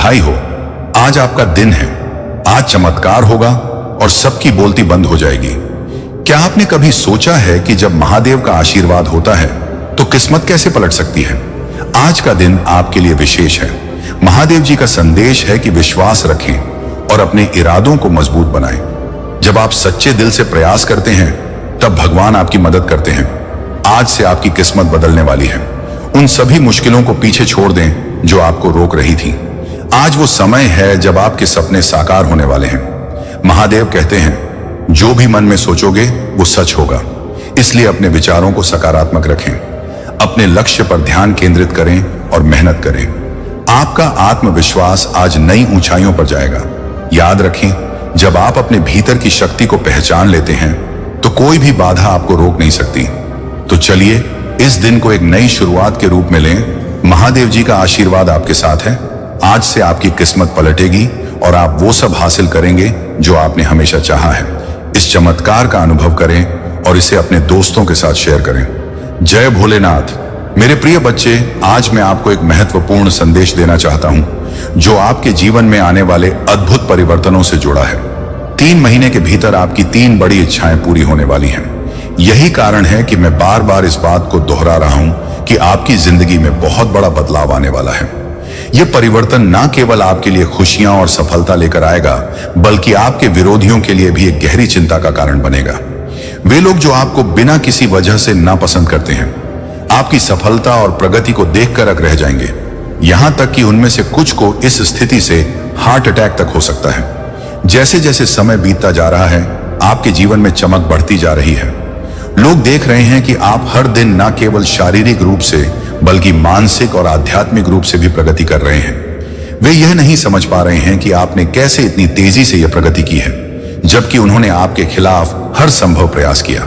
बधाई हो, आज आपका दिन है। आज चमत्कार होगा और सबकी बोलती बंद हो जाएगी। क्या आपने कभी सोचा है कि जब महादेव का आशीर्वाद होता है तो किस्मत कैसे पलट सकती है? आज का दिन आपके लिए विशेष है। महादेव जी का संदेश है कि विश्वास रखें और अपने इरादों को मजबूत बनाएं। जब आप सच्चे दिल से प्रयास करते हैं तब भगवान आपकी मदद करते हैं। आज से आपकी किस्मत बदलने वाली है। उन सभी मुश्किलों को पीछे छोड़ दें जो आपको रोक रही थी। आज वो समय है जब आपके सपने साकार होने वाले हैं। महादेव कहते हैं, जो भी मन में सोचोगे वो सच होगा। इसलिए अपने विचारों को सकारात्मक रखें, अपने लक्ष्य पर ध्यान केंद्रित करें और मेहनत करें। आपका आत्मविश्वास आज नई ऊंचाइयों पर जाएगा। याद रखें, जब आप अपने भीतर की शक्ति को पहचान लेते हैं तो कोई भी बाधा आपको रोक नहीं सकती। तो चलिए इस दिन को एक नई शुरुआत के रूप में लें। महादेव जी का आशीर्वाद आपके साथ है। आज से आपकी किस्मत पलटेगी और आप वो सब हासिल करेंगे जो आपने हमेशा चाहा है। इस चमत्कार का अनुभव करें और इसे अपने दोस्तों के साथ शेयर करें। जय भोलेनाथ। मेरे प्रिय बच्चे, आज मैं आपको एक महत्वपूर्ण संदेश देना चाहता हूं जो आपके जीवन में आने वाले अद्भुत परिवर्तनों से जुड़ा है। 3 महीने के भीतर आपकी 3 बड़ी इच्छाएं पूरी होने वाली हैं। यही कारण है कि मैं बार बार इस बात को दोहरा रहा हूं कि आपकी जिंदगी में बहुत बड़ा बदलाव आने वाला है। यह परिवर्तन ना केवल आपके लिए खुशियां और सफलता लेकर आएगा, बल्कि आपके विरोधियों के लिए भी एक गहरी चिंता का कारण बनेगा। वे लोग जो आपको बिना किसी वजह से नापसंद करते हैं, आपकी सफलता और प्रगति को देखकर अक रह जाएंगे। यहां तक कि उनमें से कुछ को इस स्थिति से हार्ट अटैक तक हो सकता है। जैसे जैसे समय बीतता जा रहा है, आपके जीवन में चमक बढ़ती जा रही है। लोग देख रहे हैं कि आप हर दिन न केवल शारीरिक रूप से बल्कि मानसिक और आध्यात्मिक रूप से भी प्रगति कर रहे हैं। वे यह नहीं समझ पा रहे हैं कि आपने कैसे इतनी तेजी से यह प्रगति की है, जबकि उन्होंने आपके खिलाफ हर संभव प्रयास किया।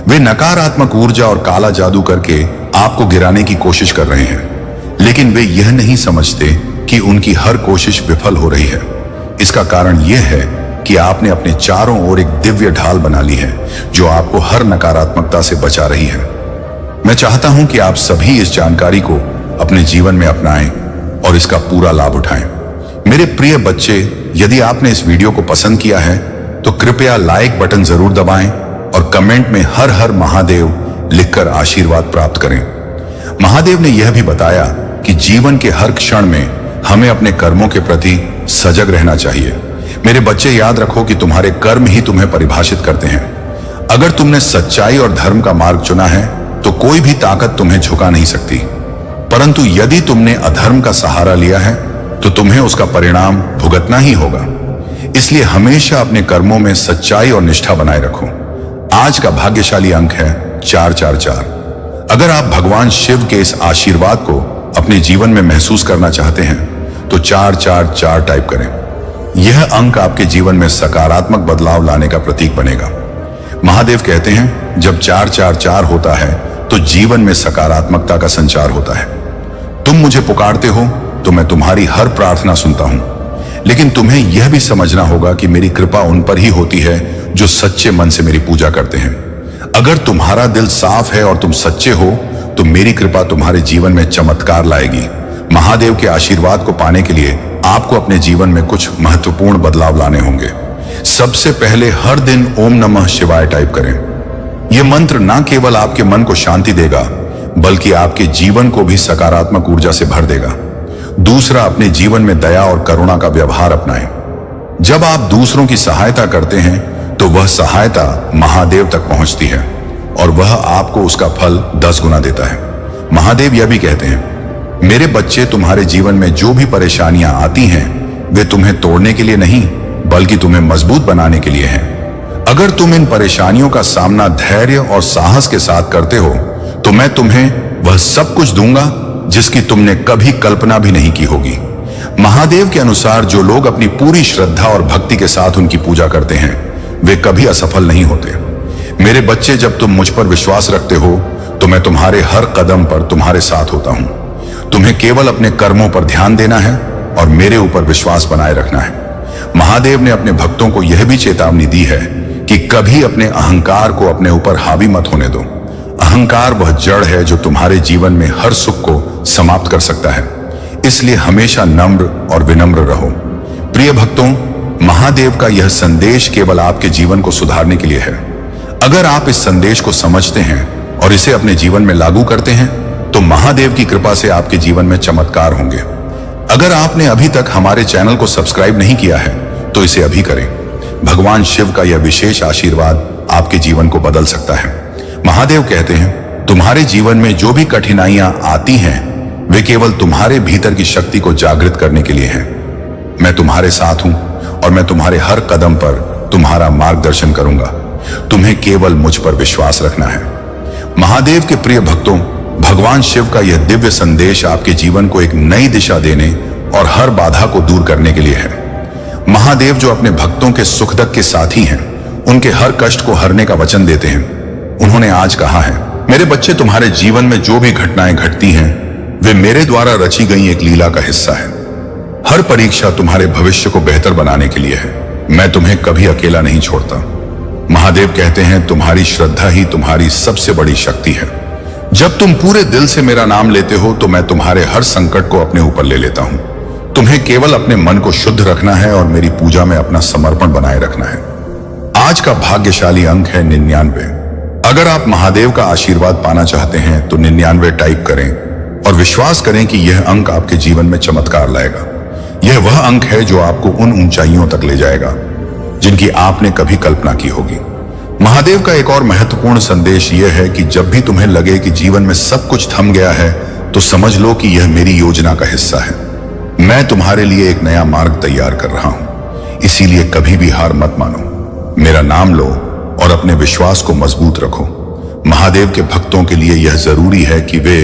वे नकारात्मक ऊर्जा और काला जादू करके आपको गिराने की कोशिश कर रहे हैं, लेकिन वे यह नहीं समझते कि उनकी हर कोशिश विफल हो रही है। इसका कारण यह है कि आपने अपने चारों ओर एक दिव्य ढाल बना ली है जो आपको हर नकारात्मकता से बचा रही है। मैं चाहता हूं कि आप सभी इस जानकारी को अपने जीवन में अपनाएं और इसका पूरा लाभ उठाएं। मेरे प्रिय बच्चे, यदि आपने इस वीडियो को पसंद किया है तो कृपया लाइक बटन जरूर दबाएं और कमेंट में हर हर महादेव लिखकर आशीर्वाद प्राप्त करें। महादेव ने यह भी बताया कि जीवन के हर क्षण में हमें अपने कर्मों के प्रति सजग रहना चाहिए। मेरे बच्चे, याद रखो कि तुम्हारे कर्म ही तुम्हें परिभाषित करते हैं। अगर तुमने सच्चाई और धर्म का मार्ग चुना है तो कोई भी ताकत तुम्हें झुका नहीं सकती, परंतु यदि तुमने अधर्म का सहारा लिया है तो तुम्हें उसका परिणाम भुगतना ही होगा। इसलिए हमेशा अपने कर्मों में सच्चाई और निष्ठा बनाए रखो। आज का भाग्यशाली अंक है 444। अगर आप भगवान शिव के इस आशीर्वाद को अपने जीवन में महसूस करना चाहते हैं तो 444 टाइप करें। यह अंक आपके जीवन में सकारात्मक बदलाव लाने का प्रतीक बनेगा। महादेव कहते हैं, जब 444 होता है तो जीवन में सकारात्मकता का संचार होता है। तुम मुझे पुकारते हो तो मैं तुम्हारी हर प्रार्थना सुनता हूं, लेकिन तुम्हें यह भी समझना होगा कि मेरी कृपा उन पर ही होती है जो सच्चे मन से मेरी पूजा करते हैं। अगर तुम्हारा दिल साफ है और तुम सच्चे हो तो मेरी कृपा तुम्हारे जीवन में चमत्कार लाएगी। महादेव के आशीर्वाद को पाने के लिए आपको अपने जीवन में कुछ महत्वपूर्ण बदलाव लाने होंगे। सबसे पहले हर दिन ओम नमः शिवाय टाइप करें। यह मंत्र न केवल आपके मन को शांति देगा, बल्कि आपके जीवन को भी सकारात्मक ऊर्जा से भर देगा। दूसरा, अपने जीवन में दया और करुणा का व्यवहार अपनाएं। जब आप दूसरों की सहायता करते हैं तो वह सहायता महादेव तक पहुंचती है और वह आपको उसका फल 10 गुना देता है। महादेव यह भी कहते हैं, मेरे बच्चे, तुम्हारे जीवन में जो भी परेशानियां आती हैं वे तुम्हें तोड़ने के लिए नहीं बल्कि तुम्हें मजबूत बनाने के लिए हैं। अगर तुम इन परेशानियों का सामना धैर्य और साहस के साथ करते हो तो मैं तुम्हें वह सब कुछ दूंगा जिसकी तुमने कभी कल्पना भी नहीं की होगी। महादेव के अनुसार जो लोग अपनी पूरी श्रद्धा और भक्ति के साथ उनकी पूजा करते हैं वे कभी असफल नहीं होते। मेरे बच्चे, जब तुम मुझ पर विश्वास रखते हो तो मैं तुम्हारे हर कदम पर तुम्हारे साथ होता हूं। तुम्हें केवल अपने कर्मों पर ध्यान देना है और मेरे ऊपर विश्वास बनाए रखना है। महादेव ने अपने भक्तों को यह भी चेतावनी दी है कि कभी अपने अहंकार को अपने ऊपर हावी मत होने दो। अहंकार वह जड़ है जो तुम्हारे जीवन में हर सुख को समाप्त कर सकता है। इसलिए हमेशा नम्र और विनम्र रहो। प्रिय भक्तों, महादेव का यह संदेश केवल आपके जीवन को सुधारने के लिए है। अगर आप इस संदेश को समझते हैं और इसे अपने जीवन में लागू करते हैं तो महादेव की कृपा से आपके जीवन में चमत्कार होंगे। अगर आपने अभी तक हमारे चैनल को सब्सक्राइब नहीं किया है तो इसे अभी करें। भगवान शिव का यह विशेष आशीर्वाद आपके जीवन को बदल सकता है। महादेव कहते हैं, तुम्हारे जीवन में जो भी कठिनाइयां आती हैं वे केवल तुम्हारे भीतर की शक्ति को जागृत करने के लिए हैं। मैं तुम्हारे साथ हूं और मैं तुम्हारे हर कदम पर तुम्हारा मार्गदर्शन करूंगा। तुम्हें केवल मुझ पर विश्वास रखना है। महादेव के प्रिय भक्तों, भगवान शिव का यह दिव्य संदेश आपके जीवन को एक नई दिशा देने और हर बाधा को दूर करने के लिए है। महादेव जो अपने भक्तों के सुख दुख के साथी हैं, उनके हर कष्ट को हरने का वचन देते हैं। उन्होंने आज कहा है, मेरे बच्चे, तुम्हारे जीवन में जो भी घटनाएं घटती हैं वे मेरे द्वारा रची गई एक लीला का हिस्सा है। हर परीक्षा तुम्हारे भविष्य को बेहतर बनाने के लिए है। मैं तुम्हें कभी अकेला नहीं छोड़ता। महादेव कहते हैं, तुम्हारी श्रद्धा ही तुम्हारी सबसे बड़ी शक्ति है। जब तुम पूरे दिल से मेरा नाम लेते हो तो मैं तुम्हारे हर संकट को अपने ऊपर ले लेता हूं। तुम्हें केवल अपने मन को शुद्ध रखना है और मेरी पूजा में अपना समर्पण बनाए रखना है। आज का भाग्यशाली अंक है 99। अगर आप महादेव का आशीर्वाद पाना चाहते हैं तो 99 टाइप करें और विश्वास करें कि यह अंक आपके जीवन में चमत्कार लाएगा। यह वह अंक है जो आपको उन ऊंचाइयों तक ले जाएगा जिनकी आपने कभी कल्पना की होगी। महादेव का एक और महत्वपूर्ण संदेश यह है कि जब भी तुम्हें लगे कि जीवन में सब कुछ थम गया है तो समझ लो कि यह मेरी योजना का हिस्सा है। मैं तुम्हारे लिए एक नया मार्ग तैयार कर रहा हूं, इसीलिए कभी भी हार मत मानो। मेरा नाम लो और अपने विश्वास को मजबूत रखो। महादेव के भक्तों के लिए यह जरूरी है कि वे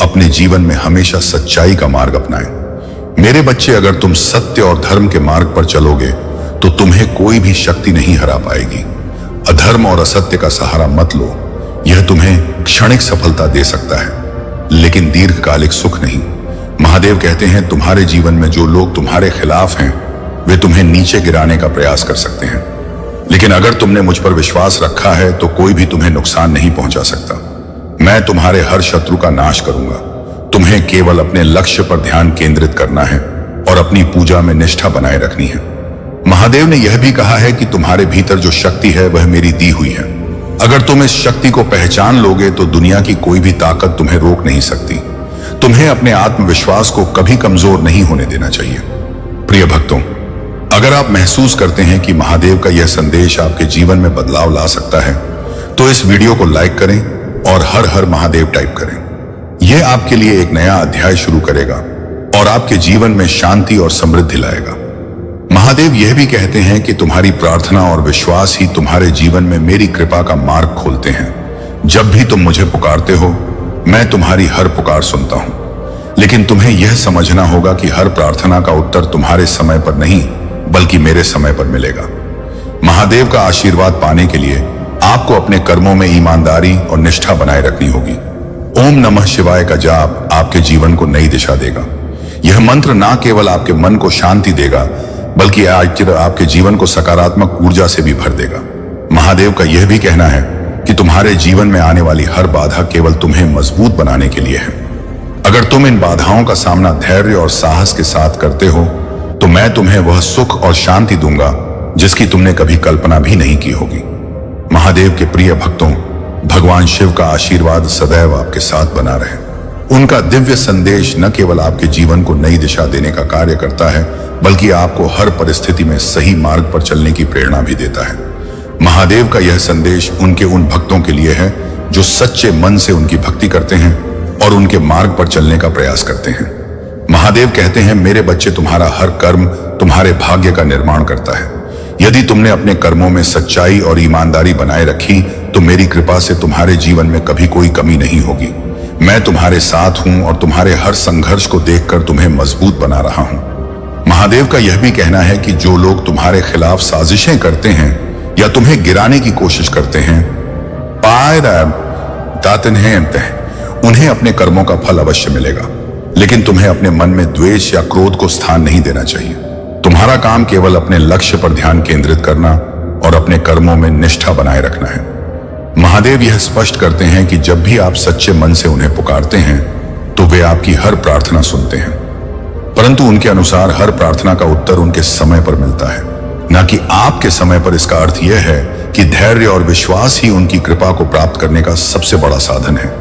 अपने जीवन में हमेशा सच्चाई का मार्ग अपनाएं। मेरे बच्चे, अगर तुम सत्य और धर्म के मार्ग पर चलोगे तो तुम्हें कोई भी शक्ति नहीं हरा पाएगी। अधर्म और असत्य का सहारा मत लो। यह तुम्हें क्षणिक सफलता दे सकता है लेकिन दीर्घकालिक सुख नहीं। महादेव कहते हैं, तुम्हारे जीवन में जो लोग तुम्हारे खिलाफ हैं वे तुम्हें नीचे गिराने का प्रयास कर सकते हैं, लेकिन अगर तुमने मुझ पर विश्वास रखा है तो कोई भी तुम्हें नुकसान नहीं पहुंचा सकता। मैं तुम्हारे हर शत्रु का नाश करूंगा। तुम्हें केवल अपने लक्ष्य पर ध्यान केंद्रित करना है और अपनी पूजा में निष्ठा बनाए रखनी है। महादेव ने यह भी कहा है कि तुम्हारे भीतर जो शक्ति है वह मेरी दी हुई है। अगर तुम इस शक्ति को पहचान लोगे तो दुनिया की कोई भी ताकत तुम्हें रोक नहीं सकती। तुम्हें अपने आत्मविश्वास को कभी कमजोर नहीं होने देना चाहिए। प्रिय भक्तों, अगर आप महसूस करते हैं कि महादेव का यह संदेश आपके जीवन में बदलाव ला सकता है तो इस वीडियो को लाइक करें और हर हर महादेव टाइप करें। यह आपके लिए एक नया अध्याय शुरू करेगा और आपके जीवन में शांति और समृद्धि लाएगा। महादेव यह भी कहते हैं कि तुम्हारी प्रार्थना और विश्वास ही तुम्हारे जीवन में मेरी कृपा का मार्ग खोलते हैं। जब भी तुम मुझे पुकारते हो मैं तुम्हारी हर पुकार सुनता हूं, लेकिन तुम्हें यह समझना होगा कि हर प्रार्थना का उत्तर तुम्हारे समय पर नहीं बल्कि मेरे समय पर मिलेगा। महादेव का आशीर्वाद पाने के लिए आपको अपने कर्मों में ईमानदारी और निष्ठा बनाए रखनी होगी। ओम नमः शिवाय का जाप आपके जीवन को नई दिशा देगा। यह मंत्र न केवल आपके मन को शांति देगा बल्कि आपके जीवन को सकारात्मक ऊर्जा से भी भर देगा। महादेव का यह भी कहना है कि तुम्हारे जीवन में आने वाली हर बाधा केवल तुम्हें मजबूत बनाने के लिए है। अगर तुम इन बाधाओं का सामना धैर्य और साहस के साथ करते हो तो मैं तुम्हें वह सुख और शांति दूंगा जिसकी तुमने कभी कल्पना भी नहीं की होगी। महादेव के प्रिय भक्तों, भगवान शिव का आशीर्वाद सदैव आपके साथ बना रहे। उनका दिव्य संदेश न केवल आपके जीवन को नई दिशा देने का कार्य करता है बल्कि आपको हर परिस्थिति में सही मार्ग पर चलने की प्रेरणा भी देता है। महादेव का यह संदेश उनके उन भक्तों के लिए है जो सच्चे मन से उनकी भक्ति करते हैं और उनके मार्ग पर चलने का प्रयास करते हैं। महादेव कहते हैं, मेरे बच्चे, तुम्हारा हर कर्म तुम्हारे भाग्य का निर्माण करता है। यदि तुमने अपने कर्मों में सच्चाई और ईमानदारी बनाए रखी तो मेरी कृपा से तुम्हारे जीवन में कभी कोई कमी नहीं होगी। मैं तुम्हारे साथ हूं और तुम्हारे हर संघर्ष को देखकर तुम्हें मजबूत बना रहा हूं। महादेव का यह भी कहना है कि जो लोग तुम्हारे खिलाफ साजिशें करते हैं या तुम्हें गिराने की कोशिश करते हैं उन्हें अपने कर्मों का फल अवश्य मिलेगा, लेकिन तुम्हें अपने मन में द्वेष या क्रोध को स्थान नहीं देना चाहिए। तुम्हारा काम केवल अपने लक्ष्य पर ध्यान केंद्रित करना और अपने कर्मों में निष्ठा बनाए रखना है। महादेव यह स्पष्ट करते हैं कि जब भी आप सच्चे मन से उन्हें पुकारते हैं तो वे आपकी हर प्रार्थना सुनते हैं। परंतु उनके अनुसार हर प्रार्थना का उत्तर उनके समय पर मिलता है, न कि आपके समय पर। इसका अर्थ यह है कि धैर्य और विश्वास ही उनकी कृपा को प्राप्त करने का सबसे बड़ा साधन है।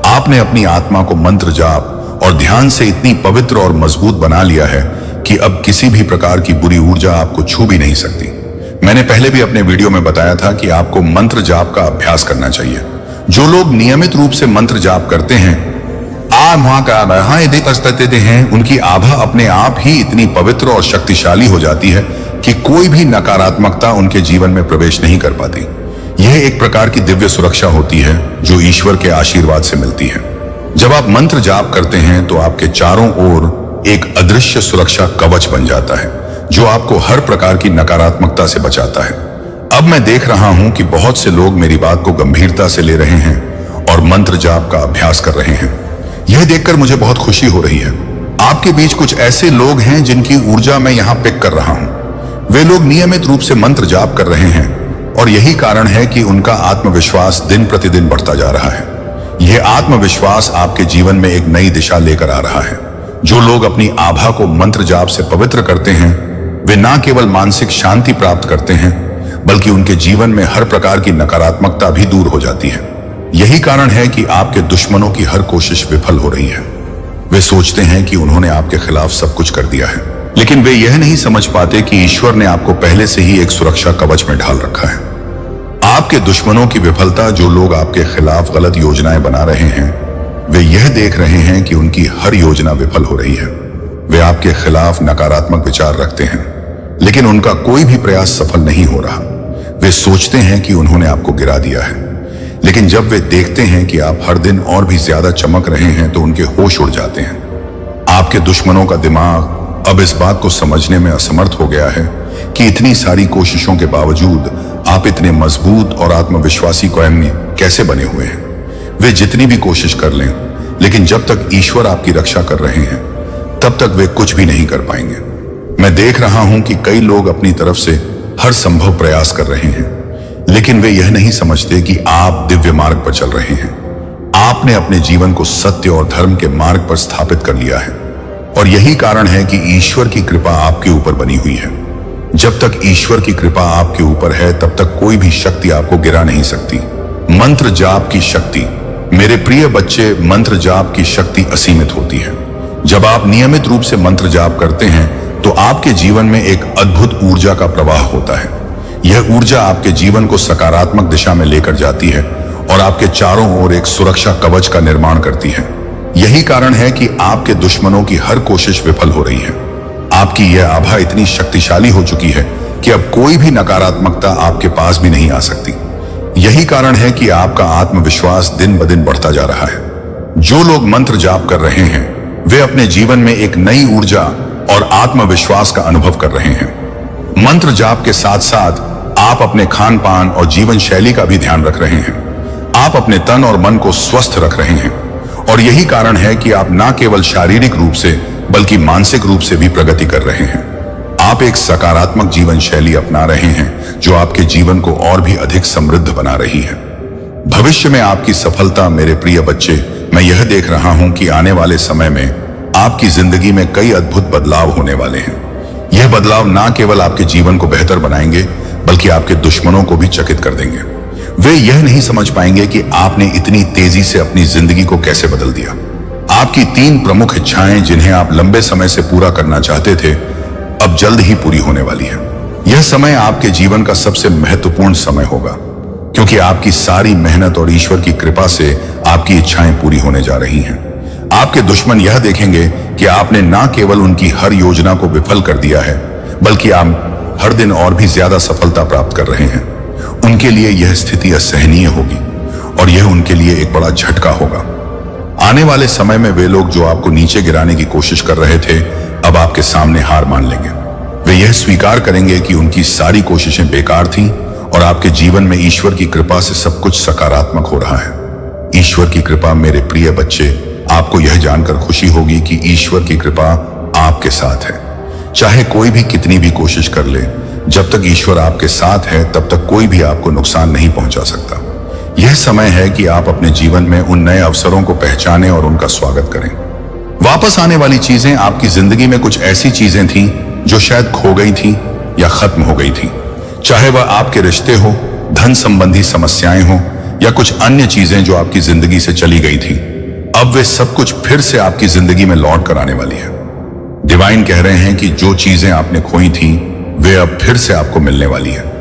आपने अपनी आत्मा को मंत्र जाप और ध्यान से इतनी पवित्र और मजबूत बना लिया है कि अब किसी भी प्रकार की बुरी ऊर्जा आपको छू भी नहीं सकती। मैंने पहले भी अपने वीडियो में बताया था कि आपको मंत्र जाप का अभ्यास करना चाहिए। जो लोग नियमित रूप से मंत्र जाप करते हैं, उनकी आभा अपने आप ही इतनी पवित्र और शक्तिशाली हो जाती है कि कोई भी नकारात्मकता उनके जीवन में प्रवेश नहीं कर पाती। यह एक प्रकार की दिव्य सुरक्षा होती है जो ईश्वर के आशीर्वाद से मिलती है। जब आप मंत्र जाप करते हैं तो आपके चारों ओर एक अदृश्य सुरक्षा कवच बन जाता है जो आपको हर प्रकार की नकारात्मकता से बचाता है। अब मैं देख रहा हूं कि बहुत से लोग मेरी बात को गंभीरता से ले रहे हैं और मंत्र जाप का अभ्यास कर रहे हैं। यह देखकर मुझे बहुत खुशी हो रही है। आपके बीच कुछ ऐसे लोग हैं जिनकी ऊर्जा मैं यहां पिक कर रहा हूं। वे लोग नियमित रूप से मंत्र जाप कर रहे हैं और यही कारण है कि उनका आत्मविश्वास दिन प्रतिदिन बढ़ता जा रहा है। यह आत्मविश्वास आपके जीवन में एक नई दिशा लेकर आ रहा है। जो लोग अपनी आभा को मंत्र जाप से पवित्र करते हैं, वे न केवल मानसिक शांति प्राप्त करते हैं बल्कि उनके जीवन में हर प्रकार की नकारात्मकता भी दूर हो जाती है। यही कारण है कि आपके दुश्मनों की हर कोशिश विफल हो रही है। वे सोचते हैं कि उन्होंने आपके खिलाफ सब कुछ कर दिया है, लेकिन वे यह नहीं समझ पाते कि ईश्वर ने आपको पहले से ही एक सुरक्षा कवच में ढाल रखा है। आपके दुश्मनों की विफलता, जो लोग आपके खिलाफ गलत योजनाएं बना रहे हैं, वे यह देख रहे हैं कि उनकी हर योजना विफल हो रही है। वे आपके खिलाफ नकारात्मक विचार रखते हैं, लेकिन उनका कोई भी प्रयास सफल नहीं हो रहा। वे सोचते हैं कि उन्होंने आपको गिरा दिया है, लेकिन जब वे देखते हैं कि आप हर दिन और भी ज्यादा चमक रहे हैं तो उनके होश उड़ जाते हैं। आपके दुश्मनों का दिमाग अब इस बात को समझने में असमर्थ हो गया है कि इतनी सारी कोशिशों के बावजूद आप इतने मजबूत और आत्मविश्वासी स्वयं कैसे बने हुए हैं। वे जितनी भी कोशिश कर लें, लेकिन जब तक ईश्वर आपकी रक्षा कर रहे हैं तब तक वे कुछ भी नहीं कर पाएंगे। मैं देख रहा हूं कि कई लोग अपनी तरफ से हर संभव प्रयास कर रहे हैं, लेकिन वे यह नहीं समझते कि आप दिव्य मार्ग पर चल रहे हैं। आपने अपने जीवन को सत्य और धर्म के मार्ग पर स्थापित कर लिया है और यही कारण है कि ईश्वर की कृपा आपके ऊपर बनी हुई है। जब तक ईश्वर की कृपा आपके ऊपर है तब तक कोई भी शक्ति आपको गिरा नहीं सकती। मंत्र जाप की शक्ति, मेरे प्रिय बच्चे, मंत्र जाप की शक्ति असीमित होती है। जब आप नियमित रूप से मंत्र जाप करते हैं तो आपके जीवन में एक अद्भुत ऊर्जा का प्रवाह होता है। यह ऊर्जा आपके जीवन को सकारात्मक दिशा में लेकर जाती है और आपके चारों ओर एक सुरक्षा कवच का निर्माण करती है। यही कारण है कि आपके दुश्मनों की हर कोशिश विफल हो रही है। आपकी यह आभा इतनी शक्तिशाली हो चुकी है कि अब कोई भी नकारात्मकता आपके पास भी नहीं आ सकती। यही कारण है कि आपका आत्मविश्वास दिन ब दिन बढ़ता जा रहा है। जो लोग मंत्र जाप कर रहे हैं वे अपने जीवन में एक नई ऊर्जा और आत्मविश्वास का अनुभव कर रहे हैं। मंत्र जाप के साथ साथ आप अपने खान पान और जीवन शैली का भी ध्यान रख रहे हैं। आप अपने तन और मन को स्वस्थ रख रहे हैं और यही कारण है कि आप न केवल शारीरिक रूप से बल्कि मानसिक रूप से भी प्रगति कर रहे हैं। आप एक सकारात्मक जीवन शैली अपना रहे हैं जो आपके जीवन को और भी अधिक समृद्ध बना रही है। भविष्य में आपकी सफलता, मेरे प्रिय बच्चे, मैं यह देख रहा हूं कि आने वाले समय में आपकी जिंदगी में कई अद्भुत बदलाव होने वाले हैं। यह बदलाव न केवल आपके जीवन को बेहतर बनाएंगे बल्कि आपके दुश्मनों को भी चकित कर देंगे। वे यह नहीं समझ पाएंगे कि आपने इतनी तेजी से अपनी जिंदगी को कैसे बदल दिया। आपकी 3 प्रमुख इच्छाएं जिन्हें आप लंबे समय से पूरा करना चाहते थे अब जल्द ही पूरी होने वाली है। यह समय आपके जीवन का सबसे महत्वपूर्ण समय होगा क्योंकि आपकी सारी मेहनत और ईश्वर की कृपा से आपकी इच्छाएं पूरी होने जा रही हैं। आपके दुश्मन यह देखेंगे कि आपने न केवल उनकी हर योजना को विफल कर दिया है बल्कि आप हर दिन और भी ज्यादा सफलता प्राप्त कर रहे हैं। उनके लिए यह स्थिति असहनीय होगी और यह उनके लिए एक बड़ा झटका होगा। आने वाले समय में वे लोग जो आपको नीचे गिराने की कोशिश कर रहे थे अब आपके सामने हार मान लेंगे। वे यह स्वीकार करेंगे कि उनकी सारी कोशिशें बेकार थीं और आपके जीवन में ईश्वर की कृपा से सब कुछ सकारात्मक हो रहा है। ईश्वर की कृपा, मेरे प्रिय बच्चे, आपको यह जानकर खुशी होगी कि ईश्वर की कृपा आपके साथ है। चाहे कोई भी कितनी भी कोशिश कर ले, जब तक ईश्वर आपके साथ है तब तक कोई भी आपको नुकसान नहीं पहुंचा सकता। यह समय है कि आप अपने जीवन में उन नए अवसरों को पहचानें और उनका स्वागत करें। वापस आने वाली चीजें आपकी जिंदगी में कुछ ऐसी चीजें थीं जो शायद खो गई थीं या खत्म हो गई थीं। चाहे वह आपके रिश्ते हो, धन संबंधी समस्याएं हो या कुछ अन्य चीजें जो आपकी जिंदगी से चली गई थीं, अब वे सब कुछ फिर से आपकी जिंदगी में लौट कर आने वाली है। डिवाइन कह रहे हैं कि जो चीजें आपने खोई थीं वे अब फिर से आपको मिलने वाली है।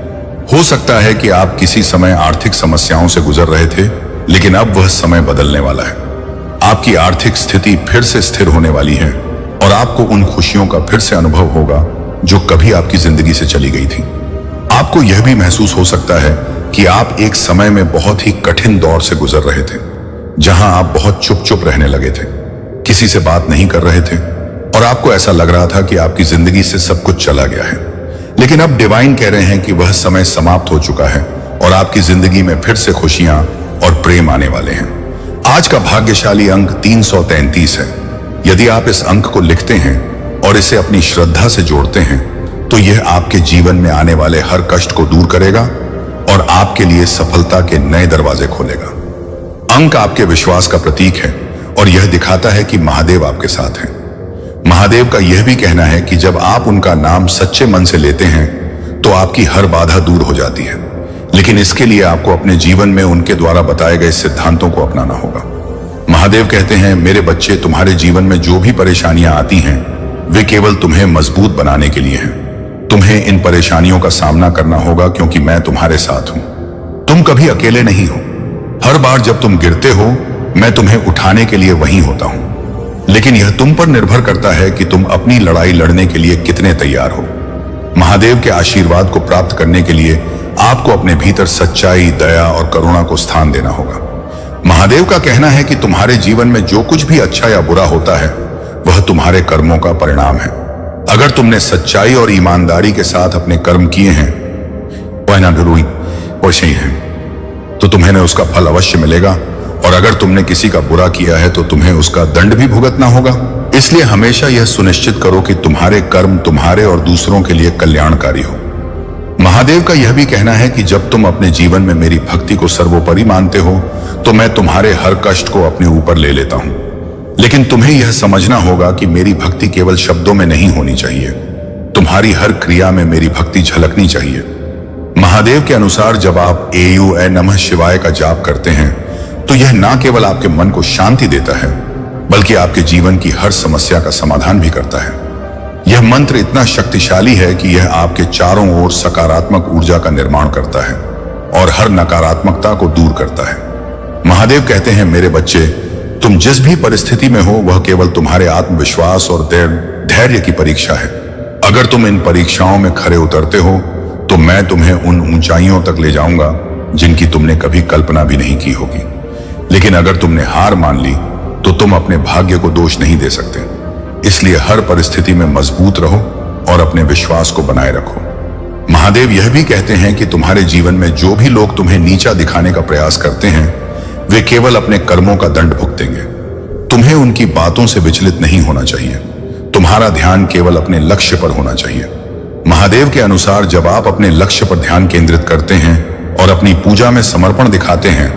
हो सकता है कि आप किसी समय आर्थिक समस्याओं से गुजर रहे थे, लेकिन अब वह समय बदलने वाला है। आपकी आर्थिक स्थिति फिर से स्थिर होने वाली है और आपको उन खुशियों का फिर से अनुभव होगा जो कभी आपकी जिंदगी से चली गई थी। आपको यह भी महसूस हो सकता है कि आप एक समय में बहुत ही कठिन दौर से गुजर रहे थे, जहां आप बहुत चुप चुप रहने लगे थे, किसी से बात नहीं कर रहे थे और आपको ऐसा लग रहा था कि आपकी जिंदगी से सब कुछ चला गया है। लेकिन अब डिवाइन कह रहे हैं कि वह समय समाप्त हो चुका है और आपकी जिंदगी में फिर से खुशियां और प्रेम आने वाले हैं। आज का भाग्यशाली अंक 333 है। यदि आप इस अंक को लिखते हैं और इसे अपनी श्रद्धा से जोड़ते हैं तो यह आपके जीवन में आने वाले हर कष्ट को दूर करेगा और आपके लिए सफलता के नए दरवाजे खोलेगा। अंक आपके विश्वास का प्रतीक है और यह दिखाता है कि महादेव आपके साथ हैं। महादेव का यह भी कहना है कि जब आप उनका नाम सच्चे मन से लेते हैं तो आपकी हर बाधा दूर हो जाती है, लेकिन इसके लिए आपको अपने जीवन में उनके द्वारा बताए गए सिद्धांतों को अपनाना होगा। महादेव कहते हैं, मेरे बच्चे, तुम्हारे जीवन में जो भी परेशानियां आती हैं वे केवल तुम्हें मजबूत बनाने के लिए हैं। तुम्हें इन परेशानियों का सामना करना होगा क्योंकि मैं तुम्हारे साथ हूं। तुम कभी अकेले नहीं हो। हर बार जब तुम गिरते हो मैं तुम्हें उठाने के लिए वहीं होता हूं, लेकिन यह तुम पर निर्भर करता है कि तुम अपनी लड़ाई लड़ने के लिए कितने तैयार हो। महादेव के आशीर्वाद को प्राप्त करने के लिए आपको अपने भीतर सच्चाई, दया और करुणा को स्थान देना होगा। महादेव का कहना है कि तुम्हारे जीवन में जो कुछ भी अच्छा या बुरा होता है वह तुम्हारे कर्मों का परिणाम है। अगर तुमने सच्चाई और ईमानदारी के साथ अपने कर्म किए हैं, वैसे ही हैं, तो तुम्हें उसका फल अवश्य मिलेगा, और अगर तुमने किसी का बुरा किया है तो तुम्हें उसका दंड भी भुगतना होगा। इसलिए हमेशा यह सुनिश्चित करो कि तुम्हारे कर्म तुम्हारे और दूसरों के लिए कल्याणकारी हो। महादेव का यह भी कहना है कि जब तुम अपने जीवन में मेरी भक्ति को सर्वोपरि मानते हो तो मैं तुम्हारे हर कष्ट को अपने ऊपर ले लेता हूं। लेकिन तुम्हें यह समझना होगा कि मेरी भक्ति केवल शब्दों में नहीं होनी चाहिए, तुम्हारी हर क्रिया में मेरी भक्ति झलकनी चाहिए। महादेव के अनुसार जब आप AUM नमः शिवाय का जाप करते हैं तो यह ना केवल आपके मन को शांति देता है बल्कि आपके जीवन की हर समस्या का समाधान भी करता है। यह मंत्र इतना शक्तिशाली है कि यह आपके चारों ओर सकारात्मक ऊर्जा का निर्माण करता है और हर नकारात्मकता को दूर करता है। महादेव कहते हैं, मेरे बच्चे, तुम जिस भी परिस्थिति में हो वह केवल तुम्हारे आत्मविश्वास और धैर्य की परीक्षा है। अगर तुम इन परीक्षाओं में खरे उतरते हो तो मैं तुम्हें उन ऊंचाइयों तक ले जाऊंगा जिनकी तुमने कभी कल्पना भी नहीं की होगी। लेकिन अगर तुमने हार मान ली तो तुम अपने भाग्य को दोष नहीं दे सकते। इसलिए हर परिस्थिति में मजबूत रहो और अपने विश्वास को बनाए रखो। महादेव यह भी कहते हैं कि तुम्हारे जीवन में जो भी लोग तुम्हें नीचा दिखाने का प्रयास करते हैं वे केवल अपने कर्मों का दंड भुगतेंगे। तुम्हें उनकी बातों से विचलित नहीं होना चाहिए। तुम्हारा ध्यान केवल अपने लक्ष्य पर होना चाहिए। महादेव के अनुसार जब आप अपने लक्ष्य पर ध्यान केंद्रित करते हैं और अपनी पूजा में समर्पण दिखाते हैं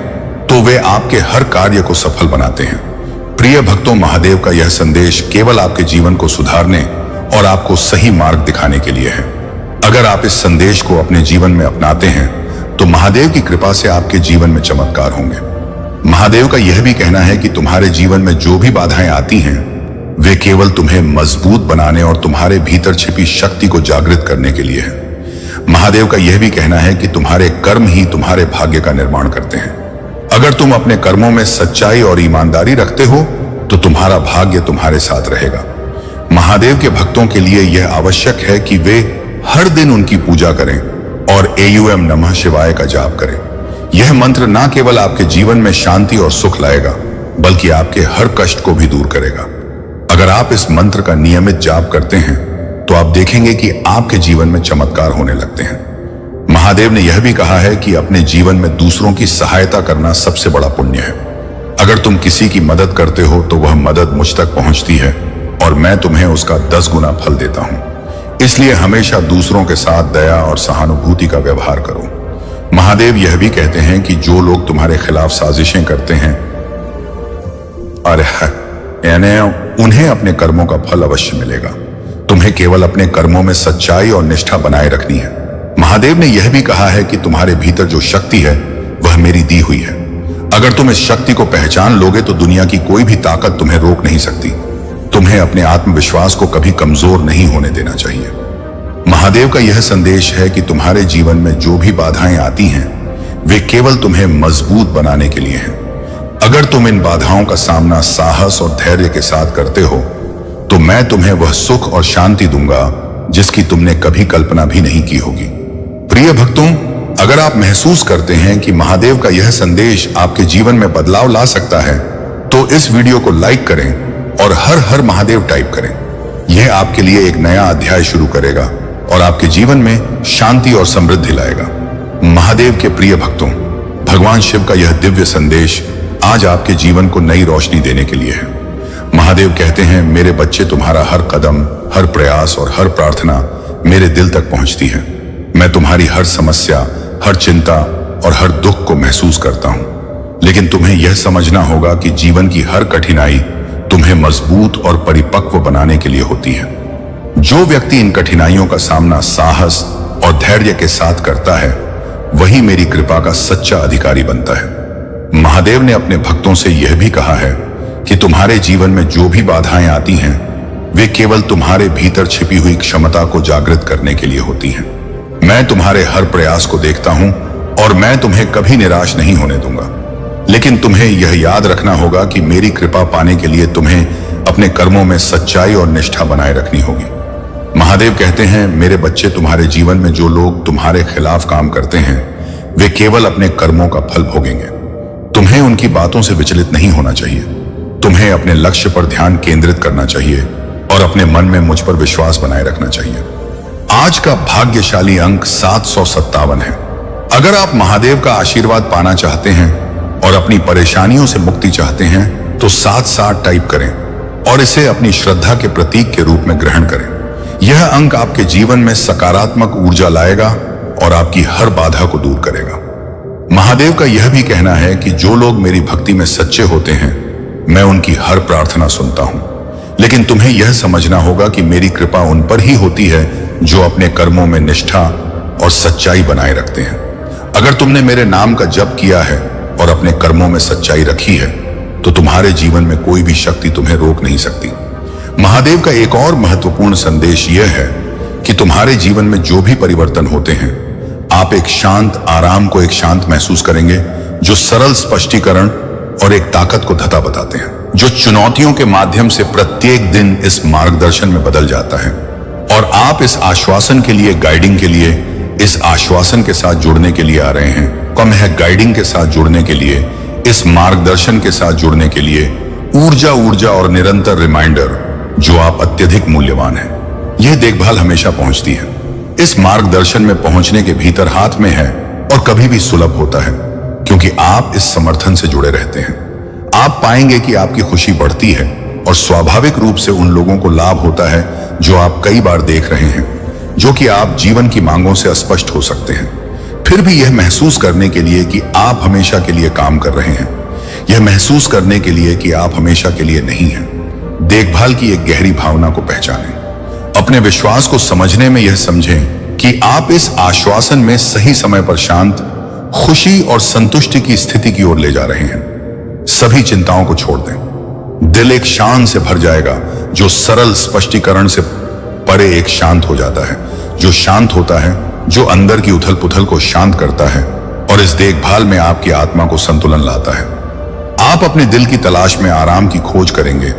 तो वे आपके हर कार्य को सफल बनाते हैं। प्रिय भक्तों, महादेव का यह संदेश केवल आपके जीवन को सुधारने और आपको सही मार्ग दिखाने के लिए है। अगर आप इस संदेश को अपने जीवन में अपनाते हैं तो महादेव की कृपा से आपके जीवन में चमत्कार होंगे। महादेव का यह भी कहना है कि तुम्हारे जीवन में जो भी बाधाएं आती हैं वे केवल तुम्हें मजबूत बनाने और तुम्हारे भीतर छिपी शक्ति को जागृत करने के लिए है। महादेव का यह भी कहना है कि तुम्हारे कर्म ही तुम्हारे भाग्य का निर्माण करते हैं। अगर तुम अपने कर्मों में सच्चाई और ईमानदारी रखते हो तो तुम्हारा भाग्य तुम्हारे साथ रहेगा। महादेव के भक्तों के लिए यह आवश्यक है कि वे हर दिन उनकी पूजा करें और AUM नमः शिवाय का जाप करें। यह मंत्र ना केवल आपके जीवन में शांति और सुख लाएगा बल्कि आपके हर कष्ट को भी दूर करेगा। अगर आप इस मंत्र का नियमित जाप करते हैं तो आप देखेंगे कि आपके जीवन में चमत्कार होने लगते हैं। महादेव ने यह भी कहा है कि अपने जीवन में दूसरों की सहायता करना सबसे बड़ा पुण्य है। अगर तुम किसी की मदद करते हो तो वह मदद मुझ तक पहुंचती है और मैं तुम्हें उसका 10 गुना फल देता हूं। इसलिए हमेशा दूसरों के साथ दया और सहानुभूति का व्यवहार करो। महादेव यह भी कहते हैं कि जो लोग तुम्हारे खिलाफ साजिशें करते हैं, अरे यानी उन्हें अपने कर्मों का फल अवश्य मिलेगा। तुम्हें केवल अपने कर्मों में सच्चाई और निष्ठा बनाए रखनी है। महादेव ने यह भी कहा है कि तुम्हारे भीतर जो शक्ति है वह मेरी दी हुई है। अगर तुम इस शक्ति को पहचान लोगे तो दुनिया की कोई भी ताकत तुम्हें रोक नहीं सकती। तुम्हें अपने आत्मविश्वास को कभी कमजोर नहीं होने देना चाहिए। महादेव का यह संदेश है कि तुम्हारे जीवन में जो भी बाधाएं आती हैं वे केवल तुम्हें मजबूत बनाने के लिए हैं। अगर तुम इन बाधाओं का सामना साहस और धैर्य के साथ करते हो तो मैं तुम्हें वह सुख और शांति दूंगा जिसकी तुमने कभी कल्पना भी नहीं की होगी। प्रिय भक्तों, अगर आप महसूस करते हैं कि महादेव का यह संदेश आपके जीवन में बदलाव ला सकता है तो इस वीडियो को लाइक करें और हर हर महादेव टाइप करें। यह आपके लिए एक नया अध्याय शुरू करेगा और आपके जीवन में शांति और समृद्धि लाएगा। महादेव के प्रिय भक्तों, भगवान शिव का यह दिव्य संदेश आज आपके जीवन को नई रोशनी देने के लिए है। महादेव कहते हैं, मेरे बच्चे, तुम्हारा हर कदम, हर प्रयास और हर प्रार्थना मेरे दिल तक पहुंचती है। मैं तुम्हारी हर समस्या, हर चिंता और हर दुख को महसूस करता हूं। लेकिन तुम्हें यह समझना होगा कि जीवन की हर कठिनाई तुम्हें मजबूत और परिपक्व बनाने के लिए होती है। जो व्यक्ति इन कठिनाइयों का सामना साहस और धैर्य के साथ करता है वही मेरी कृपा का सच्चा अधिकारी बनता है। महादेव ने अपने भक्तों से यह भी कहा है कि तुम्हारे जीवन में जो भी बाधाएं आती हैं वे केवल तुम्हारे भीतर छिपी हुई क्षमता को जागृत करने के लिए होती हैं। मैं तुम्हारे हर प्रयास को देखता हूं और मैं तुम्हें कभी निराश नहीं होने दूंगा। लेकिन तुम्हें यह याद रखना होगा कि मेरी कृपा पाने के लिए तुम्हें अपने कर्मों में सच्चाई और निष्ठा बनाए रखनी होगी। महादेव कहते हैं, मेरे बच्चे, तुम्हारे जीवन में जो लोग तुम्हारे खिलाफ काम करते हैं वे केवल अपने कर्मों का फल भोगेंगे। तुम्हें उनकी बातों से विचलित नहीं होना चाहिए। तुम्हें अपने लक्ष्य पर ध्यान केंद्रित करना चाहिए और अपने मन में मुझ पर विश्वास बनाए रखना चाहिए। आज का भाग्यशाली अंक 757 है। अगर आप महादेव का आशीर्वाद पाना चाहते हैं और अपनी परेशानियों से मुक्ति चाहते हैं तो 7 टाइप करें और इसे अपनी श्रद्धा के प्रतीक के रूप में ग्रहण करें। यह अंक आपके जीवन में सकारात्मक ऊर्जा लाएगा और आपकी हर बाधा को दूर करेगा। महादेव का यह भी कहना है कि जो लोग मेरी भक्ति में सच्चे होते हैं मैं उनकी हर प्रार्थना सुनता हूं। लेकिन तुम्हें यह समझना होगा कि मेरी कृपा उन पर ही होती है जो अपने कर्मों में निष्ठा और सच्चाई बनाए रखते हैं। अगर तुमने मेरे नाम का जप किया है और अपने कर्मों में सच्चाई रखी है तो तुम्हारे जीवन में कोई भी शक्ति तुम्हें रोक नहीं सकती। महादेव का एक और महत्वपूर्ण संदेश यह है कि तुम्हारे जीवन में जो भी परिवर्तन होते हैं आप एक शांत आराम को एक शांत महसूस करेंगे जो सरल स्पष्टीकरण और एक ताकत को धता बताते हैं, जो चुनौतियों के माध्यम से प्रत्येक दिन इस मार्गदर्शन में बदल जाता है। और आप इस आश्वासन के लिए, गाइडिंग के लिए, इस आश्वासन के साथ जुड़ने के लिए आ रहे हैं। कम है गाइडिंग के साथ जुड़ने के लिए, इस मार्गदर्शन के साथ जुड़ने के लिए ऊर्जा और निरंतर रिमाइंडर जो आप अत्यधिक मूल्यवान हैं। यह देखभाल हमेशा पहुंचती है। इस मार्गदर्शन में पहुंचने के भीतर हाथ में है और कभी भी सुलभ होता है क्योंकि आप इस समर्थन से जुड़े रहते हैं। आप पाएंगे कि आपकी खुशी बढ़ती है और स्वाभाविक रूप से उन लोगों को लाभ होता है जो आप कई बार देख रहे हैं, जो कि आप जीवन की मांगों से अस्पष्ट हो सकते हैं। फिर भी यह महसूस करने के लिए कि आप हमेशा के लिए काम कर रहे हैं, यह महसूस करने के लिए कि आप हमेशा के लिए नहीं हैं। देखभाल की एक गहरी भावना को पहचानें। अपने विश्वास को समझने में यह समझें कि आप इस आश्वासन में सही समय पर शांत, खुशी और संतुष्टि की स्थिति की ओर ले जा रहे हैं। सभी चिंताओं को छोड़ दें। दिल एक शान से भर जाएगा जो सरल स्पष्टीकरण से परे एक शांत हो जाता है, जो शांत होता है, जो अंदर की उथल पुथल को शांत करता है और इस देखभाल में आपकी आत्मा को संतुलन लाता है। आप अपने दिल की तलाश में आराम की खोज करेंगे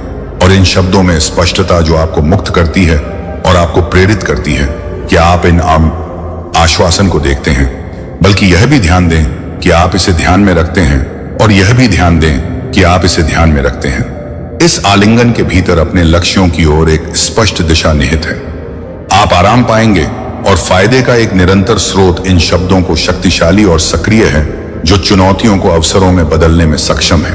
और इन शब्दों में स्पष्टता जो आपको मुक्त करती है और आपको प्रेरित करती है कि आप इन आश्वासन को देखते हैं, बल्कि यह भी ध्यान दें कि आप इसे ध्यान में रखते हैं और यह भी ध्यान दें कि आप इसे ध्यान में रखते हैं। इस आलिंगन के भीतर अपने लक्ष्यों की ओर एक स्पष्ट दिशा निहित है। आप आराम पाएंगे और फायदे का एक निरंतर स्रोत इन शब्दों को शक्तिशाली और सक्रिय है जो चुनौतियों को अवसरों में बदलने में सक्षम है।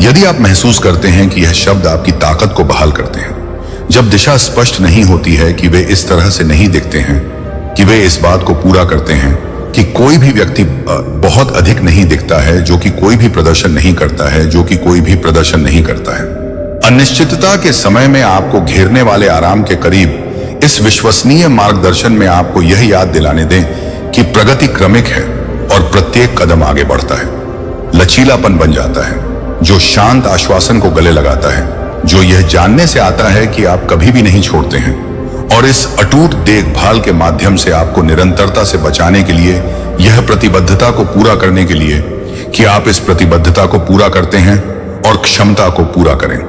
यदि आप महसूस करते हैं कि यह शब्द आपकी ताकत को बहाल करते हैं, जब दिशा स्पष्ट नहीं होती है कि वे इस तरह से नहीं दिखते हैं कि वे इस बात को पूरा करते हैं कि कोई भी व्यक्ति बहुत अधिक नहीं दिखता है, जो कि कोई भी प्रदर्शन नहीं करता है, जो कि कोई भी प्रदर्शन नहीं करता है। अनिश्चितता के समय में आपको घेरने वाले आराम के करीब इस विश्वसनीय मार्गदर्शन में आपको यह याद दिलाने दें कि प्रगति क्रमिक है और प्रत्येक कदम आगे बढ़ता है। लचीलापन बन जाता है जो शांत आश्वासन को गले लगाता है, जो यह जानने से आता है कि आप कभी भी नहीं छोड़ते हैं, और इस अटूट देखभाल के माध्यम से आपको निरंतरता से बचाने के लिए, यह प्रतिबद्धता को पूरा करने के लिए कि आप इस प्रतिबद्धता को पूरा करते हैं और क्षमता को पूरा करें।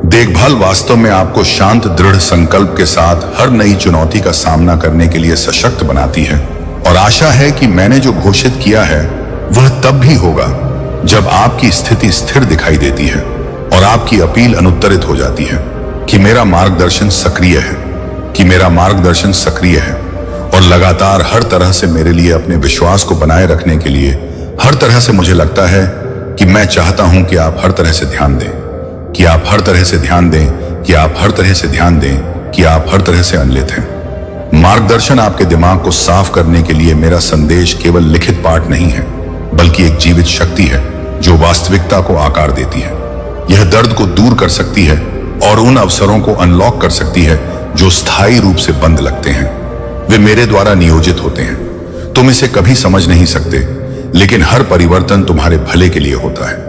देखभाल वास्तव में आपको शांत दृढ़ संकल्प के साथ हर नई चुनौती का सामना करने के लिए सशक्त बनाती है, और आशा है कि मैंने जो घोषित किया है वह तब भी होगा जब आपकी स्थिति स्थिर दिखाई देती है और आपकी अपील अनुत्तरित हो जाती है कि मेरा मार्गदर्शन सक्रिय है, कि मेरा मार्गदर्शन सक्रिय है, और लगातार हर तरह से मेरे लिए अपने विश्वास को बनाए रखने के लिए हर तरह से मुझे लगता है कि मैं चाहता हूं कि आप हर तरह से ध्यान दें, कि आप हर तरह से ध्यान दें, कि आप हर तरह से ध्यान दें, कि आप हर तरह से अनलित हैं। मार्गदर्शन आपके दिमाग को साफ करने के लिए मेरा संदेश केवल लिखित पाठ नहीं है, बल्कि एक जीवित शक्ति है जो वास्तविकता को आकार देती है। यह दर्द को दूर कर सकती है और उन अवसरों को अनलॉक कर सकती है जो स्थायी रूप से बंद लगते हैं। वे मेरे द्वारा नियोजित होते हैं। तुम इसे कभी समझ नहीं सकते, लेकिन हर परिवर्तन तुम्हारे भले के लिए होता है।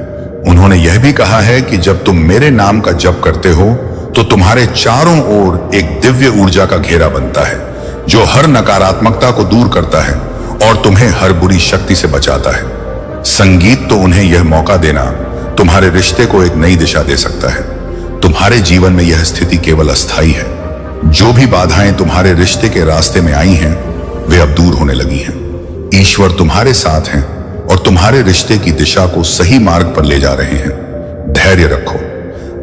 उन्होंने यह भी कहा है कि जब तुम मेरे नाम का जप करते हो तो तुम्हारे चारों ओर एक दिव्य ऊर्जा का घेरा बनता है जो हर नकारात्मकता को दूर करता है और तुम्हें हर बुरी शक्ति से बचाता है। संगीत तो उन्हें यह मौका देना तुम्हारे रिश्ते को एक नई दिशा दे सकता है। तुम्हारे जीवन में यह स्थिति केवल अस्थायी है। जो भी बाधाएं तुम्हारे रिश्ते के रास्ते में आई हैं, वे अब दूर होने लगी हैं। ईश्वर तुम्हारे साथ हैं और तुम्हारे रिश्ते की दिशा को सही मार्ग पर ले जा रहे हैं। धैर्य रखो,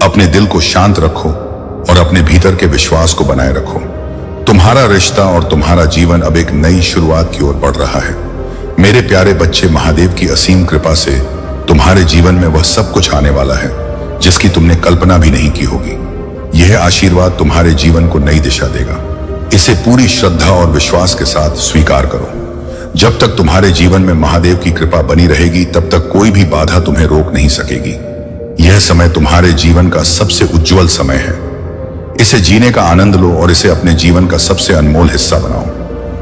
अपने दिल को शांत रखो और अपने भीतर के विश्वास को बनाए रखो। तुम्हारा रिश्ता और तुम्हारा जीवन अब एक नई शुरुआत की ओर बढ़ रहा है। मेरे प्यारे बच्चे, महादेव की असीम कृपा से तुम्हारे जीवन में वह सब कुछ आने वाला है जिसकी तुमने कल्पना भी नहीं की होगी। यह आशीर्वाद तुम्हारे जीवन को नई दिशा देगा। इसे पूरी श्रद्धा और विश्वास के साथ स्वीकार करो। जब तक तुम्हारे जीवन में महादेव की कृपा बनी रहेगी, तब तक कोई भी बाधा तुम्हें रोक नहीं सकेगी। यह समय तुम्हारे जीवन का सबसे उज्जवल समय है। इसे जीने का आनंद लो और इसे अपने जीवन का सबसे अनमोल हिस्सा बनाओ।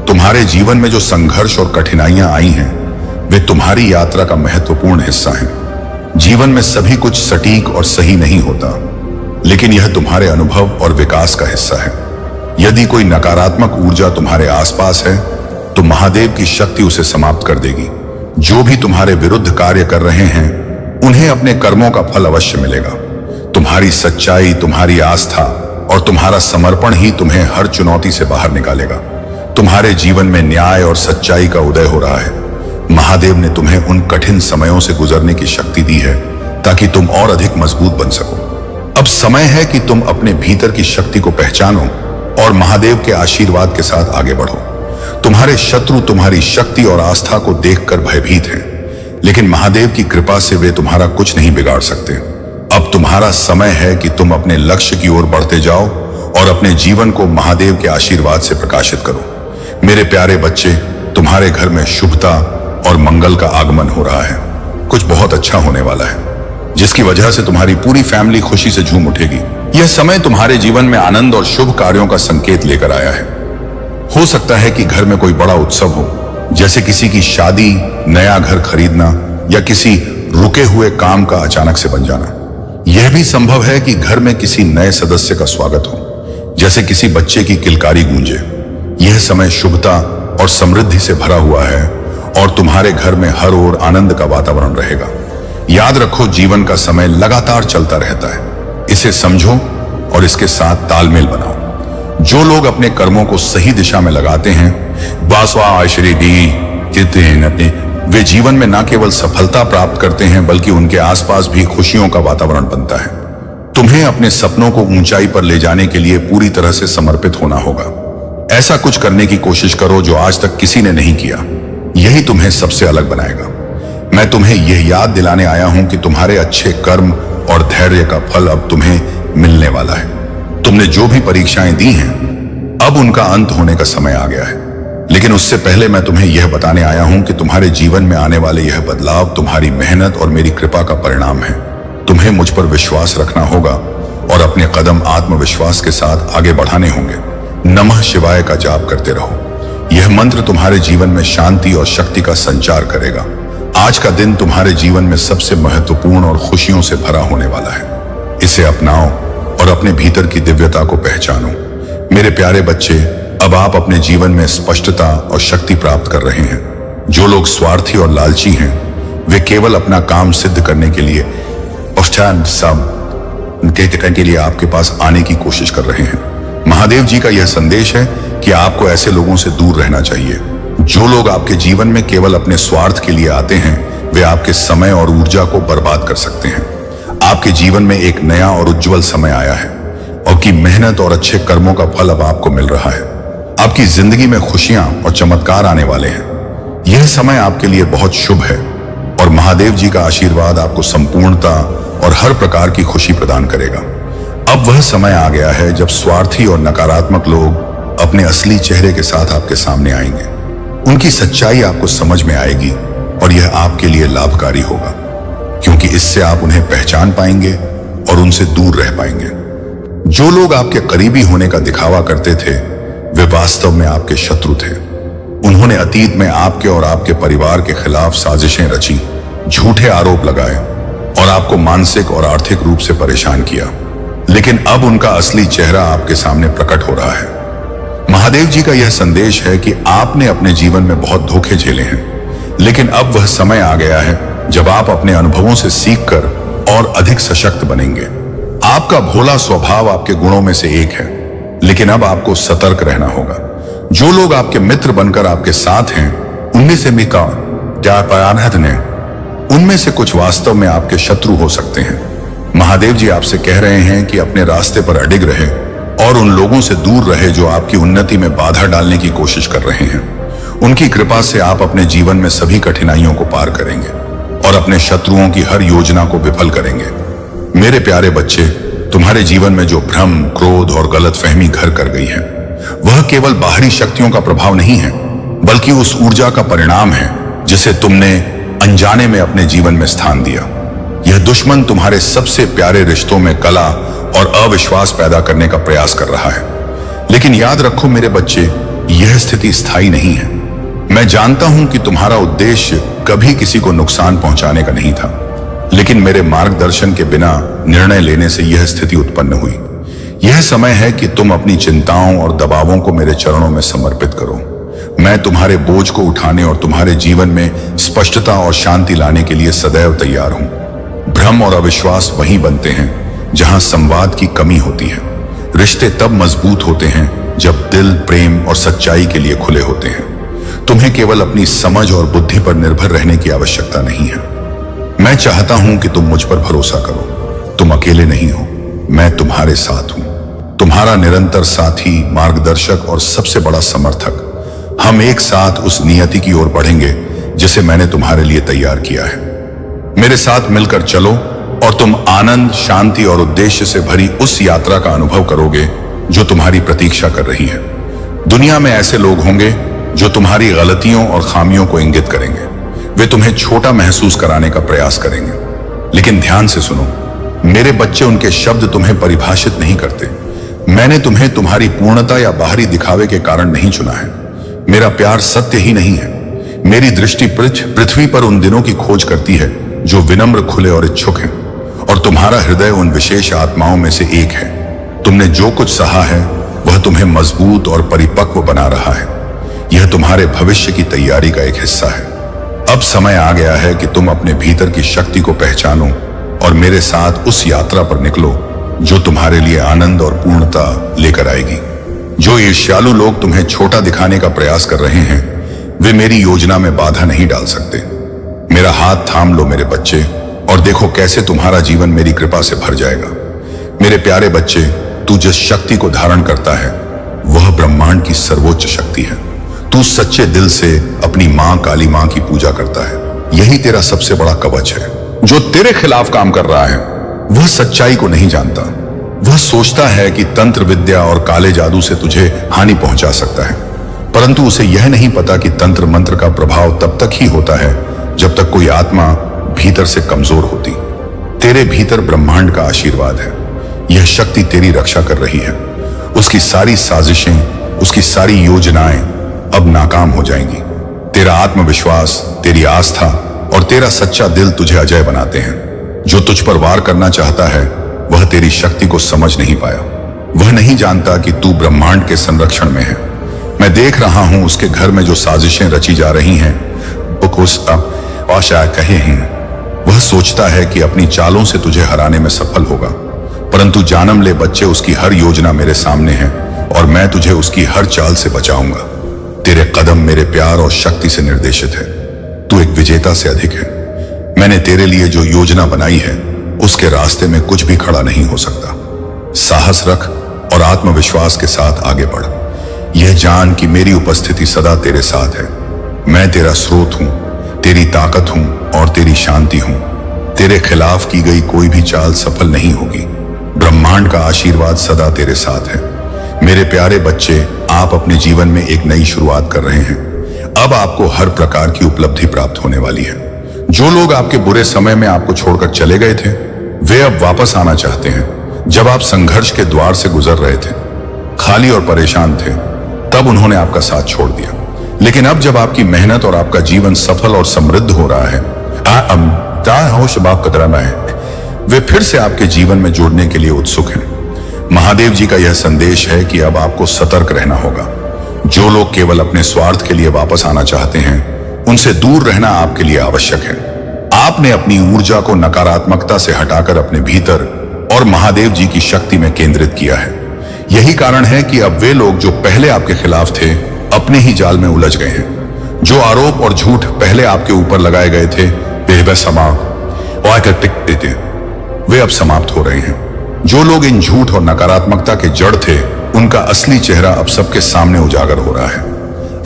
तुम्हारे जीवन में जो संघर्ष और कठिनाइयां आई हैं, वे तुम्हारी यात्रा का महत्वपूर्ण हिस्सा हैं। जीवन में सभी कुछ सटीक और सही नहीं होता, लेकिन यह तुम्हारे अनुभव और विकास का हिस्सा है। यदि कोई नकारात्मक ऊर्जा तुम्हारे आसपास है, तो महादेव की शक्ति उसे समाप्त कर देगी। जो भी तुम्हारे विरुद्ध कार्य कर रहे हैं, उन्हें अपने कर्मों का फल अवश्य मिलेगा। तुम्हारी सच्चाई, तुम्हारी आस्था और तुम्हारा समर्पण ही तुम्हें हर चुनौती से बाहर निकालेगा। तुम्हारे जीवन में न्याय और सच्चाई का उदय हो रहा है। महादेव ने तुम्हें उन कठिन समयों से गुजरने की शक्ति दी है ताकि तुम और अधिक मजबूत बन सको। अब समय है कि तुम अपने भीतर की शक्ति को पहचानो और महादेव के आशीर्वाद के साथ आगे बढ़ो। तुम्हारे शत्रु तुम्हारी शक्ति और आस्था को देखकर भयभीत हैं, लेकिन महादेव की कृपा से वे तुम्हारा कुछ नहीं बिगाड़ सकते। अब तुम्हारा समय है कि तुम अपने लक्ष्य की ओर बढ़ते जाओ और अपने जीवन को महादेव के आशीर्वाद से प्रकाशित करो। मेरे प्यारे बच्चे, तुम्हारे घर में शुभता और मंगल का आगमन हो रहा है। कुछ बहुत अच्छा होने वाला है, जिसकी वजह से तुम्हारी पूरी फैमिली खुशी से झूम उठेगी। यह समय तुम्हारे जीवन में आनंद और शुभ कार्यों का संकेत लेकर आया है। हो सकता है कि घर में कोई बड़ा उत्सव हो, जैसे किसी की शादी, नया घर खरीदना या किसी रुके हुए काम का अचानक से बन जाना। यह भी संभव है कि घर में किसी नए सदस्य का स्वागत हो, जैसे किसी बच्चे की किलकारी गूंजे। यह समय शुभता और समृद्धि से भरा हुआ है और तुम्हारे घर में हर ओर आनंद का वातावरण रहेगा। याद रखो, जीवन का समय लगातार चलता रहता है। इसे समझो और इसके साथ तालमेल बनाओ। जो लोग अपने कर्मों को सही दिशा में लगाते हैं, वे जीवन में न केवल सफलता प्राप्त करते हैं, बल्कि उनके आसपास भी खुशियों का वातावरण बनता है। तुम्हें अपने सपनों को ऊंचाई पर ले जाने के लिए पूरी तरह से समर्पित होना होगा। ऐसा कुछ करने की कोशिश करो जो आज तक किसी ने नहीं किया। यही तुम्हें सबसे अलग बनाएगा। मैं तुम्हें यह याद दिलाने आया हूं कि तुम्हारे अच्छे कर्म और धैर्य का फल अब तुम्हें मिलने वाला है। तुमने जो भी परीक्षाएं दी हैं, अब उनका अंत होने का समय आ गया है। लेकिन उससे पहले मैं तुम्हें यह बताने आया हूं कि तुम्हारे जीवन में आने वाले यह बदलाव तुम्हारी मेहनत और मेरी कृपा का परिणाम है। तुम्हें मुझ पर विश्वास रखना होगा और अपने कदम आत्मविश्वास के साथ आगे बढ़ाने होंगे। नमः शिवाय का जाप करते रहो। यह मंत्र तुम्हारे जीवन में शांति और शक्ति का संचार करेगा। आज का दिन तुम्हारे जीवन में सबसे महत्वपूर्ण और खुशियों से भरा होने वाला है। इसे अपनाओ और अपने भीतर की दिव्यता को पहचानो। मेरे प्यारे बच्चे, अब आप अपने जीवन में स्पष्टता और शक्ति प्राप्त कर रहे हैं। जो लोग स्वार्थी और लालची हैं, वे केवल अपना काम सिद्ध करने के लिए के लिए आपके पास आने की कोशिश कर रहे हैं। महादेव जी का यह संदेश है कि आपको ऐसे लोगों से दूर रहना चाहिए। जो लोग आपके जीवन में केवल अपने स्वार्थ के लिए आते हैं, वे आपके समय और ऊर्जा को बर्बाद कर सकते हैं। आपके जीवन में एक नया और उज्जवल समय आया है और की मेहनत और अच्छे कर्मों का फल अब आपको मिल रहा है। आपकी जिंदगी में खुशियां और चमत्कार आने वाले हैं। यह समय आपके लिए बहुत शुभ है और महादेव जी का आशीर्वाद आपको संपूर्णता और हर प्रकार की खुशी प्रदान करेगा। अब वह समय आ गया है जब स्वार्थी और नकारात्मक लोग अपने असली चेहरे के साथ आपके सामने आएंगे। उनकी सच्चाई आपको समझ में आएगी और यह आपके लिए लाभकारी होगा, क्योंकि इससे आप उन्हें पहचान पाएंगे और उनसे दूर रह पाएंगे। जो लोग आपके करीबी होने का दिखावा करते थे, वे वास्तव में आपके शत्रु थे। उन्होंने अतीत में आपके और आपके परिवार के खिलाफ साजिशें रची, झूठे आरोप लगाए और आपको मानसिक और आर्थिक रूप से परेशान किया। लेकिन अब उनका असली चेहरा आपके सामने प्रकट हो रहा है। महादेव जी का यह संदेश है कि आपने अपने जीवन में बहुत धोखे झेले हैं, लेकिन अब वह समय आ गया है जब आप अपने अनुभवों से सीखकर और अधिक सशक्त बनेंगे। आपका भोला स्वभाव आपके गुणों में से एक है, लेकिन अब आपको सतर्क रहना होगा। जो लोग आपके मित्र बनकर आपके साथ हैं, उनमें से भी उनमें से कुछ वास्तव में आपके शत्रु हो सकते हैं। महादेव जी आपसे कह रहे हैं कि अपने रास्ते पर अडिग रहे और उन लोगों से दूर रहे जो आपकी उन्नति में बाधा डालने की कोशिश कर रहे हैं। उनकी कृपा से आप अपने जीवन में सभी कठिनाइयों को पार करेंगे और अपने शत्रुओं की हर योजना को विफल करेंगे। मेरे प्यारे बच्चे, तुम्हारे जीवन में जो भ्रम, क्रोध और गलतफहमी घर कर गई है, वह केवल बाहरी शक्तियों का प्रभाव नहीं है, बल्कि उस ऊर्जा का परिणाम है जिसे तुमने अनजाने में अपने जीवन में स्थान दिया। यह दुश्मन तुम्हारे सबसे प्यारे रिश्तों में कला और अविश्वास पैदा करने का प्रयास कर रहा है। लेकिन याद रखो मेरे बच्चे, यह स्थिति स्थायी नहीं है। मैं जानता हूं कि तुम्हारा उद्देश्य कभी किसी को नुकसान पहुंचाने का नहीं था, लेकिन मेरे मार्गदर्शन के बिना निर्णय लेने से यह स्थिति उत्पन्न हुई। यह समय है कि तुम अपनी चिंताओं और दबावों को मेरे चरणों में समर्पित करो। मैं तुम्हारे बोझ को उठाने और तुम्हारे जीवन में स्पष्टता और शांति लाने के लिए सदैव तैयार हूं। भ्रम और अविश्वास वहीं बनते हैं जहां संवाद की कमी होती है। रिश्ते तब मजबूत होते हैं जब दिल प्रेम और सच्चाई के लिए खुले होते हैं। तुम्हें केवल अपनी समझ और बुद्धि पर निर्भर रहने की आवश्यकता नहीं है। मैं चाहता हूं कि तुम मुझ पर भरोसा करो। तुम अकेले नहीं हो, मैं तुम्हारे साथ हूं, तुम्हारा निरंतर साथी, मार्गदर्शक और सबसे बड़ा समर्थक। हम एक साथ उस नियति की ओर बढ़ेंगे जिसे मैंने तुम्हारे लिए तैयार किया है। मेरे साथ मिलकर चलो और तुम आनंद, शांति और उद्देश्य से भरी उस यात्रा का अनुभव करोगे जो तुम्हारी प्रतीक्षा कर रही है। दुनिया में ऐसे लोग होंगे जो तुम्हारी गलतियों और खामियों को इंगित करेंगे। वे तुम्हें छोटा महसूस कराने का प्रयास करेंगे, लेकिन ध्यान से सुनो मेरे बच्चे, उनके शब्द तुम्हें परिभाषित नहीं करते। मैंने तुम्हें तुम्हारी पूर्णता या बाहरी दिखावे के कारण नहीं चुना है। मेरा प्यार सत्य ही नहीं है। मेरी दृष्टि पृथ्वी पर उन दिनों की खोज करती है जो विनम्र, खुले और इच्छुक हैं, और तुम्हारा हृदय उन विशेष आत्माओं में से एक है। तुमने जो कुछ सहा है वह तुम्हें मजबूत और परिपक्व बना रहा है। यह तुम्हारे भविष्य की तैयारी का एक हिस्सा है। अब समय आ गया है कि तुम अपने भीतर की शक्ति को पहचानो और मेरे साथ उस यात्रा पर निकलो जो तुम्हारे लिए आनंद और पूर्णता लेकर आएगी। जो ईर्ष्यालु लोग तुम्हें छोटा दिखाने का प्रयास कर रहे हैं, वे मेरी योजना में बाधा नहीं डाल सकते। मेरा हाथ थाम लो मेरे बच्चे, और देखो कैसे तुम्हारा जीवन मेरी कृपा से भर जाएगा। मेरे प्यारे बच्चे, तू जिस शक्ति को धारण करता है वह ब्रह्मांड की सर्वोच्च शक्ति है। तू सच्चे दिल से अपनी मां काली मां की पूजा करता है। यही तेरा सबसे बड़ा कवच है। जो तेरे खिलाफ काम कर रहा है वह सच्चाई को नहीं जानता। वह सोचता है कि तंत्र विद्या और काले जादू से तुझे हानि पहुंचा सकता है, परंतु उसे यह नहीं पता कि तंत्र मंत्र का प्रभाव तब तक ही होता है जब तक कोई आत्मा भीतर से कमजोर होती। तेरे भीतर ब्रह्मांड का आशीर्वाद है। यह शक्ति तेरी रक्षा कर रही है। उसकी सारी साजिशें, उसकी सारी योजनाएं अब नाकाम हो जाएंगी। तेरा आत्मविश्वास, तेरी आस्था और तेरा सच्चा दिल तुझे अजय बनाते हैं। जो तुझ पर वार करना चाहता है वह तेरी शक्ति को समझ नहीं पाया। वह नहीं जानता कि तू ब्रह्मांड के संरक्षण में है। मैं देख रहा हूं उसके घर में जो साजिशें रची जा रही हैं वो कुछ आशा कहे हैं। वह सोचता है कि अपनी चालों से तुझे हराने में सफल होगा, परंतु जानम ले बच्चे, उसकी हर योजना मेरे सामने है और मैं तुझे उसकी हर चाल से बचाऊंगा। तेरे कदम मेरे प्यार और शक्ति से निर्देशित है। तू एक विजेता से अधिक है। मैंने तेरे लिए जो योजना बनाई है उसके रास्ते में कुछ भी खड़ा नहीं हो सकता। साहस रख और आत्मविश्वास के साथ आगे बढ़। यह जान कि मेरी उपस्थिति सदा तेरे साथ है। मैं तेरा स्रोत हूं, तेरी ताकत हूं और तेरी शांति हूं। तेरे खिलाफ की गई कोई भी चाल सफल नहीं होगी। ब्रह्मांड का आशीर्वाद सदा तेरे साथ है। मेरे प्यारे बच्चे, आप अपने जीवन में एक नई शुरुआत कर रहे हैं। अब आपको हर प्रकार की उपलब्धि प्राप्त होने वाली है। जो लोग आपके बुरे समय में आपको छोड़कर चले गए थे वे अब वापस आना चाहते हैं। जब आप संघर्ष के द्वार से गुजर रहे थे, खाली और परेशान थे, तब उन्होंने आपका साथ छोड़ दिया। लेकिन अब जब आपकी मेहनत और आपका जीवन सफल और समृद्ध हो रहा है, वे फिर से आपके जीवन में जुड़ने के लिए उत्सुक हैं। महादेव जी का यह संदेश है कि अब आपको सतर्क रहना होगा। जो लोग केवल अपने स्वार्थ के लिए वापस आना चाहते हैं उनसे दूर रहना आपके लिए आवश्यक है। आपने अपनी ऊर्जा को नकारात्मकता से हटाकर अपने भीतर और महादेव जी की शक्ति में केंद्रित किया है। यही कारण है कि अब वे लोग जो पहले आपके खिलाफ थे अपने ही जाल में उलझ गए हैं। जो आरोप और झूठ पहले आपके ऊपर लगाए गए थे वे अब समाप्त हो रहे हैं। जो लोग इन झूठ और नकारात्मकता के जड़ थे उनका असली चेहरा अब सबके सामने उजागर हो रहा है।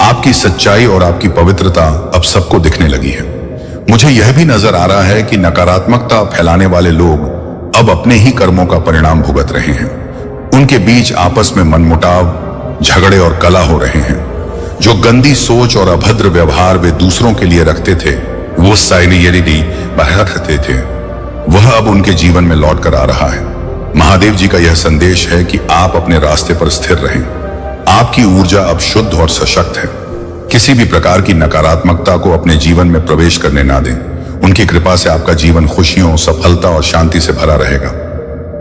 आपकी सच्चाई और आपकी पवित्रता अब सबको दिखने लगी है। मुझे यह भी नजर आ रहा है कि नकारात्मकता फैलाने वाले लोग अब अपने ही कर्मों का परिणाम भुगत रहे हैं। उनके बीच आपस में मनमुटाव, झगड़े और कलह हो रहे हैं। जो गंदी सोच और अभद्र व्यवहार वे दूसरों के लिए रखते थे, वो रखते थे, वह अब उनके जीवन में लौट कर आ रहा है। महादेव जी का यह संदेश है कि आप अपने रास्ते पर स्थिर रहें। आपकी ऊर्जा अब शुद्ध और सशक्त है। किसी भी प्रकार की नकारात्मकता को अपने जीवन में प्रवेश करने ना दें। उनकी कृपा से आपका जीवन खुशियों, सफलता और शांति से भरा रहेगा।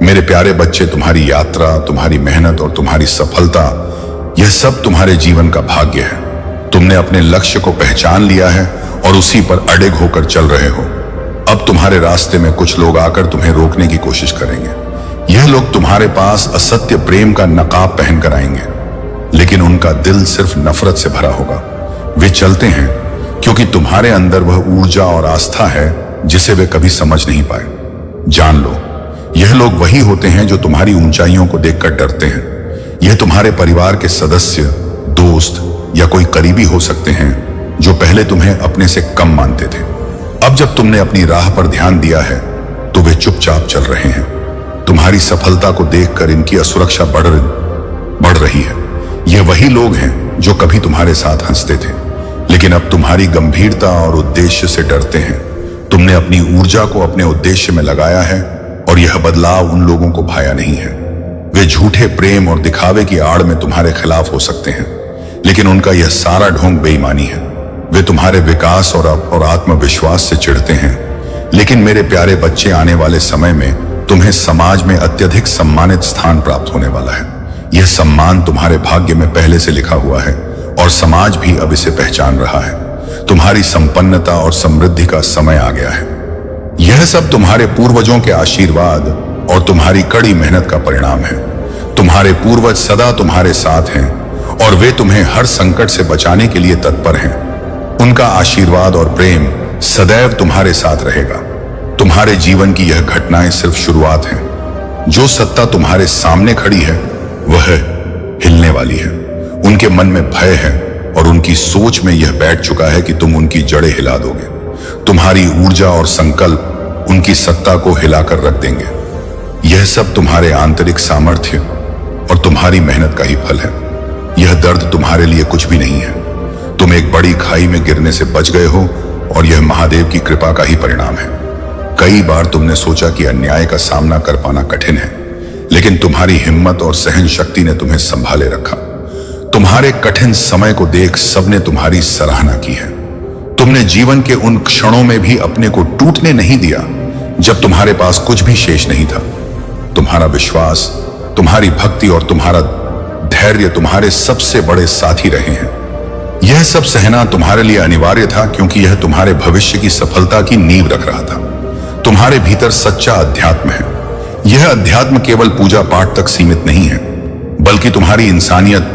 मेरे प्यारे बच्चे, तुम्हारी यात्रा, तुम्हारी मेहनत और तुम्हारी सफलता, यह सब तुम्हारे जीवन का भाग्य है। तुमने अपने लक्ष्य को पहचान लिया है और उसी पर अडिग होकर चल रहे हो। अब तुम्हारे रास्ते में कुछ लोग आकर तुम्हें रोकने की कोशिश करेंगे। यह लोग तुम्हारे पास असत्य प्रेम का नकाब पहनकर आएंगे, लेकिन उनका दिल सिर्फ नफरत से भरा होगा। वे चलते हैं क्योंकि तुम्हारे अंदर वह ऊर्जा और आस्था है जिसे वे कभी समझ नहीं पाए। जान लो, यह लोग वही होते हैं जो तुम्हारी ऊंचाइयों को देखकर डरते हैं। यह तुम्हारे परिवार के सदस्य, दोस्त या कोई करीबी हो सकते हैं जो पहले तुम्हें अपने से कम मानते थे। अब जब तुमने अपनी राह पर ध्यान दिया है तो वे चुपचाप चल रहे हैं। तुम्हारी सफलता को देखकर इनकी असुरक्षा बढ़ रही है। यह वही लोग हैं जो कभी तुम्हारे साथ हंसते थे, लेकिन अब तुम्हारी गंभीरता और उद्देश्य से डरते हैं। तुमने अपनी ऊर्जा को अपने उद्देश्य में लगाया है और यह बदलाव उन लोगों को भाया नहीं है। वे झूठे प्रेम और दिखावे की आड़ में तुम्हारे खिलाफ हो सकते हैं, लेकिन उनका यह सारा ढोंग बेईमानी है। वे तुम्हारे विकास और आत्मविश्वास से चिढ़ते हैं। लेकिन मेरे प्यारे बच्चे, आने वाले समय में तुम्हें समाज में अत्यधिक सम्मानित स्थान प्राप्त होने वाला है। यह सम्मान तुम्हारे भाग्य में पहले से लिखा हुआ है और समाज भी अब इसे पहचान रहा है। तुम्हारी संपन्नता और समृद्धि का समय आ गया है। यह सब तुम्हारे पूर्वजों के आशीर्वाद और तुम्हारी कड़ी मेहनत का परिणाम है। तुम्हारे पूर्वज सदा तुम्हारे साथ हैं और वे तुम्हें हर संकट से बचाने के लिए तत्पर हैं। उनका आशीर्वाद और प्रेम सदैव तुम्हारे साथ रहेगा। तुम्हारे जीवन की यह घटनाएं सिर्फ शुरुआत हैं। जो सत्ता तुम्हारे सामने खड़ी है वह हिलने वाली है। उनके मन में भय है और उनकी सोच में यह बैठ चुका है कि तुम उनकी जड़ें हिला दोगे। तुम्हारी ऊर्जा और संकल्प उनकी सत्ता को हिलाकर रख देंगे। यह सब तुम्हारे आंतरिक सामर्थ्य और तुम्हारी मेहनत का ही फल है। यह दर्द तुम्हारे लिए कुछ भी नहीं है। तुम एक बड़ी खाई में गिरने से बच गए हो और यह महादेव की कृपा का ही परिणाम है। कई बार तुमने सोचा कि अन्याय का सामना कर पाना कठिन है, लेकिन तुम्हारी हिम्मत और सहन शक्ति ने तुम्हें संभाले रखा। तुम्हारे कठिन समय को देख सबने तुम्हारी सराहना की है। तुमने जीवन के उन क्षणों में भी अपने को टूटने नहीं दिया जब तुम्हारे पास कुछ भी शेष नहीं था। तुम्हारा विश्वास, तुम्हारी भक्ति और तुम्हारा धैर्य तुम्हारे सबसे बड़े साथी रहे हैं। यह सब सहना तुम्हारे लिए अनिवार्य था, क्योंकि यह तुम्हारे भविष्य की सफलता की नींव रख रहा था। तुम्हारे भीतर सच्चा अध्यात्म है। यह अध्यात्म केवल पूजा पाठ तक सीमित नहीं है, बल्कि तुम्हारी इंसानियत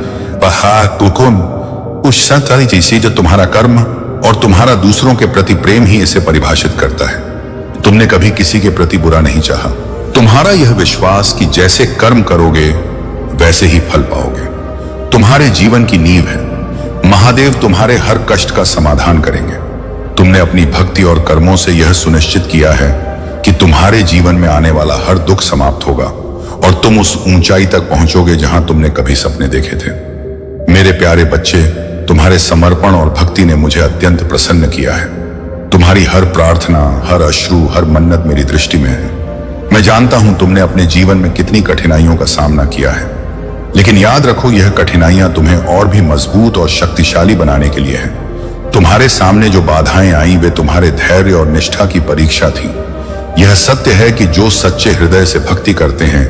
उस सारी चीजें जो तुम्हारा कर्म और तुम्हारा दूसरों के प्रति प्रेम ही इसे परिभाषित करता है। तुमने कभी किसी के प्रति बुरा नहीं चाहा। तुम्हारा यह विश्वास कि जैसे कर्म करोगे वैसे ही फल पाओगे, तुम्हारे जीवन की नींव है। महादेव तुम्हारे हर कष्ट का समाधान करेंगे। तुमने अपनी भक्ति और कर्मों से यह सुनिश्चित किया है कि तुम्हारे जीवन में आने वाला हर दुख समाप्त होगा और तुम उस ऊंचाई तक पहुंचोगे जहां तुमने कभी सपने देखे थे। मेरे प्यारे बच्चे, तुम्हारे समर्पण और भक्ति ने मुझे अत्यंत प्रसन्न किया है। तुम्हारी हर प्रार्थना, हर अश्रु, हर मन्नत मेरी दृष्टि में है। मैं जानता हूं तुमने अपने जीवन में कितनी कठिनाइयों का सामना किया है, लेकिन याद रखो यह कठिनाइयां तुम्हें और भी मजबूत और शक्तिशाली बनाने के लिए हैं। तुम्हारे सामने जो बाधाएं आई वे तुम्हारे धैर्य और निष्ठा की परीक्षा थी। यह सत्य है कि जो सच्चे हृदय से भक्ति करते हैं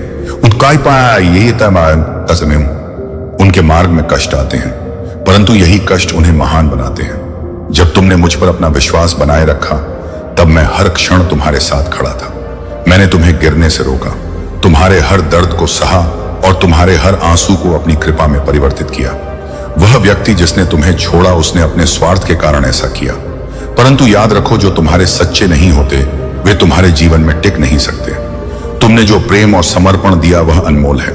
उनके मार्ग में कष्ट आते हैं, परंतु यही कष्ट उन्हें महान बनाते हैं। जब तुमने मुझ पर अपना विश्वास बनाए रखा, तब मैं हर क्षण तुम्हारे साथ खड़ा था। मैंने तुम्हें गिरने से रोका, तुम्हारे हर दर्द को सहा और तुम्हारे हर आंसू को अपनी कृपा में परिवर्तित किया। वह व्यक्ति जिसने तुम्हें छोड़ा, उसने अपने स्वार्थ के कारण ऐसा किया, परंतु याद रखो जो तुम्हारे सच्चे नहीं होते वे तुम्हारे जीवन में टिक नहीं सकते। तुमने जो प्रेम और समर्पण दिया वह अनमोल है।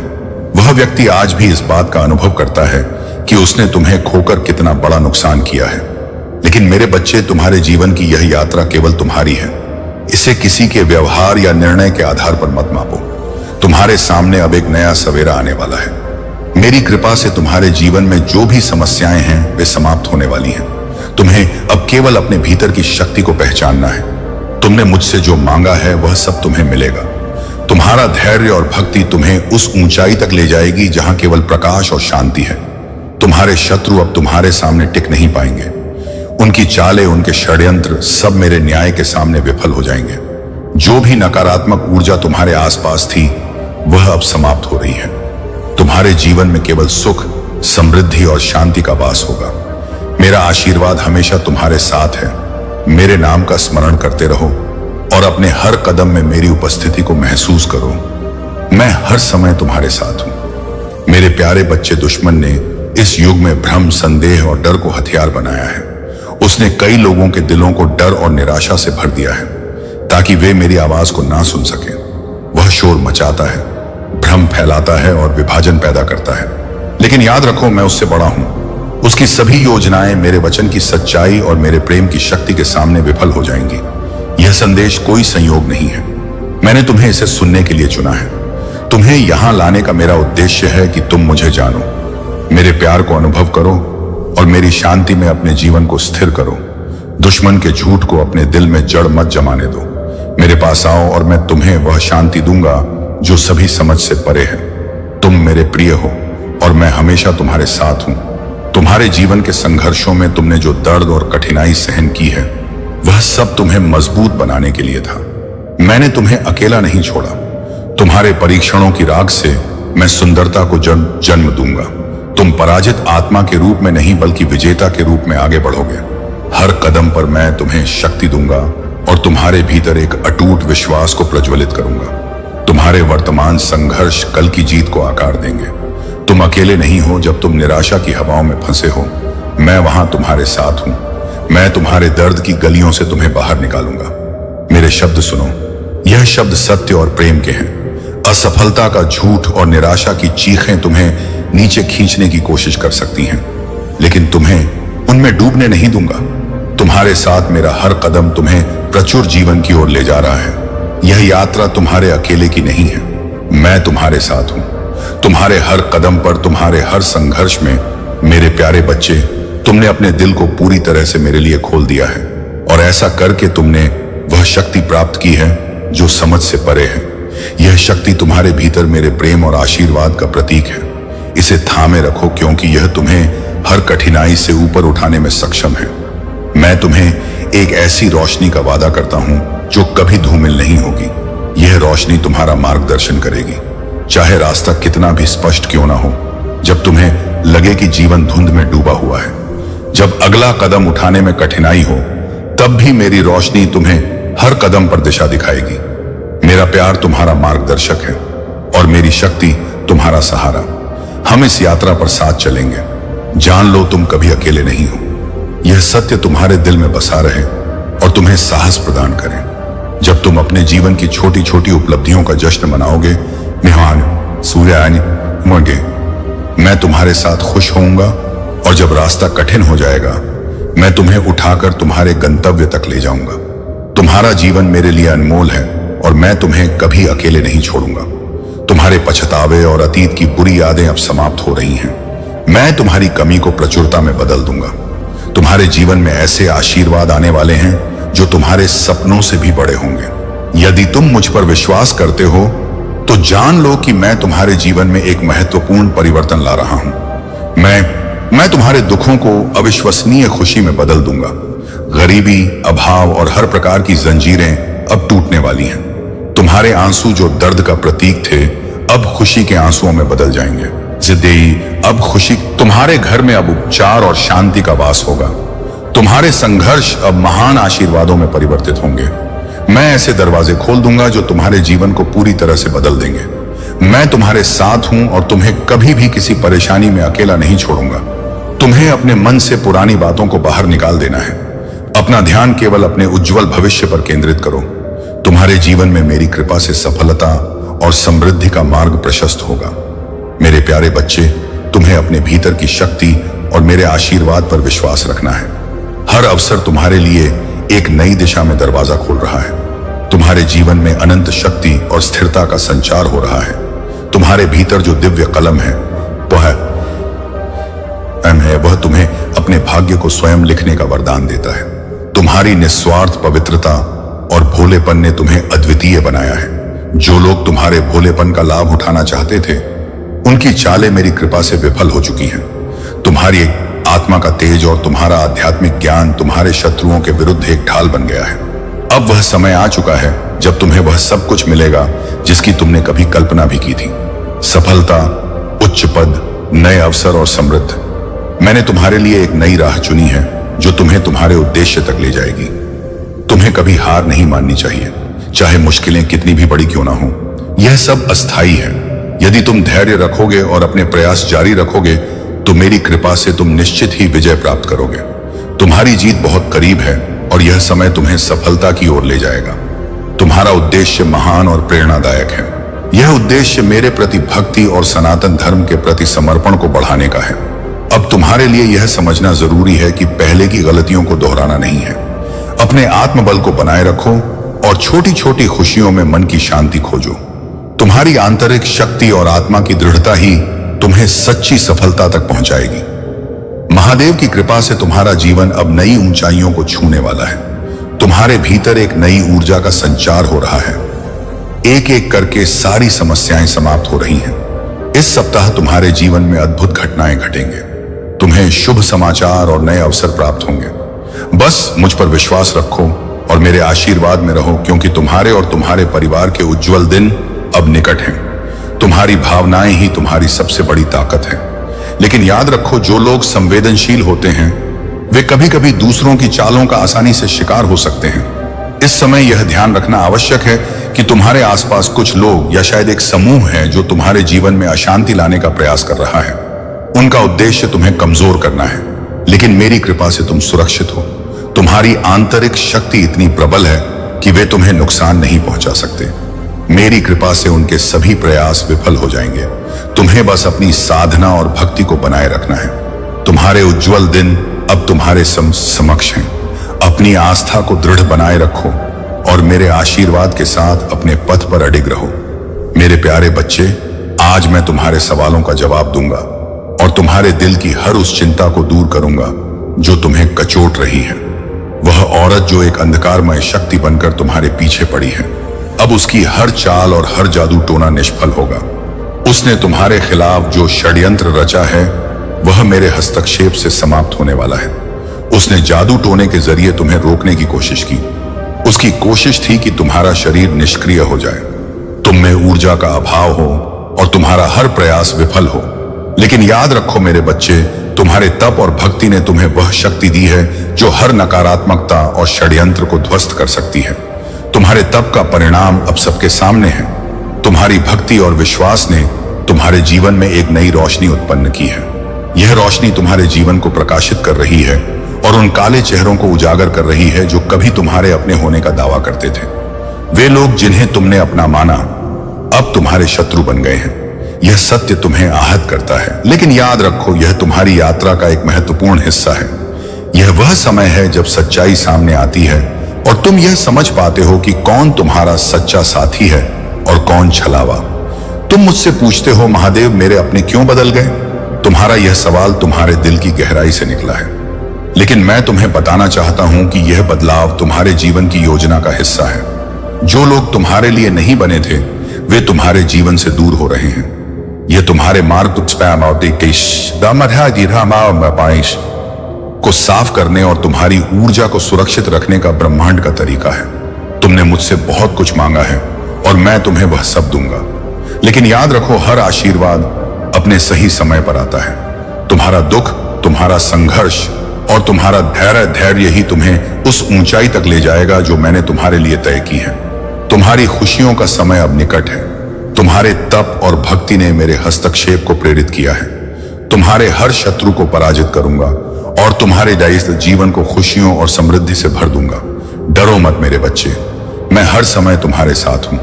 वह व्यक्ति आज भी इस बात का अनुभव करता है कि उसने तुम्हें खोकर कितना बड़ा नुकसान किया है। लेकिन मेरे बच्चे, तुम्हारे जीवन की यह यात्रा केवल तुम्हारी है। इसे किसी के व्यवहार या निर्णय के आधार पर मत मापो। तुम्हारे सामने अब एक नया सवेरा आने वाला है। मेरी कृपा से तुम्हारे जीवन में जो भी समस्याएं हैं वे समाप्त होने वाली हैं। तुम्हें अब केवल अपने भीतर की शक्ति को पहचानना है। तुमने मुझसे जो मांगा है वह सब तुम्हें मिलेगा। तुम्हारा धैर्य और भक्ति तुम्हें उस ऊंचाई तक ले जाएगी जहां केवल प्रकाश और शांति है। तुम्हारे शत्रु अब तुम्हारे सामने टिक नहीं पाएंगे। उनकी चालें, उनके षड्यंत्र सब मेरे न्याय के सामने विफल हो जाएंगे। जो भी नकारात्मक ऊर्जा तुम्हारे आसपास थी वह अब समाप्त हो रही है। तुम्हारे जीवन में केवल सुख, समृद्धि और शांति का वास होगा। मेरा आशीर्वाद हमेशा तुम्हारे साथ है। मेरे नाम का स्मरण करते रहो और अपने हर कदम में मेरी उपस्थिति को महसूस करो। मैं हर समय तुम्हारे साथ हूं। मेरे प्यारे बच्चे, दुश्मन ने इस युग में भ्रम, संदेह और डर को हथियार बनाया है। उसने कई लोगों के दिलों को डर और निराशा से भर दिया है ताकि वे मेरी आवाज को ना सुन सके। वह शोर मचाता है, भ्रम फैलाता है और विभाजन पैदा करता है, लेकिन याद रखो मैं उससे बड़ा हूं। उसकी सभी योजनाएं मेरे वचन की सच्चाई और मेरे प्रेम की शक्ति के सामने विफल हो जाएंगी। यह संदेश कोई संयोग नहीं है। मैंने तुम्हें इसे सुनने के लिए चुना है। तुम्हें यहां लाने का मेरा उद्देश्य है कि तुम मुझे जानो, मेरे प्यार को अनुभव करो और मेरी शांति में अपने जीवन को स्थिर करो। दुश्मन के झूठ को अपने दिल में जड़ मत जमाने दो। मेरे पास आओ और मैं तुम्हें वह शांति दूंगा जो सभी समझ से परे है। तुम मेरे प्रिय हो और मैं हमेशा तुम्हारे साथ हूं। तुम्हारे जीवन के संघर्षों में तुमने जो दर्द और कठिनाई सहन की है वह सब तुम्हें मजबूत बनाने के लिए था। मैंने तुम्हें अकेला नहीं छोड़ा। तुम्हारे परीक्षणों की राख से मैं सुंदरता को जन्म दूंगा। तुम पराजित आत्मा के रूप में नहीं बल्कि विजेता के रूप में आगे बढ़ोगे। हर कदम पर मैं तुम्हें शक्ति दूंगा और तुम्हारे भीतर एक अटूट विश्वास को प्रज्वलित करूंगा। तुम्हारे वर्तमान संघर्ष कल की जीत को आकार देंगे। तुम अकेले नहीं हो। जब तुम निराशा की हवाओं में फंसे हो, मैं वहां तुम्हारे साथ हूं। मैं तुम्हारे दर्द की गलियों से तुम्हें बाहर निकालूंगा। मेरे शब्द सुनो, यह शब्द सत्य और प्रेम के हैं। असफलता का झूठ और निराशा की चीखें तुम्हें नीचे खींचने की कोशिश कर सकती हैं, लेकिन तुम्हें उनमें डूबने नहीं दूंगा। तुम्हारे साथ मेरा हर कदम तुम्हें प्रचुर जीवन की ओर ले जा रहा है। यह यात्रा तुम्हारे अकेले की नहीं है, मैं तुम्हारे साथ हूं। तुम्हारे हर कदम पर, तुम्हारे हर संघर्ष में मेरे प्यारे बच्चे, तुमने अपने दिल को पूरी तरह से मेरे लिए खोल दिया है और ऐसा करके तुमने वह शक्ति प्राप्त की है जो समझ से परे है। यह शक्ति तुम्हारे भीतर मेरे प्रेम और आशीर्वाद का प्रतीक है। इसे थामे रखो, क्योंकि यह तुम्हें हर कठिनाई से ऊपर उठाने में सक्षम है। मैं तुम्हें एक ऐसी रोशनी का वादा करता हूं जो कभी धूमिल नहीं होगी। यह रोशनी तुम्हारा मार्गदर्शन करेगी, चाहे रास्ता कितना भी स्पष्ट क्यों ना हो। जब तुम्हें लगे कि जीवन धुंध में डूबा हुआ है, जब अगला कदम उठाने में कठिनाई हो, तब भी मेरी रोशनी तुम्हें हर कदम पर दिशा दिखाएगी। मेरा प्यार तुम्हारा मार्गदर्शक है और मेरी शक्ति तुम्हारा सहारा। हम इस यात्रा पर साथ चलेंगे। जान लो, तुम कभी अकेले नहीं हो। यह सत्य तुम्हारे दिल में बसा रहे और तुम्हें साहस प्रदान करे। जब तुम अपने जीवन की छोटी छोटी उपलब्धियों का जश्न मनाओगे, मेहमान सूर्यान मुझे, मैं तुम्हारे साथ खुश होऊंगा। और जब रास्ता कठिन हो जाएगा, मैं तुम्हें उठाकर तुम्हारे गंतव्य तक ले जाऊंगा। तुम्हारा जीवन मेरे लिए अनमोल है और मैं तुम्हें कभी अकेले नहीं छोड़ूंगा। तुम्हारे पछतावे और अतीत की बुरी यादें अब समाप्त हो रही हैं। मैं तुम्हारी कमी को प्रचुरता में बदल दूंगा। तुम्हारे जीवन में ऐसे आशीर्वाद आने वाले हैं जो तुम्हारे सपनों से भी बड़े होंगे। यदि तुम मुझ पर विश्वास करते हो तो जान लो कि मैं तुम्हारे जीवन में एक महत्वपूर्ण परिवर्तन ला रहा हूं। मैं तुम्हारे दुखों को अविश्वसनीय खुशी में बदल दूंगा। गरीबी, अभाव और हर प्रकार की जंजीरें अब टूटने वाली हैं। तुम्हारे आंसू जो दर्द का प्रतीक थे, अब खुशी के आंसुओं में बदल जाएंगे। जिद्दी, अब खुशी तुम्हारे घर में अब उपचार और शांति का वास होगा। तुम्हारे संघर्ष अब महान आशीर्वादों में परिवर्तित होंगे। मैं ऐसे दरवाजे खोल दूंगा जो तुम्हारे जीवन को पूरी तरह से बदल देंगे। मैं तुम्हारे साथ हूं और तुम्हें कभी भी किसी परेशानी में अकेला नहीं छोड़ूंगा। तुम्हें अपने मन से पुरानी बातों को बाहर निकाल देना है। अपना ध्यान केवल अपने उज्जवल भविष्य पर केंद्रित करो। तुम्हारे जीवन में मेरी कृपा से सफलता और समृद्धि का मार्ग प्रशस्त होगा। मेरे प्यारे बच्चे, तुम्हें अपने भीतर की शक्ति और मेरे आशीर्वाद पर विश्वास रखना है। हर अवसर तुम्हारे लिए एक नई दिशा में दरवाजा खोल रहा है। तुम्हारे जीवन में अनंत शक्ति और स्थिरता का संचार हो रहा है। तुम्हारे भीतर जो दिव्य कलम है वह तुम्हें अपने भाग्य को स्वयं लिखने का वरदान देता है। तुम्हारी निस्वार्थ पवित्रता और भोलेपन ने तुम्हें अद्वितीय बनाया है। जो लोग तुम्हारे भोलेपन का लाभ उठाना चाहते थे, उनकी चालें मेरी कृपा से विफल हो चुकी हैं। तुम्हारी आत्मा का तेज और तुम्हारा आध्यात्मिक ज्ञान तुम्हारे शत्रुओं के विरुद्ध एक ढाल बन गया है। अब वह समय आ चुका है जब तुम्हें वह सब कुछ मिलेगा जिसकी तुमने कभी कल्पना भी की थी। सफलता, उच्च पद, नए अवसर और समृद्धि। मैंने तुम्हारे लिए एक नई राह चुनी है जो तुम्हें तुम्हारे उद्देश्य तक ले जाएगी। तुम्हें कभी हार नहीं माननी चाहिए, चाहे मुश्किलें कितनी भी बड़ी क्यों ना हो। यह सब अस्थायी है। यदि तुम धैर्य रखोगे और अपने प्रयास जारी रखोगे तो मेरी कृपा से तुम निश्चित ही विजय प्राप्त करोगे। तुम्हारी जीत बहुत करीब है और यह समय तुम्हें सफलता की ओर ले जाएगा। तुम्हारा उद्देश्य महान और प्रेरणादायक है। यह उद्देश्य मेरे प्रति भक्ति और सनातन धर्म के प्रति समर्पण को बढ़ाने का है। अब तुम्हारे लिए यह समझना जरूरी है कि पहले की गलतियों को दोहराना नहीं है। अपने आत्मबल को बनाए रखो और छोटी छोटी खुशियों में मन की शांति खोजो। तुम्हारी आंतरिक शक्ति और आत्मा की दृढ़ता ही तुम्हें सच्ची सफलता तक पहुंचाएगी। महादेव की कृपा से तुम्हारा जीवन अब नई ऊंचाइयों को छूने वाला है। तुम्हारे भीतर एक नई ऊर्जा का संचार हो रहा है। एक एक करके सारी समस्याएं समाप्त हो रही हैं। इस सप्ताह तुम्हारे जीवन में अद्भुत घटनाएं घटेंगे। तुम्हें शुभ समाचार और नए अवसर प्राप्त होंगे। बस मुझ पर विश्वास रखो और मेरे आशीर्वाद में रहो, क्योंकि तुम्हारे और तुम्हारे परिवार के उज्जवल दिन अब निकट हैं। तुम्हारी भावनाएं ही तुम्हारी सबसे बड़ी ताकत है। लेकिन याद रखो, जो लोग संवेदनशील होते हैं वे कभी कभी दूसरों की चालों का आसानी से शिकार हो सकते हैं। इस समय यह ध्यान रखना आवश्यक है कि तुम्हारे आसपास कुछ लोग या शायद एक समूह है जो तुम्हारे जीवन में अशांति लाने का प्रयास कर रहा है। उनका उद्देश्य तुम्हें कमजोर करना है, लेकिन मेरी कृपा से तुम सुरक्षित हो। तुम्हारी आंतरिक शक्ति इतनी प्रबल है कि वे तुम्हें नुकसान नहीं पहुंचा सकते। मेरी कृपा से उनके सभी प्रयास विफल हो जाएंगे। तुम्हें बस अपनी साधना और भक्ति को बनाए रखना है। तुम्हारे उज्जवल दिन अब तुम्हारे समक्ष हैं। अपनी आस्था को दृढ़ बनाए रखो और मेरे आशीर्वाद के साथ अपने पथ पर अडिग रहो। मेरे प्यारे बच्चे, आज मैं तुम्हारे सवालों का जवाब दूंगा और तुम्हारे दिल की हर उस चिंता को दूर करूंगा जो तुम्हें कचोट रही है। वह औरत जो एक अंधकारमय शक्ति बनकर तुम्हारे पीछे पड़ी है, अब उसकी हर चाल और हर जादू टोना निष्फल होगा। उसने तुम्हारे खिलाफ जो षड्यंत्र रचा है वह मेरे हस्तक्षेप से समाप्त होने वाला है। उसने जादू टोने के जरिए तुम्हें रोकने की कोशिश की। उसकी कोशिश थी कि तुम्हारा शरीर निष्क्रिय हो जाए, तुम में ऊर्जा का अभाव हो और तुम्हारा हर प्रयास विफल हो। लेकिन याद रखो मेरे बच्चे, तुम्हारे तप और भक्ति ने तुम्हें वह शक्ति दी है जो हर नकारात्मकता और षड्यंत्र को ध्वस्त कर सकती है। तुम्हारे तप का परिणाम अब सबके सामने है। तुम्हारी भक्ति और विश्वास ने तुम्हारे जीवन में एक नई रोशनी उत्पन्न की है। यह रोशनी तुम्हारे जीवन को प्रकाशित कर रही है और उन काले चेहरों को उजागर कर रही है जो कभी तुम्हारे अपने होने का दावा करते थे। वे लोग जिन्हें तुमने अपना माना अब तुम्हारे शत्रु बन गए हैं। यह सत्य तुम्हें आहत करता है, लेकिन याद रखो यह तुम्हारी यात्रा का एक महत्वपूर्ण हिस्सा है। यह वह समय है जब सच्चाई सामने आती है और तुम यह समझ पाते हो कि कौन तुम्हारा सच्चा साथी है और कौन छलावा। तुम मुझसे पूछते हो महादेव मेरे अपने क्यों बदल गए। तुम्हारा यह सवाल तुम्हारे दिल की गहराई से निकला है, लेकिन मैं तुम्हें बताना चाहता हूं कि यह बदलाव तुम्हारे जीवन की योजना का हिस्सा है। जो लोग तुम्हारे लिए नहीं बने थे वे तुम्हारे जीवन से दूर हो रहे हैं। यह तुम्हारे मार्ग को साफ करने और तुम्हारी ऊर्जा को सुरक्षित रखने का ब्रह्मांड का तरीका है। तुमने मुझसे बहुत कुछ मांगा है और मैं तुम्हें वह सब दूंगा, लेकिन याद रखो हर आशीर्वाद अपने सही समय पर आता है। तुम्हारा दुख, तुम्हारा संघर्ष और तुम्हारा धैर्य ही तुम्हें उस ऊंचाई तक ले जाएगा जो मैंने तुम्हारे लिए तय की है। तुम्हारी खुशियों का समय अब निकट है। तुम्हारे तप और भक्ति ने मेरे हस्तक्षेप को प्रेरित किया है। तुम्हारे हर शत्रु को पराजित करूंगा और तुम्हारे जीवन को खुशियों और समृद्धि से भर दूंगा। डरो मत मेरे बच्चे, मैं हर समय तुम्हारे साथ हूं,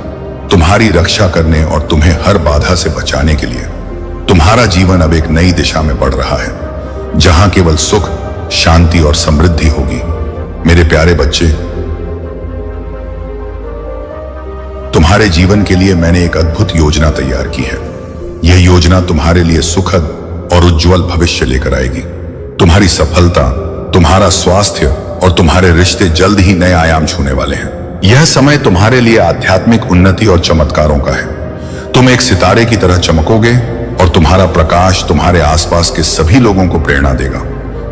तुम्हारी रक्षा करने और तुम्हें हर बाधा से बचाने के लिए। तुम्हारा जीवन अब एक नई दिशा में बढ़ रहा है, जहां केवल सुख, शांति और समृद्धि होगी। मेरे प्यारे बच्चे, तुम्हारे जीवन के लिए मैंने एक अद्भुत योजना तैयार की है। यह योजना तुम्हारे लिए सुखद और उज्जवल भविष्य लेकर आएगी। तुम्हारी सफलता, तुम्हारा स्वास्थ्य और तुम्हारे रिश्ते जल्द ही नए आयाम छूने वाले हैं। यह समय तुम्हारे लिए आध्यात्मिक उन्नति और चमत्कारों का है। तुम एक सितारे की तरह चमकोगे और तुम्हारा प्रकाश तुम्हारे आसपास के सभी लोगों को प्रेरणा देगा।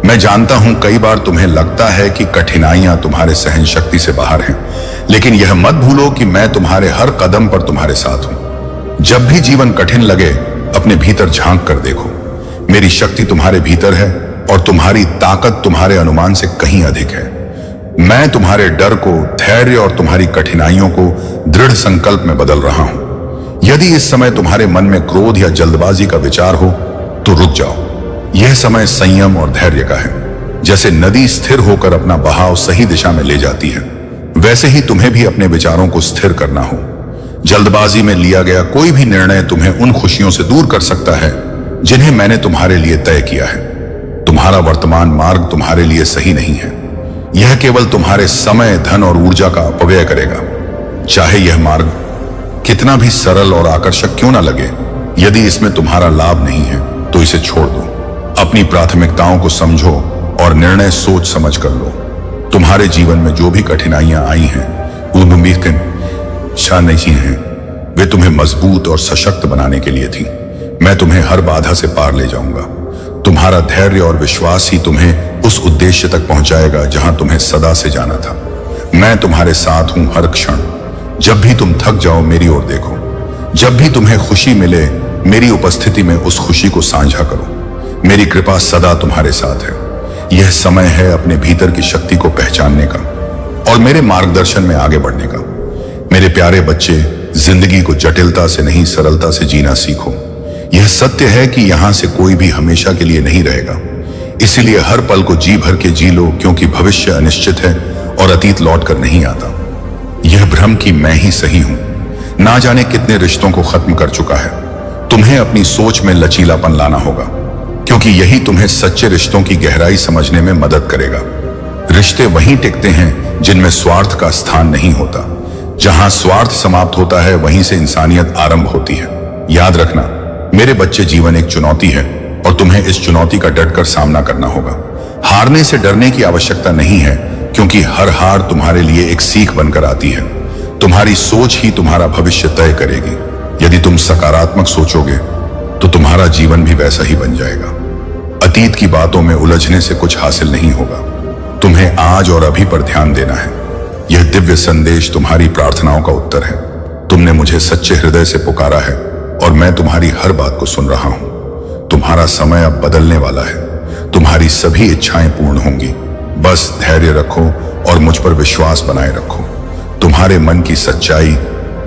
मैं जानता हूं कई बार तुम्हें लगता है कि कठिनाइयां तुम्हारे सहन शक्ति से बाहर हैं, लेकिन यह मत भूलो कि मैं तुम्हारे हर कदम पर तुम्हारे साथ हूं। जब भी जीवन कठिन लगे अपने भीतर झांक कर देखो। मेरी शक्ति तुम्हारे भीतर है और तुम्हारी ताकत तुम्हारे अनुमान से कहीं अधिक है। मैं तुम्हारे डर को धैर्य और तुम्हारी कठिनाइयों को दृढ़ संकल्प में बदल रहा हूं। यदि इस समय तुम्हारे मन में क्रोध या जल्दबाजी का विचार हो तो रुक जाओ। यह समय संयम और धैर्य का है। जैसे नदी स्थिर होकर अपना बहाव सही दिशा में ले जाती है, वैसे ही तुम्हें भी अपने विचारों को स्थिर करना हो। जल्दबाजी में लिया गया कोई भी निर्णय तुम्हें उन खुशियों से दूर कर सकता है जिन्हें मैंने तुम्हारे लिए तय किया है। तुम्हारा वर्तमान मार्ग तुम्हारे लिए सही नहीं है। यह केवल तुम्हारे समय, धन और ऊर्जा का अपव्यय करेगा। चाहे यह मार्ग कितना भी सरल और आकर्षक क्यों ना लगे, यदि इसमें तुम्हारा लाभ नहीं है तो इसे छोड़ दो। अपनी प्राथमिकताओं को समझो और निर्णय सोच समझ कर लो। तुम्हारे जीवन में जो भी कठिनाइयां आई हैं वो नहीं हैं, वे तुम्हें मजबूत और सशक्त बनाने के लिए थी। मैं तुम्हें हर बाधा से पार ले जाऊंगा। तुम्हारा धैर्य और विश्वास ही तुम्हें उस उद्देश्य तक पहुंचाएगा जहां तुम्हें सदा से जाना था। मैं तुम्हारे साथ हूं हर क्षण। जब भी तुम थक जाओ मेरी ओर देखो। जब भी तुम्हें खुशी मिले मेरी उपस्थिति में उस खुशी को साझा करो। मेरी कृपा सदा तुम्हारे साथ है। यह समय है अपने भीतर की शक्ति को पहचानने का और मेरे मार्गदर्शन में आगे बढ़ने का। मेरे प्यारे बच्चे, जिंदगी को जटिलता से नहीं सरलता से जीना सीखो। यह सत्य है कि यहां से कोई भी हमेशा के लिए नहीं रहेगा, इसीलिए हर पल को जी भर के जी लो, क्योंकि भविष्य अनिश्चित है और अतीत लौट कर नहीं आता। यह भ्रम कि मैं ही सही हूं ना जाने कितने रिश्तों को खत्म कर चुका है। तुम्हें अपनी सोच में लचीलापन लाना होगा, क्योंकि यही तुम्हें सच्चे रिश्तों की गहराई समझने में मदद करेगा। रिश्ते वहीं टिकते हैं जिनमें स्वार्थ का स्थान नहीं होता। जहां स्वार्थ समाप्त होता है वहीं से इंसानियत आरंभ होती है। याद रखना मेरे बच्चे, जीवन एक चुनौती है और तुम्हें इस चुनौती का डटकर सामना करना होगा। हारने से डरने की आवश्यकता नहीं है, क्योंकि हर हार तुम्हारे लिए एक सीख बनकर आती है। तुम्हारी सोच ही तुम्हारा भविष्य तय करेगी। यदि तुम सकारात्मक सोचोगे तो तुम्हारा जीवन भी वैसा ही बन जाएगा। अतीत की बातों में उलझने से कुछ हासिल नहीं होगा। तुम्हें आज और अभी पर ध्यान देना है। यह दिव्य संदेश तुम्हारी प्रार्थनाओं का उत्तर है। तुमने मुझे सच्चे हृदय से पुकारा है और मैं तुम्हारी हर बात को सुन रहा हूं। तुम्हारा समय अब बदलने वाला है। तुम्हारी सभी इच्छाएं पूर्ण होंगी। बस धैर्य रखो और मुझ पर विश्वास बनाए रखो। तुम्हारे मन की सच्चाई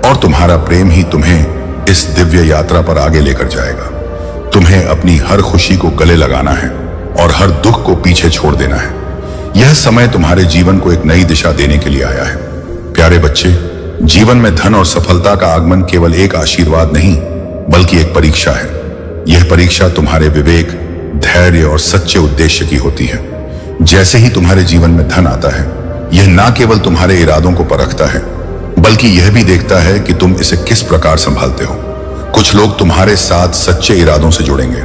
और तुम्हारा प्रेम ही तुम्हें इस दिव्य यात्रा पर आगे लेकर जाएगा। तुम्हें अपनी हर खुशी को गले लगाना है और हर दुख को पीछे छोड़ देना है। यह समय तुम्हारे जीवन को एक नई दिशा देने के लिए आया है। प्यारे बच्चे, जीवन में धन और सफलता का आगमन केवल एक आशीर्वाद नहीं बल्कि एक परीक्षा है। यह परीक्षा तुम्हारे विवेक, धैर्य और सच्चे उद्देश्य की होती है। जैसे ही तुम्हारे जीवन में धन आता है, यह ना केवल तुम्हारे इरादों को परखता है बल्कि यह भी देखता है कि तुम इसे किस प्रकार संभालते हो। कुछ लोग तुम्हारे साथ सच्चे इरादों से जुड़ेंगे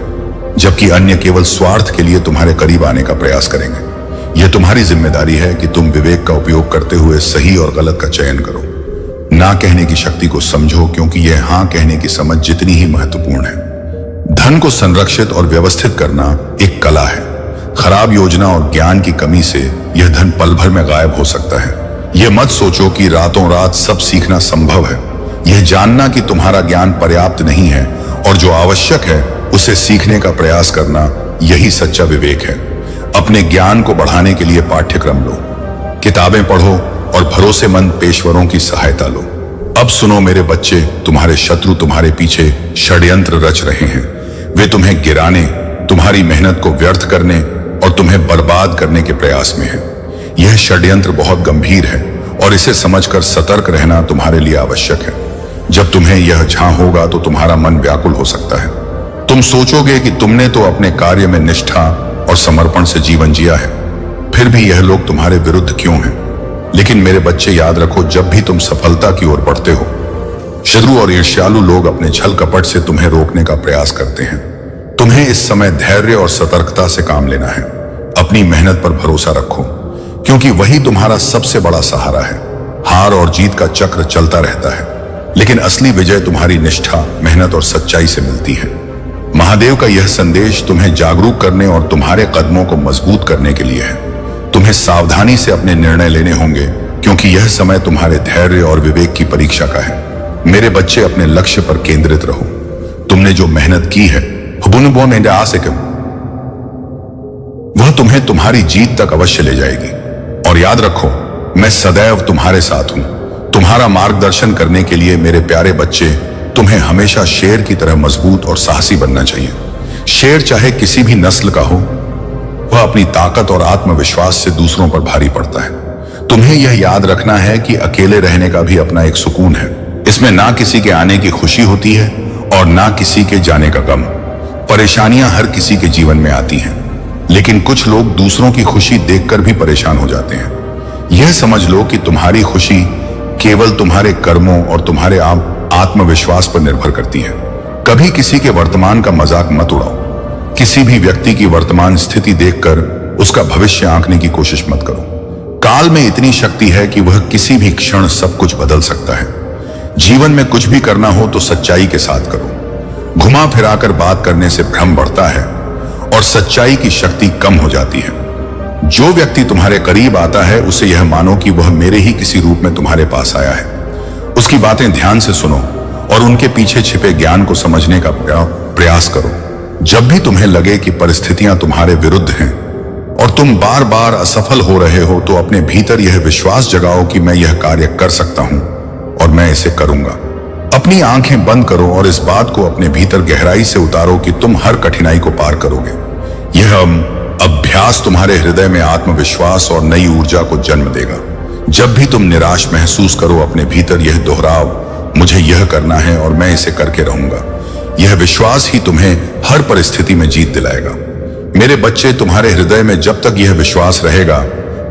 जबकि अन्य केवल स्वार्थ के लिए तुम्हारे करीब आने का प्रयास करेंगे। यह तुम्हारी जिम्मेदारी है कि तुम विवेक का उपयोग करते हुए सही और गलत का चयन करो। ना कहने की शक्ति को समझो, क्योंकि यह हाँ कहने की समझ जितनी ही महत्वपूर्ण है। धन को संरक्षित और व्यवस्थित करना एक कला है। खराब योजना और ज्ञान की कमी से यह धन पल भर में गायब हो सकता है। यह मत सोचो कि रातों रात सब सीखना संभव है। यह जानना कि तुम्हारा ज्ञान पर्याप्त नहीं है और जो आवश्यक है उसे सीखने का प्रयास करना, यही सच्चा विवेक है। अपने ज्ञान को बढ़ाने के लिए पाठ्यक्रम लो, किताबें पढ़ो और भरोसेमंद पेशवरों की सहायता लो। अब सुनो मेरे बच्चे, तुम्हारे शत्रु तुम्हारे पीछे षड्यंत्र रच रहे हैं। वे तुम्हें गिराने, तुम्हारी मेहनत को व्यर्थ करने और तुम्हें बर्बाद करने के प्रयास में हैं। यह षड्यंत्र बहुत गंभीर है और इसे समझकर सतर्क रहना तुम्हारे लिए आवश्यक है। जब तुम्हें यह झां होगा तो तुम्हारा मन व्याकुल हो सकता है। तुम सोचोगे कि तुमने तो अपने कार्य में निष्ठा और समर्पण से जीवन जिया है, फिर भी यह लोग तुम्हारे विरुद्ध क्यों हैं? लेकिन मेरे बच्चे, याद रखो, जब भी तुम सफलता की ओर बढ़ते हो, शत्रु और ईर्ष्यालु लोग अपने छल कपट से तुम्हें रोकने का प्रयास करते हैं। तुम्हें इस समय धैर्य और सतर्कता से काम लेना है। अपनी मेहनत पर भरोसा रखो, क्योंकि वही तुम्हारा सबसे बड़ा सहारा है। हार और जीत का चक्र चलता रहता है, लेकिन असली विजय तुम्हारी निष्ठा, मेहनत और सच्चाई से मिलती है। महादेव का यह संदेश तुम्हें जागरूक करने और तुम्हारे कदमों को मजबूत करने के लिए है। तुम्हें सावधानी से अपने निर्णय लेने होंगे, क्योंकि यह समय तुम्हारे धैर्य और विवेक की परीक्षा का है। मेरे बच्चे, अपने लक्ष्य पर केंद्रित रहो। तुमने जो मेहनत की है वह तुम्हें तुम्हारी जीत तक अवश्य ले जाएगी। और याद रखो, मैं सदैव तुम्हारे साथ हूं। तुम्हारा मार्गदर्शन करने के लिए मेरे प्यारे बच्चे, तुम्हें हमेशा शेर की तरह मजबूत और साहसी बनना चाहिए। शेर चाहे किसी भी नस्ल का हो, वह अपनी ताकत और आत्मविश्वास से दूसरों पर भारी पड़ता है। तुम्हें यह याद रखना है कि अकेले रहने का भी अपना एक सुकून है। इसमें ना किसी के आने की खुशी होती है और ना किसी के जाने का गम। परेशानियां हर किसी के जीवन में आती हैं, लेकिन कुछ लोग दूसरों की खुशी देखकर भी परेशान हो जाते हैं। यह समझ लो कि तुम्हारी खुशी केवल तुम्हारे कर्मों और तुम्हारे आत्मविश्वास पर निर्भर करती है। कभी किसी के वर्तमान का मजाक मत उड़ाओ। किसी भी व्यक्ति की वर्तमान स्थिति देखकर उसका भविष्य आंकने की कोशिश मत करो। काल में इतनी शक्ति है कि वह किसी भी क्षण सब कुछ बदल सकता है। जीवन में कुछ भी करना हो तो सच्चाई के साथ करो। घुमा फिराकर बात करने से भ्रम बढ़ता है और सच्चाई की शक्ति कम हो जाती है। जो व्यक्ति तुम्हारे करीब आता है, उसे यह मानो कि वह मेरे ही किसी रूप में तुम्हारे पास आया है। उसकी बातें ध्यान से सुनो और उनके पीछे छिपे ज्ञान को समझने का प्रयास करो। जब भी तुम्हें लगे कि परिस्थितियां तुम्हारे विरुद्ध हैं और तुम बार बार असफल हो रहे हो, तो अपने भीतर यह विश्वास जगाओ कि मैं यह कार्य कर सकता हूं और मैं इसे करूंगा। अपनी आंखें बंद करो और इस बात को अपने भीतर गहराई से उतारो कि तुम हर कठिनाई को पार करोगे। यह अभ्यास तुम्हारे हृदय में आत्मविश्वास और नई ऊर्जा को जन्म देगा। जब भी तुम निराश महसूस करो, अपने भीतर यह दोहराओ, मुझे यह करना है और मैं इसे करके रहूंगा। यह विश्वास ही तुम्हें हर परिस्थिति में जीत दिलाएगा। मेरे बच्चे, तुम्हारे हृदय में जब तक यह विश्वास रहेगा,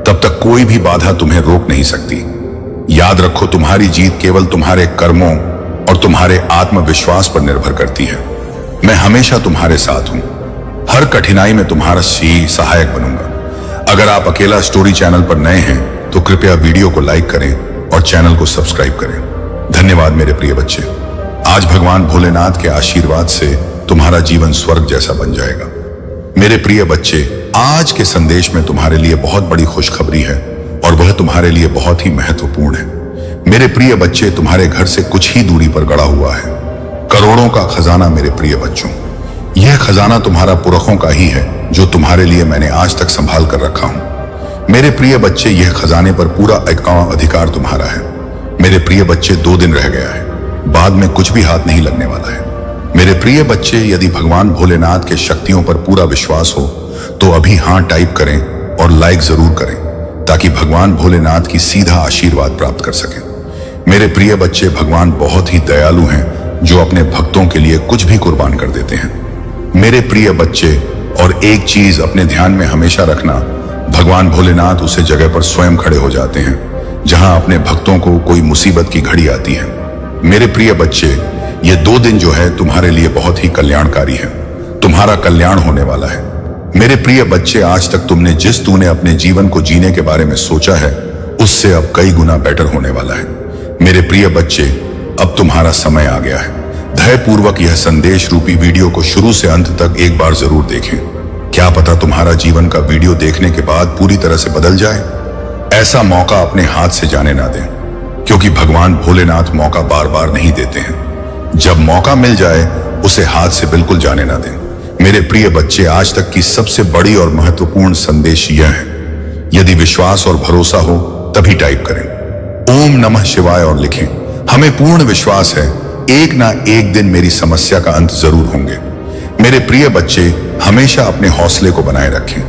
तब तक कोई भी बाधा तुम्हें रोक नहीं सकती। याद रखो, तुम्हारी जीत केवल तुम्हारे कर्मों और तुम्हारे आत्मविश्वास पर निर्भर करती है। मैं हमेशा तुम्हारे साथ हूं। हर कठिनाई में तुम्हारा सहायक बनूंगा। अगर आप अकेला स्टोरी चैनल पर नए हैं तो कृपया वीडियो को लाइक करें और चैनल को सब्सक्राइब करें। धन्यवाद मेरे प्रिय बच्चे। आज भगवान भोलेनाथ के आशीर्वाद से तुम्हारा जीवन स्वर्ग जैसा बन जाएगा। मेरे प्रिय बच्चे, आज के संदेश में तुम्हारे लिए बहुत बड़ी खुशखबरी है और वह तुम्हारे लिए बहुत ही महत्वपूर्ण है। मेरे प्रिय बच्चे, तुम्हारे घर से कुछ ही दूरी पर गड़ा हुआ है करोड़ों का खजाना। मेरे प्रिय बच्चों, यह खजाना तुम्हारा पुरखों का ही है जो तुम्हारे लिए मैंने आज तक संभाल कर रखा हूं। मेरे प्रिय बच्चे, यह खजाने पर पूरा अधिकार तुम्हारा है। मेरे प्रिय बच्चे, 2 दिन रह गया है, बाद में कुछ भी हाथ नहीं लगने वाला है। मेरे प्रिय बच्चे, यदि भगवान भोलेनाथ के शक्तियों पर पूरा विश्वास हो तो अभी हाँ टाइप करें और लाइक जरूर करें ताकि भगवान भोलेनाथ की सीधा आशीर्वाद प्राप्त कर सकें। मेरे प्रिय बच्चे, भगवान बहुत ही दयालु हैं जो अपने भक्तों के लिए कुछ भी कुर्बान कर देते हैं। मेरे प्रिय बच्चे, और एक चीज अपने ध्यान में हमेशा रखना, भगवान भोलेनाथ उसे जगह पर स्वयं खड़े हो जाते हैं जहां अपने भक्तों को कोई मुसीबत की घड़ी आती है। मेरे प्रिय बच्चे, ये 2 दिन जो है तुम्हारे लिए बहुत ही कल्याणकारी है। तुम्हारा कल्याण होने वाला है। मेरे प्रिय बच्चे, आज तक तूने अपने जीवन को जीने के बारे में सोचा है, उससे अब कई गुना बेटर होने वाला है। मेरे प्रिय बच्चे, अब तुम्हारा समय आ गया है। धैर्यपूर्वक यह संदेश रूपी वीडियो को शुरू से अंत तक एक बार जरूर देखें। क्या पता तुम्हारा जीवन का वीडियो देखने के बाद पूरी तरह से बदल जाए। ऐसा मौका अपने हाथ से जाने ना दें, क्योंकि भगवान भोलेनाथ मौका बार बार नहीं देते हैं। जब मौका मिल जाए उसे हाथ से बिल्कुल जाने ना दें। मेरे प्रिय बच्चे, आज तक की सबसे बड़ी और महत्वपूर्ण संदेश यह है, यदि विश्वास और भरोसा हो तभी टाइप करें ओम नमः शिवाय और लिखें। हमें पूर्ण विश्वास है एक ना एक दिन मेरी समस्या का अंत जरूर होंगे। मेरे प्रिय बच्चे, हमेशा अपने हौसले को बनाए रखें।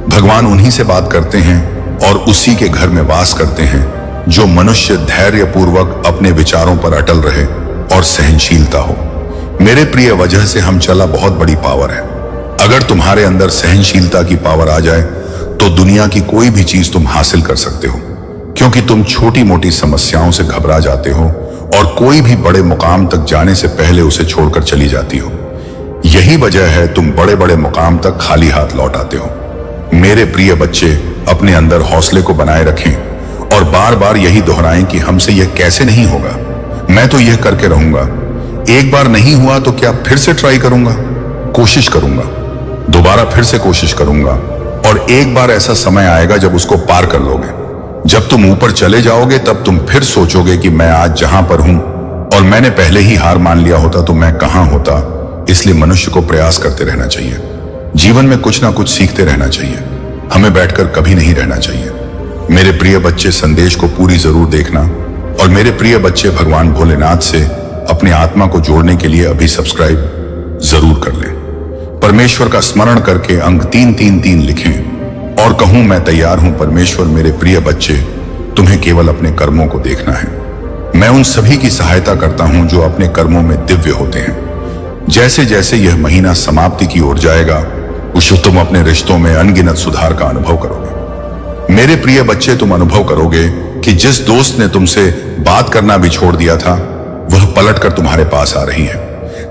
भगवान उन्हीं से बात करते हैं और उसी के घर में वास करते हैं जो मनुष्य धैर्यपूर्वक अपने विचारों पर अटल रहे और सहनशीलता हो। मेरे प्रिय, वजह से हम चला बहुत बड़ी पावर है। अगर तुम्हारे अंदर सहनशीलता की पावर आ जाए तो दुनिया की कोई भी चीज तुम हासिल कर सकते हो, क्योंकि तुम छोटी मोटी समस्याओं से घबरा जाते हो और कोई भी बड़े मुकाम तक जाने से पहले उसे छोड़कर चली जाती हो। यही वजह है तुम बड़े बड़े मुकाम तक खाली हाथ लौट आते हो। मेरे प्रिय बच्चे, अपने अंदर हौसले को बनाए रखें और बार बार यही दोहराएं कि हमसे यह कैसे नहीं होगा, मैं तो यह करके रहूंगा। एक बार नहीं हुआ तो क्या फिर से ट्राई करूंगा, कोशिश करूंगा, दोबारा फिर से कोशिश करूंगा, और एक बार ऐसा समय आएगा जब उसको पार कर लोगे। जब तुम ऊपर चले जाओगे तब तुम फिर सोचोगे कि मैं आज जहां पर हूं और मैंने पहले ही हार मान लिया होता तो मैं कहां होता। इसलिए मनुष्य को प्रयास करते रहना चाहिए। जीवन में कुछ ना कुछ सीखते रहना चाहिए। हमें बैठकर कभी नहीं रहना चाहिए। मेरे प्रिय बच्चे, संदेश को पूरी जरूर देखना और मेरे प्रिय बच्चे, भगवान भोलेनाथ से अपने आत्मा को जोड़ने के लिए अभी सब्सक्राइब जरूर कर लें। परमेश्वर का स्मरण करके अंक 333 लिखें और कहूं मैं तैयार हूं परमेश्वर। मेरे प्रिय बच्चे, तुम्हें केवल अपने कर्मों को देखना है। मैं उन सभी की सहायता करता हूं जो अपने कर्मों में दिव्य होते हैं। जैसे जैसे यह महीना समाप्ति की ओर जाएगा, उससे तुम अपने रिश्तों में अनगिनत सुधार का अनुभव करोगे। मेरे प्रिय बच्चे, तुम अनुभव करोगे कि जिस दोस्त ने तुमसे बात करना भी छोड़ दिया था वह पलटकर तुम्हारे पास आ रही है।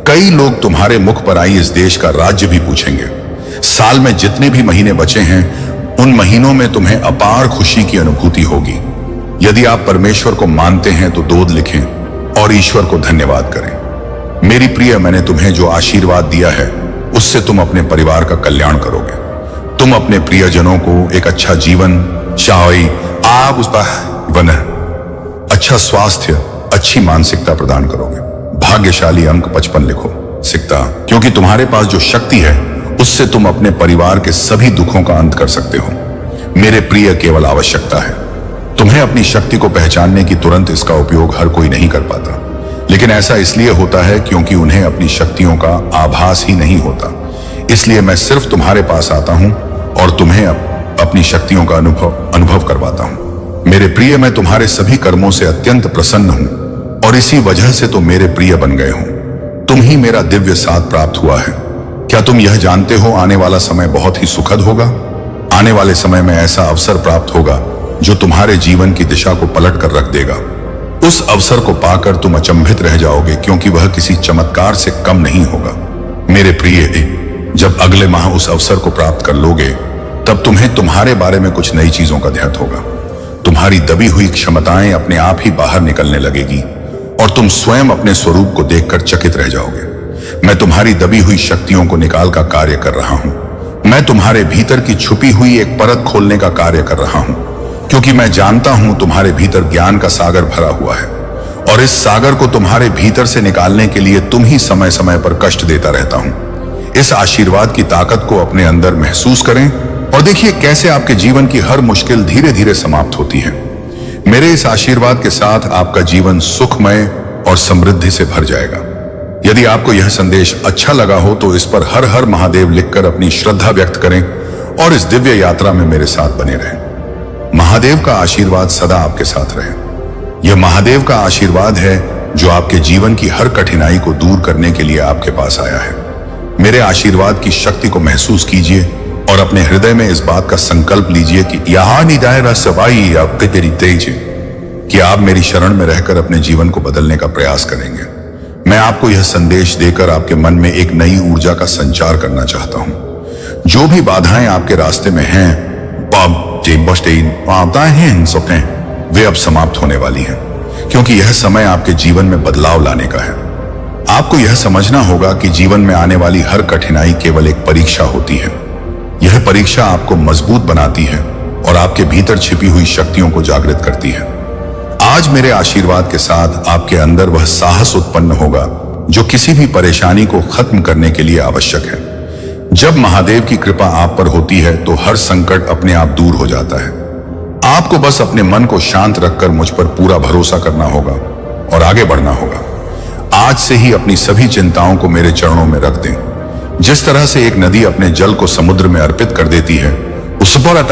कई लोग तुम्हारे मुख पर आई इस देश का राज्य भी पूछेंगे। साल में जितने भी महीने बचे हैं उन महीनों में तुम्हें अपार खुशी की अनुभूति होगी। यदि आप परमेश्वर को मानते हैं तो 2 लिखें और ईश्वर को धन्यवाद करें। मेरी प्रिय, मैंने तुम्हें जो आशीर्वाद दिया है उससे तुम अपने परिवार का कल्याण करोगे। तुम अपने प्रियजनों को एक अच्छा जीवन, आप उस पर अच्छा स्वास्थ्य, अच्छी मानसिकता प्रदान करोगे। भाग्यशाली अंक 55 लिखो सिकता, क्योंकि तुम्हारे पास जो शक्ति है उससे तुम अपने परिवार के सभी दुखों का अंत कर सकते हो। मेरे प्रिय, केवल आवश्यकता है तुम्हें अपनी शक्ति को पहचानने की। तुरंत इसका उपयोग हर कोई नहीं कर पाता, लेकिन ऐसा इसलिए होता है क्योंकि उन्हें अपनी शक्तियों का आभास ही नहीं होता। इसलिए मैं सिर्फ तुम्हारे पास आता हूं और तुम्हें अपनी शक्तियों का अनुभव करवाता हूं। मेरे प्रिय, मैं तुम्हारे सभी कर्मों से अत्यंत प्रसन्न हूं और इसी वजह से तुम मेरे प्रिय बन गए हो। तुम ही मेरा दिव्य साथ प्राप्त हुआ है। क्या तुम यह जानते हो, आने वाला समय बहुत ही सुखद होगा। आने वाले समय में ऐसा अवसर प्राप्त होगा जो तुम्हारे जीवन की दिशा को पलट कर रख देगा। उस अवसर को पाकर तुम अचंभित रह जाओगे, क्योंकि वह किसी चमत्कार से कम नहीं होगा। मेरे प्रिय, जब अगले माह उस अवसर को प्राप्त कर लोगे तब तुम्हें तुम्हारे बारे में कुछ नई चीजों का ध्यान होगा। तुम्हारी दबी हुई क्षमताएं अपने आप ही बाहर निकलने लगेगी और तुम स्वयं अपने स्वरूप को देखकर चकित रह जाओगे। मैं तुम्हारी दबी हुई शक्तियों को निकाल का कार्य कर रहा हूं। मैं तुम्हारे भीतर की छुपी हुई एक परत खोलने का कार्य कर रहा हूं, क्योंकि मैं जानता हूं तुम्हारे भीतर ज्ञान का सागर भरा हुआ है और इस सागर को तुम्हारे भीतर से निकालने के लिए तुम ही समय समय पर कष्ट देता रहता हूं। इस आशीर्वाद की ताकत को अपने अंदर महसूस करें और देखिए कैसे आपके जीवन की हर मुश्किल धीरे धीरे समाप्त होती है। मेरे इस आशीर्वाद के साथ आपका जीवन सुखमय और समृद्धि से भर जाएगा। यदि आपको यह संदेश अच्छा लगा हो तो इस पर हर हर महादेव लिखकर अपनी श्रद्धा व्यक्त करें और इस दिव्य यात्रा में मेरे साथ बने रहें। महादेव का आशीर्वाद सदा आपके साथ रहे। यह महादेव का आशीर्वाद है जो आपके जीवन की हर कठिनाई को दूर करने के लिए आपके पास आया है। मेरे आशीर्वाद की शक्ति को महसूस कीजिए और अपने हृदय में इस बात का संकल्प लीजिए कि यहाँ निदाय सवाई आपके तेरी तेज है, कि आप मेरी शरण में रहकर अपने जीवन को बदलने का प्रयास करेंगे। मैं आपको यह संदेश देकर आपके मन में एक नई ऊर्जा का संचार करना चाहता हूं। जो भी बाधाएं आपके रास्ते में हैं, वे अब समाप्त होने वाली हैं, क्योंकि यह समय आपके जीवन में बदलाव लाने का है। आपको यह समझना होगा कि जीवन में आने वाली हर कठिनाई केवल एक परीक्षा होती है। यह परीक्षा आपको मजबूत बनाती है और आपके भीतर छिपी हुई शक्तियों को जागृत करती है। आज मेरे आशीर्वाद के साथ आपके अंदर वह साहस उत्पन्न होगा जो किसी भी परेशानी को खत्म करने के लिए आवश्यक है। जब महादेव की कृपा आप पर होती है तो हर संकट अपने आप दूर हो जाता है। आपको बस अपने मन को शांत रखकर मुझ पर पूरा भरोसा करना होगा और आगे बढ़ना होगा। आज से ही अपनी सभी चिंताओं को मेरे चरणों में रख दें। जिस तरह से एक नदी अपने जल को समुद्र में अर्पित कर देती है, उस पर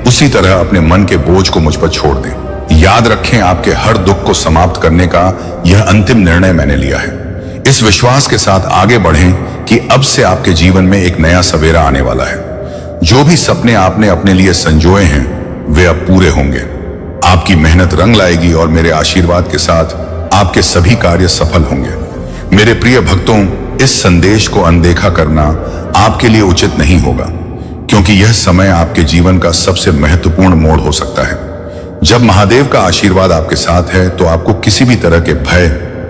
उसी तरह अपने मन के बोझ को मुझ पर छोड़ दें। याद रखें, आपके हर दुख को समाप्त करने का यह अंतिम निर्णय मैंने लिया है। इस विश्वास के साथ आगे बढ़ें कि अब से आपके जीवन में एक नया सवेरा आने वाला है। जो भी सपने आपने अपने लिए संजोए हैं वे अब पूरे होंगे। आपकी मेहनत रंग लाएगी और मेरे आशीर्वाद के साथ आपके सभी कार्य सफल होंगे। मेरे प्रिय भक्तों, इस संदेश को अनदेखा करना आपके लिए उचित नहीं होगा, क्योंकि यह समय आपके जीवन का सबसे महत्वपूर्ण मोड़ हो सकता है। जब महादेव का आशीर्वाद आपके साथ है तो आपको किसी भी तरह के भय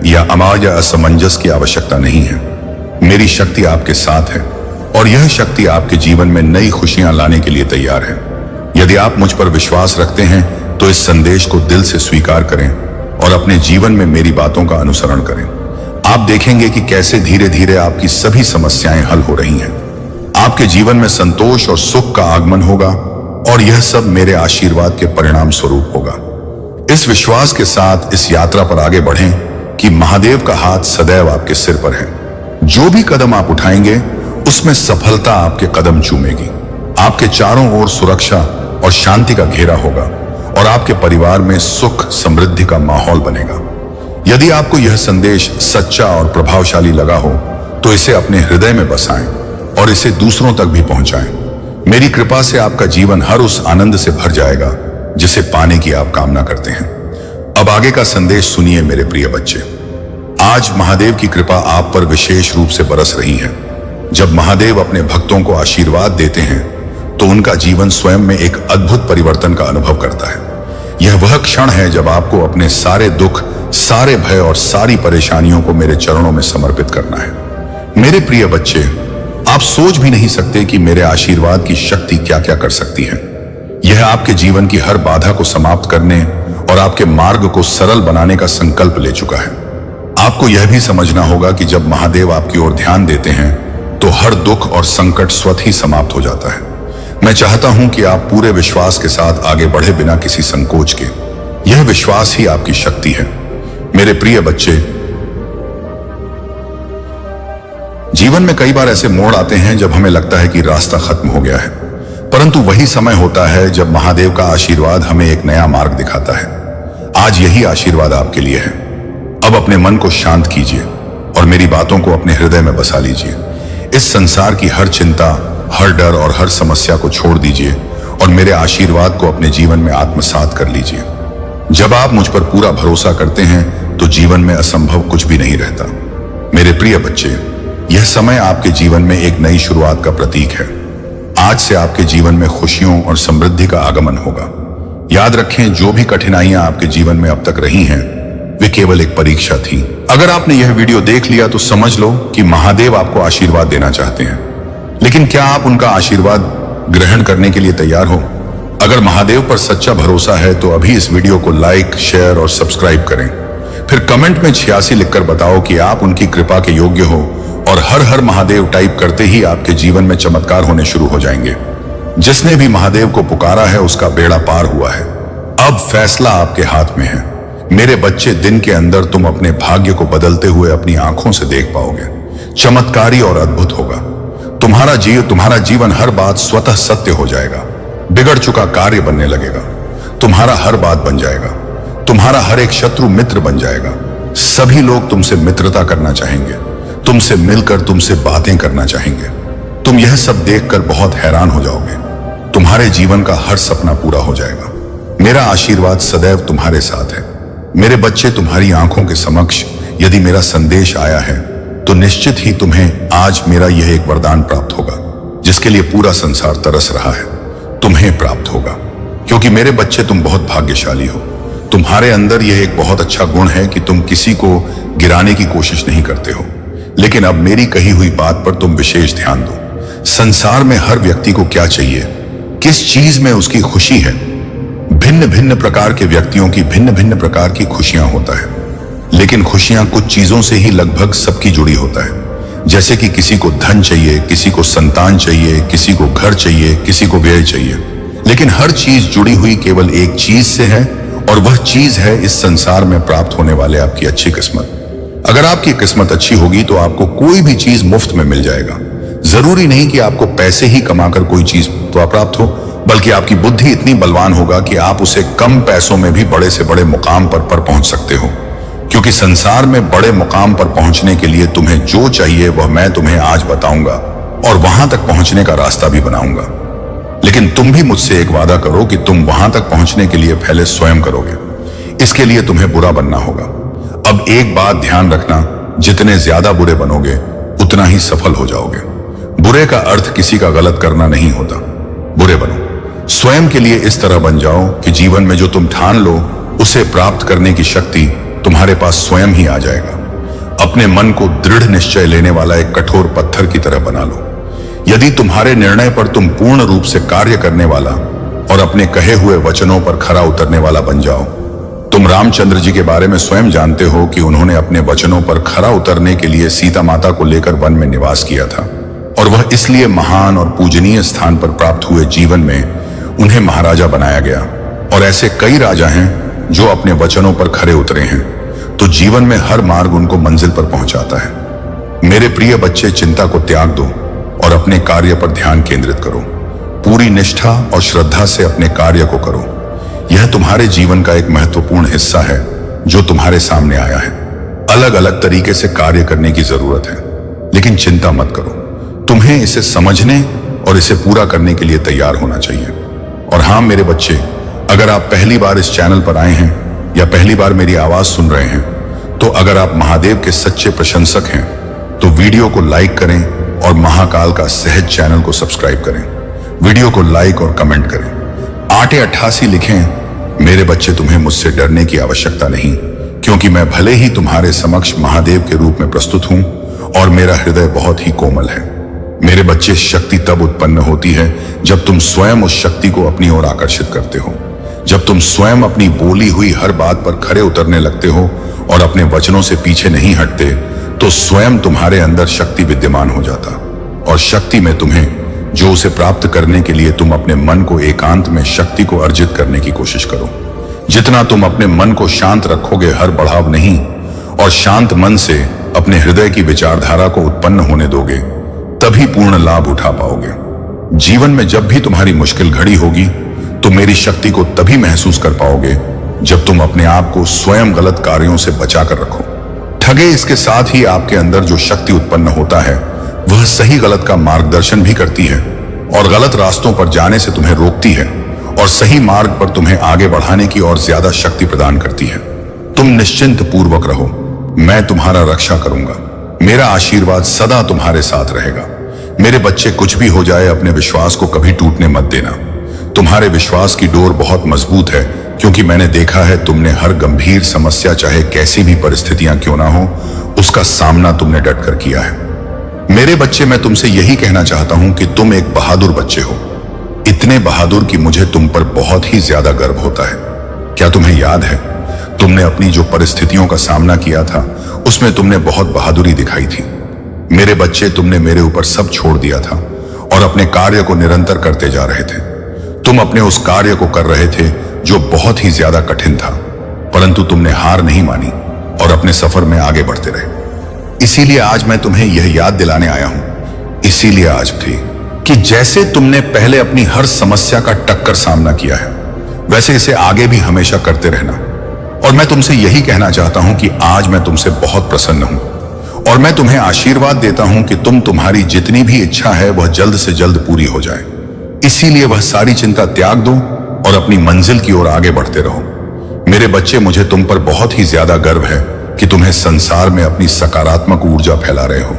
या अमाज या असमंजस की आवश्यकता नहीं है। मेरी शक्ति आपके साथ है और यह शक्ति आपके जीवन में नई खुशियां लाने के लिए तैयार है। यदि आप मुझ पर विश्वास रखते हैं तो इस संदेश को दिल से स्वीकार करें और अपने जीवन में मेरी बातों का अनुसरण करें। आप देखेंगे कि कैसे धीरे धीरे आपकी सभी समस्याएं हल हो रही हैं। आपके जीवन में संतोष और सुख का आगमन होगा और यह सब मेरे आशीर्वाद के परिणाम स्वरूप होगा। इस विश्वास के साथ इस यात्रा पर आगे बढ़ें कि महादेव का हाथ सदैव आपके सिर पर है। जो भी कदम आप उठाएंगे उसमें सफलता आपके कदम चूमेगी। आपके चारों ओर सुरक्षा और शांति का घेरा होगा और आपके परिवार में सुख समृद्धि का माहौल बनेगा। यदि आपको यह संदेश सच्चा और प्रभावशाली लगा हो तो इसे अपने हृदय में बसाएं और इसे दूसरों तक भी पहुंचाएं। मेरी कृपा से आपका जीवन हर उस आनंद से भर जाएगा जिसे पाने की आप कामना करते हैं। अब आगे का संदेश सुनिए मेरे प्रिय बच्चे। आज महादेव की कृपा आप पर विशेष रूप से बरस रही है। जब महादेव अपने भक्तों को आशीर्वाद देते हैं तो उनका जीवन स्वयं में एक अद्भुत परिवर्तन का अनुभव करता है। यह वह क्षण है जब आपको अपने सारे दुख, सारे भय और सारी परेशानियों को मेरे चरणों में समर्पित करना है। मेरे प्रिय बच्चे, आप सोच भी नहीं सकते कि मेरे आशीर्वाद की शक्ति क्या क्या कर सकती है। यह आपके जीवन की हर बाधा को समाप्त करने और आपके मार्ग को सरल बनाने का संकल्प ले चुका है। आपको यह भी समझना होगा कि जब महादेव आपकी ओर ध्यान देते हैं तो हर दुख और संकट स्वतः ही समाप्त हो जाता है। मैं चाहता हूं कि आप पूरे विश्वास के साथ आगे बढ़े बिना किसी संकोच के। यह विश्वास ही आपकी शक्ति है। मेरे प्रिय बच्चे, जीवन में कई बार ऐसे मोड़ आते हैं जब हमें लगता है कि रास्ता खत्म हो गया है, परंतु वही समय होता है जब महादेव का आशीर्वाद हमें एक नया मार्ग दिखाता है। आज यही आशीर्वाद आपके लिए है। अब अपने मन को शांत कीजिए और मेरी बातों को अपने हृदय में बसा लीजिए। इस संसार की हर चिंता, हर डर और हर समस्या को छोड़ दीजिए और मेरे आशीर्वाद को अपने जीवन में आत्मसात कर लीजिए। जब आप मुझ पर पूरा भरोसा करते हैं तो जीवन में असंभव कुछ भी नहीं रहता। मेरे प्रिय बच्चे, यह समय आपके जीवन में एक नई शुरुआत का प्रतीक है। आज से आपके जीवन में खुशियों और समृद्धि का आगमन होगा। याद रखें, जो भी कठिनाइयां आपके जीवन में अब तक रही हैं, वे केवल एक परीक्षा थी। अगर आपने यह वीडियो देख लिया तो समझ लो कि महादेव आपको आशीर्वाद देना चाहते हैं, लेकिन क्या आप उनका आशीर्वाद ग्रहण करने के लिए तैयार हो? अगर महादेव पर सच्चा भरोसा है तो अभी इस वीडियो को लाइक, शेयर और सब्सक्राइब करें। फिर कमेंट में 86 लिखकर बताओ कि आप उनकी कृपा के योग्य हो, और हर हर महादेव टाइप करते ही आपके जीवन में चमत्कार होने शुरू हो जाएंगे। जिसने भी महादेव को पुकारा है उसका बेड़ा पार हुआ है। अब फैसला आपके हाथ में है। मेरे बच्चे, दिन के अंदर तुम अपने भाग्य को बदलते हुए अपनी आंखों से देख पाओगे। चमत्कारी और अद्भुत होगा। तुम्हारा जीवन हर बात स्वतः सत्य हो जाएगा। बिगड़ चुका कार्य बनने लगेगा। तुम्हारा हर बात बन जाएगा। तुम्हारा हर एक शत्रु मित्र बन जाएगा। सभी लोग तुमसे मित्रता करना चाहेंगे, तुमसे मिलकर तुमसे बातें करना चाहेंगे। तुम यह सब देखकर बहुत हैरान हो जाओगे। तुम्हारे जीवन का हर सपना पूरा हो जाएगा। मेरा आशीर्वाद सदैव तुम्हारे साथ है। मेरे बच्चे, तुम्हारी आंखों के समक्ष यदि मेरा संदेश आया है तो निश्चित ही तुम्हें आज मेरा यह एक वरदान प्राप्त होगा, जिसके लिए पूरा संसार तरस रहा है। तुम्हें प्राप्त होगा, क्योंकि मेरे बच्चे, तुम बहुत भाग्यशाली हो। तुम्हारे अंदर यह एक बहुत अच्छा गुण है कि तुम किसी को गिराने की कोशिश नहीं करते हो। लेकिन अब मेरी कही हुई बात पर तुम विशेष ध्यान दो। संसार में हर व्यक्ति को क्या चाहिए, किस चीज में उसकी खुशी है। भिन्न भिन्न प्रकार के व्यक्तियों की भिन्न भिन्न प्रकार की खुशियां होता है, लेकिन खुशियां कुछ चीजों से ही लगभग सबकी जुड़ी होता है। जैसे कि किसी को धन चाहिए, किसी को संतान चाहिए, किसी को घर चाहिए, किसी को व्यय चाहिए। लेकिन हर चीज जुड़ी हुई केवल एक चीज से है, और वह चीज है इस संसार में प्राप्त होने वाले आपकी अच्छी किस्मत। अगर आपकी किस्मत अच्छी होगी तो आपको कोई भी चीज मुफ्त में मिल जाएगा। जरूरी नहीं कि आपको पैसे ही कमाकर कोई चीज प्राप्त हो, बल्कि आपकी बुद्धि इतनी बलवान होगा कि आप उसे कम पैसों में भी बड़े से बड़े मुकाम पर पहुंच सकते हो। क्योंकि संसार में बड़े मुकाम पर पहुंचने के लिए तुम्हें जो चाहिए वह मैं तुम्हें आज बताऊंगा, और वहां तक पहुंचने का रास्ता भी बनाऊंगा। लेकिन तुम भी मुझसे एक वादा करो कि तुम वहां तक पहुंचने के लिए पहले स्वयं करोगे। इसके लिए तुम्हें बुरा बनना होगा। अब एक बात ध्यान रखना, जितने ज्यादा बुरे बनोगे उतना ही सफल हो जाओगे। बुरे का अर्थ किसी का गलत करना नहीं होता। बुरे बनो, स्वयं के लिए इस तरह बन जाओ कि जीवन में जो तुम ठान लो उसे प्राप्त करने की शक्ति तुम्हारे पास स्वयं ही आ जाएगा। अपने मन को दृढ़ निश्चय लेने वाला एक कठोर पत्थर की तरह बना लो। यदि तुम्हारे निर्णय पर तुम पूर्ण रूप से कार्य करने वाला और अपने कहे हुए वचनों पर खरा उतरने वाला बन जाओ। तुम रामचंद्र जी के बारे में स्वयं जानते हो कि उन्होंने अपने वचनों पर खरा उतरने के लिए सीता माता को लेकर वन में निवास किया था, और वह इसलिए महान और पूजनीय स्थान पर प्राप्त हुए जीवन में उन्हें महाराजा बनाया गया। और ऐसे कई राजा हैं जो अपने वचनों पर खरे उतरे हैं, तो जीवन में हर मार्ग उनको मंजिल पर पहुंचाता है। मेरे प्रिय बच्चे, चिंता को त्याग दो और अपने कार्य पर ध्यान केंद्रित करो। पूरी निष्ठा और श्रद्धा से अपने कार्य को करो। यह तुम्हारे जीवन का एक महत्वपूर्ण हिस्सा है जो तुम्हारे सामने आया है। अलग अलग तरीके से कार्य करने की जरूरत है, लेकिन चिंता मत करो। तुम्हें इसे समझने और इसे पूरा करने के लिए तैयार होना चाहिए। और हाँ मेरे बच्चे, अगर आप पहली बार इस चैनल पर आए हैं या पहली बार मेरी आवाज सुन रहे हैं, तो अगर आप महादेव के सच्चे प्रशंसक हैं तो वीडियो को लाइक करें और महाकाल का सहज चैनल को सब्सक्राइब करें। वीडियो को लाइक और कमेंट करें। 88 लिखें। मेरे बच्चे, तुम्हें मुझसे डरने की आवश्यकता नहीं, क्योंकि मैं भले ही तुम्हारे समक्ष महादेव के रूप में प्रस्तुत हूं और मेरा हृदय बहुत ही कोमल है। मेरे बच्चे, शक्ति तब उत्पन्न होती है जब तुम स्वयं उस शक्ति को अपनी ओर आकर्षित करते हो। जब तुम स्वयं अपनी बोली हुई हर बात पर खरे उतरने लगते हो और अपने वचनों से पीछे नहीं हटते, तो स्वयं तुम्हारे अंदर शक्ति विद्यमान हो जाता। और शक्ति में तुम्हें जो उसे प्राप्त करने के लिए तुम अपने मन को एकांत में शक्ति को अर्जित करने की कोशिश करो। जितना तुम अपने मन को शांत रखोगे, हर बढ़ाव नहीं, और शांत मन से अपने हृदय की विचारधारा को उत्पन्न होने दोगे, तभी पूर्ण लाभ उठा पाओगे। जीवन में जब भी तुम्हारी मुश्किल घड़ी होगी, तुम मेरी शक्ति को तभी महसूस कर पाओगे जब तुम अपने आप को स्वयं गलत कार्यों से बचा कर रखो। ठगे, इसके साथ ही आपके अंदर जो शक्ति उत्पन्न होता है वह सही गलत का मार्गदर्शन भी करती है और गलत रास्तों पर जाने से तुम्हें रोकती है और सही मार्ग पर तुम्हें आगे बढ़ाने की और ज्यादा शक्ति प्रदान करती है। तुम निश्चिंत पूर्वक रहो, मैं तुम्हारा रक्षा करूंगा। मेरा आशीर्वाद सदा तुम्हारे साथ रहेगा। मेरे बच्चे, कुछ भी हो जाए अपने विश्वास को कभी टूटने मत देना। तुम्हारे विश्वास की डोर बहुत मजबूत है, क्योंकि मैंने देखा है तुमने हर गंभीर समस्या, चाहे कैसी भी परिस्थितियां क्यों ना हो, उसका सामना तुमने डटकर किया है। मेरे बच्चे, मैं तुमसे यही कहना चाहता हूं कि तुम एक बहादुर बच्चे हो, इतने बहादुर कि मुझे तुम पर बहुत ही ज्यादा गर्व होता है। क्या तुम्हें याद है, तुमने अपनी जो परिस्थितियों का सामना किया था उसमें तुमने बहुत बहादुरी दिखाई थी। मेरे बच्चे, तुमने मेरे ऊपर सब छोड़ दिया था और अपने कार्य को निरंतर करते जा रहे थे। तुम अपने उस कार्य को कर रहे थे जो बहुत ही ज्यादा कठिन था, परंतु तुमने हार नहीं मानी और अपने सफर में आगे बढ़ते रहे। इसीलिए आज मैं तुम्हें यह याद दिलाने आया हूं, इसीलिए आज थी कि जैसे तुमने पहले अपनी हर समस्या का टक्कर सामना किया है, वैसे इसे आगे भी हमेशा करते रहना। और मैं तुमसे यही कहना चाहता हूं कि आज मैं तुमसे बहुत प्रसन्न हूं और मैं तुम्हें आशीर्वाद देता हूं कि तुम्हारी जितनी भी इच्छा है वह जल्द से जल्द पूरी हो जाए। इसीलिए वह सारी चिंता त्याग दो और अपनी मंजिल की ओर आगे बढ़ते रहो। मेरे बच्चे, मुझे तुम पर बहुत ही ज्यादा गर्व है कि तुम्हें संसार में अपनी सकारात्मक ऊर्जा फैला रहे हो।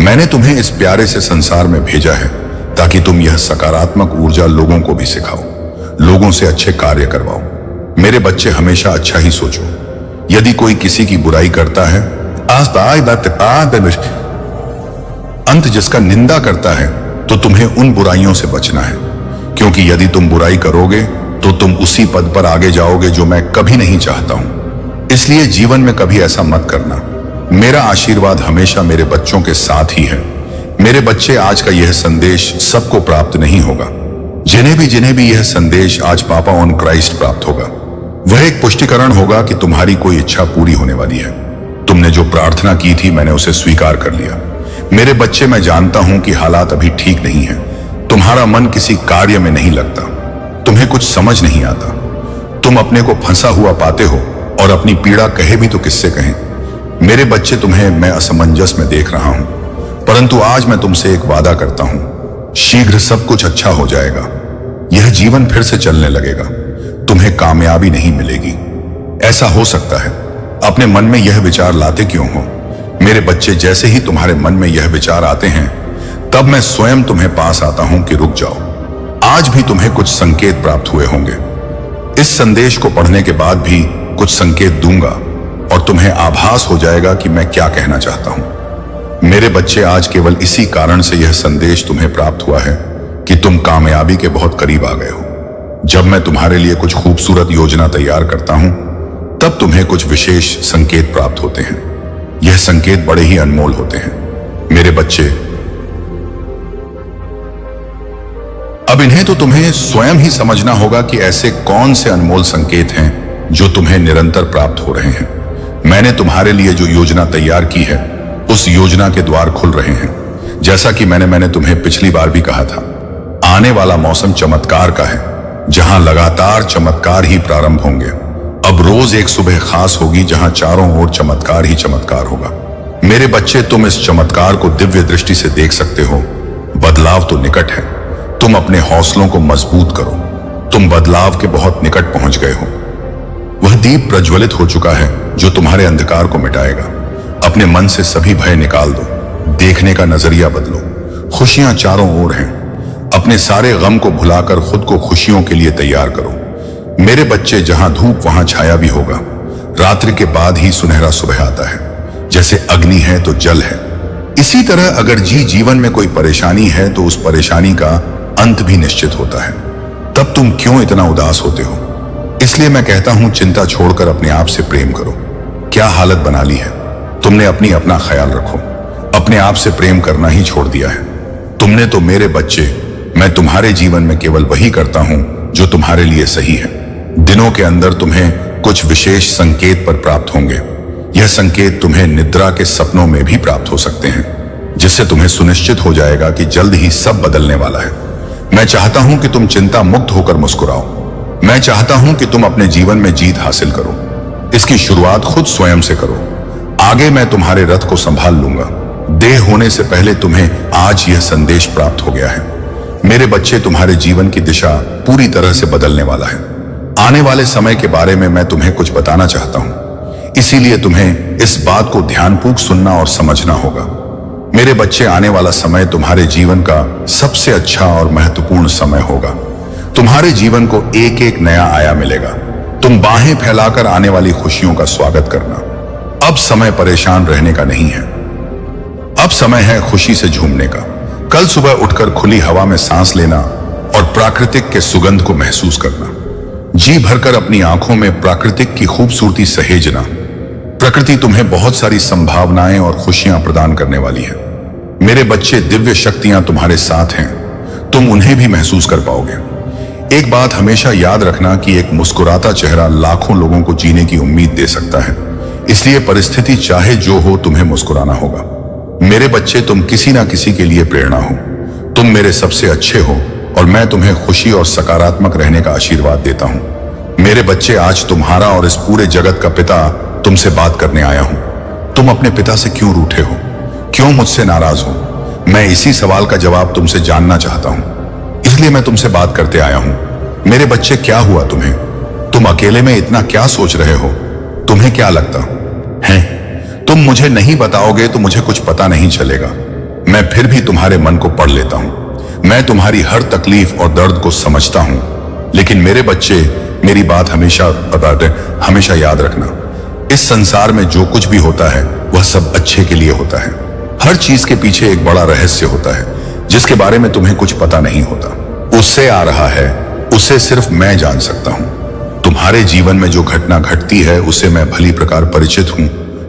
मैंने तुम्हें इस प्यारे से संसार में भेजा है ताकि तुम यह सकारात्मक ऊर्जा लोगों को भी सिखाओ, लोगों से अच्छे कार्य करवाओ। मेरे बच्चे, हमेशा अच्छा ही सोचो। यदि कोई किसी की बुराई करता है, अंत जिसका निंदा करता है, तो तुम्हें उन बुराइयों से बचना है, क्योंकि यदि तुम बुराई करोगे तो तुम उसी पद पर आगे जाओगे जो मैं कभी नहीं चाहता हूं। इसलिए जीवन में कभी ऐसा मत करना। मेरा आशीर्वाद हमेशा मेरे बच्चों के साथ ही है। मेरे बच्चे, आज का यह संदेश सबको प्राप्त नहीं होगा। जिन्हें भी यह संदेश आज पापा ऑन क्राइस्ट प्राप्त होगा, वह एक पुष्टिकरण होगा कि तुम्हारी कोई इच्छा पूरी होने वाली है। तुमने जो प्रार्थना की थी, मैंने उसे स्वीकार कर लिया। मेरे बच्चे, मैं जानता हूं कि हालात अभी ठीक नहीं है। तुम्हारा मन किसी कार्य में नहीं लगता, तुम्हें कुछ समझ नहीं आता, तुम अपने को फंसा हुआ पाते हो और अपनी पीड़ा कहे भी तो किससे कहें। मेरे बच्चे, तुम्हें मैं असमंजस में देख रहा हूं, परंतु आज मैं तुमसे एक वादा करता हूं, शीघ्र सब कुछ अच्छा हो जाएगा। यह जीवन फिर से चलने लगेगा, तुम्हें कामयाबी नहीं मिलेगी। ऐसा हो सकता है, अपने मन में यह विचार लाते क्यों हो? मेरे बच्चे, जैसे ही तुम्हारे मन में यह विचार आते हैं, तब मैं स्वयं तुम्हें पास आता हूं कि रुक जाओ। आज भी तुम्हें कुछ संकेत प्राप्त हुए होंगे। इस संदेश को पढ़ने के बाद भी कुछ संकेत दूंगा और तुम्हें आभास हो जाएगा कि मैं क्या कहना चाहता हूं। मेरे बच्चे, आज केवल इसी कारण से यह संदेश तुम्हें प्राप्त हुआ है कि तुम कामयाबी के बहुत करीब आ गए हो। जब मैं तुम्हारे लिए कुछ खूबसूरत योजना तैयार करता हूं, तब तुम्हें कुछ विशेष संकेत प्राप्त होते हैं। यह संकेत बड़े ही अनमोल होते हैं। मेरे बच्चे, अब इन्हें तो तुम्हें स्वयं ही समझना होगा कि ऐसे कौन से अनमोल संकेत हैं जो तुम्हें निरंतर प्राप्त हो रहे हैं। मैंने तुम्हारे लिए जो योजना तैयार की है, उस योजना के द्वार खुल रहे हैं। जैसा कि मैंने तुम्हें पिछली बार भी कहा था, आने वाला मौसम चमत्कार का है, जहां लगातार चमत्कार ही प्रारंभ होंगे। अब रोज एक सुबह खास होगी जहां चारों ओर चमत्कार ही चमत्कार होगा। मेरे बच्चे, तुम इस चमत्कार को दिव्य दृष्टि से देख सकते हो। बदलाव तो निकट है, तुम अपने हौसलों को मजबूत करो। तुम बदलाव के बहुत निकट पहुंच गए हो। वह दीप प्रज्वलित हो चुका है जो तुम्हारे अंधकार को मिटाएगा। अपने मन से सभी भय निकाल दो, देखने का नजरिया बदलो। खुशियां चारों ओर हैं। अपने सारे गम को भुलाकर खुद को खुशियों के लिए तैयार करो। मेरे बच्चे, जहां धूप वहां छाया भी होगा। रात्रि के बाद ही सुनहरा सुबह आता है। जैसे अग्नि है तो जल है, इसी तरह अगर जीवन में कोई परेशानी है तो उस परेशानी का अंत भी निश्चित होता है। तब तुम क्यों इतना उदास होते हो? इसलिए मैं कहता हूं, चिंता छोड़कर अपने आप से प्रेम करो। क्या हालत बना ली है? तुमने अपना ख्याल रखो। अपने आप से प्रेम करना ही छोड़ दिया है तुमने। तो मेरे बच्चे, मैं तुम्हारे जीवन में केवल वही करता हूं जो तुम्हारे लिए सही है। दिनों के अंदर तुम्हें कुछ विशेष संकेत पर प्राप्त होंगे। यह संकेत तुम्हें निद्रा के सपनों में भी प्राप्त हो सकते हैं, जिससे तुम्हें सुनिश्चित हो जाएगा कि जल्द ही सब बदलने वाला है। मैं चाहता हूं कि तुम चिंता मुक्त होकर मुस्कुराओ। मैं चाहता हूं कि तुम अपने जीवन में जीत हासिल करो। इसकी शुरुआत खुद स्वयं से करो। आगे मैं तुम्हारे रथ को संभाल लूंगा। देह होने से पहले तुम्हें आज यह संदेश प्राप्त हो गया है। मेरे बच्चे, तुम्हारे जीवन की दिशा पूरी तरह से बदलने वाला है। आने वाले समय के बारे में मैं तुम्हें कुछ बताना चाहता हूं, इसीलिए तुम्हें इस बात को ध्यानपूर्वक सुनना और समझना होगा। मेरे बच्चे, आने वाला समय तुम्हारे जीवन का सबसे अच्छा और महत्वपूर्ण समय होगा। तुम्हारे जीवन को एक एक नया आयाम मिलेगा। तुम बाहें फैलाकर आने वाली खुशियों का स्वागत करना। अब समय परेशान रहने का नहीं है, अब समय है खुशी से झूमने का। कल सुबह उठकर खुली हवा में सांस लेना और प्राकृतिक के सुगंध को महसूस करना। जी भरकर अपनी आंखों में प्राकृतिक की खूबसूरती सहेजना। प्रकृति तुम्हें बहुत सारी संभावनाएं और खुशियां प्रदान करने वाली है। मेरे बच्चे, दिव्य शक्तियां तुम्हारे साथ हैं, तुम उन्हें भी महसूस कर पाओगे। एक बात हमेशा याद रखना कि एक मुस्कुराता चेहरा लाखों लोगों को जीने की उम्मीद दे सकता है। इसलिए परिस्थिति चाहे जो हो, तुम्हें मुस्कुराना होगा। मेरे बच्चे, तुम किसी ना किसी के लिए प्रेरणा हो। तुम मेरे सबसे अच्छे हो और मैं तुम्हें खुशी और सकारात्मक रहने का आशीर्वाद देता हूं। मेरे बच्चे, आज तुम्हारा और इस पूरे जगत का पिता तुमसे बात करने आया हूं। तुम अपने पिता से क्यों रूठे हो, क्यों मुझसे नाराज हो? मैं इसी सवाल का जवाब तुमसे जानना चाहता हूं, इसलिए मैं तुमसे बात करते आया हूं। मेरे बच्चे, क्या हुआ तुम्हें? तुम अकेले में इतना क्या सोच रहे हो? तुम्हें क्या लगता है तुम मुझे नहीं बताओगे तो मुझे कुछ पता नहीं चलेगा। मैं फिर भी तुम्हारे मन को पढ़ लेता हूं। मैं तुम्हारी हर तकलीफ और दर्द को समझता हूं। लेकिन मेरे बच्चे, मेरी बात हमेशा याद रखना। इस संसार में जो कुछ भी होता है वह सब अच्छे के लिए होता है। हर चीज के पीछे एक बड़ा रहस्य होता है जिसके बारे में तुम्हें कुछ पता नहीं होता। उससे आ रहा है, उसे सिर्फ मैं जान सकता हूं। तुम्हारे जीवन में जो घटना घटती है उसे मैं भली प्रकार परिचित हूं,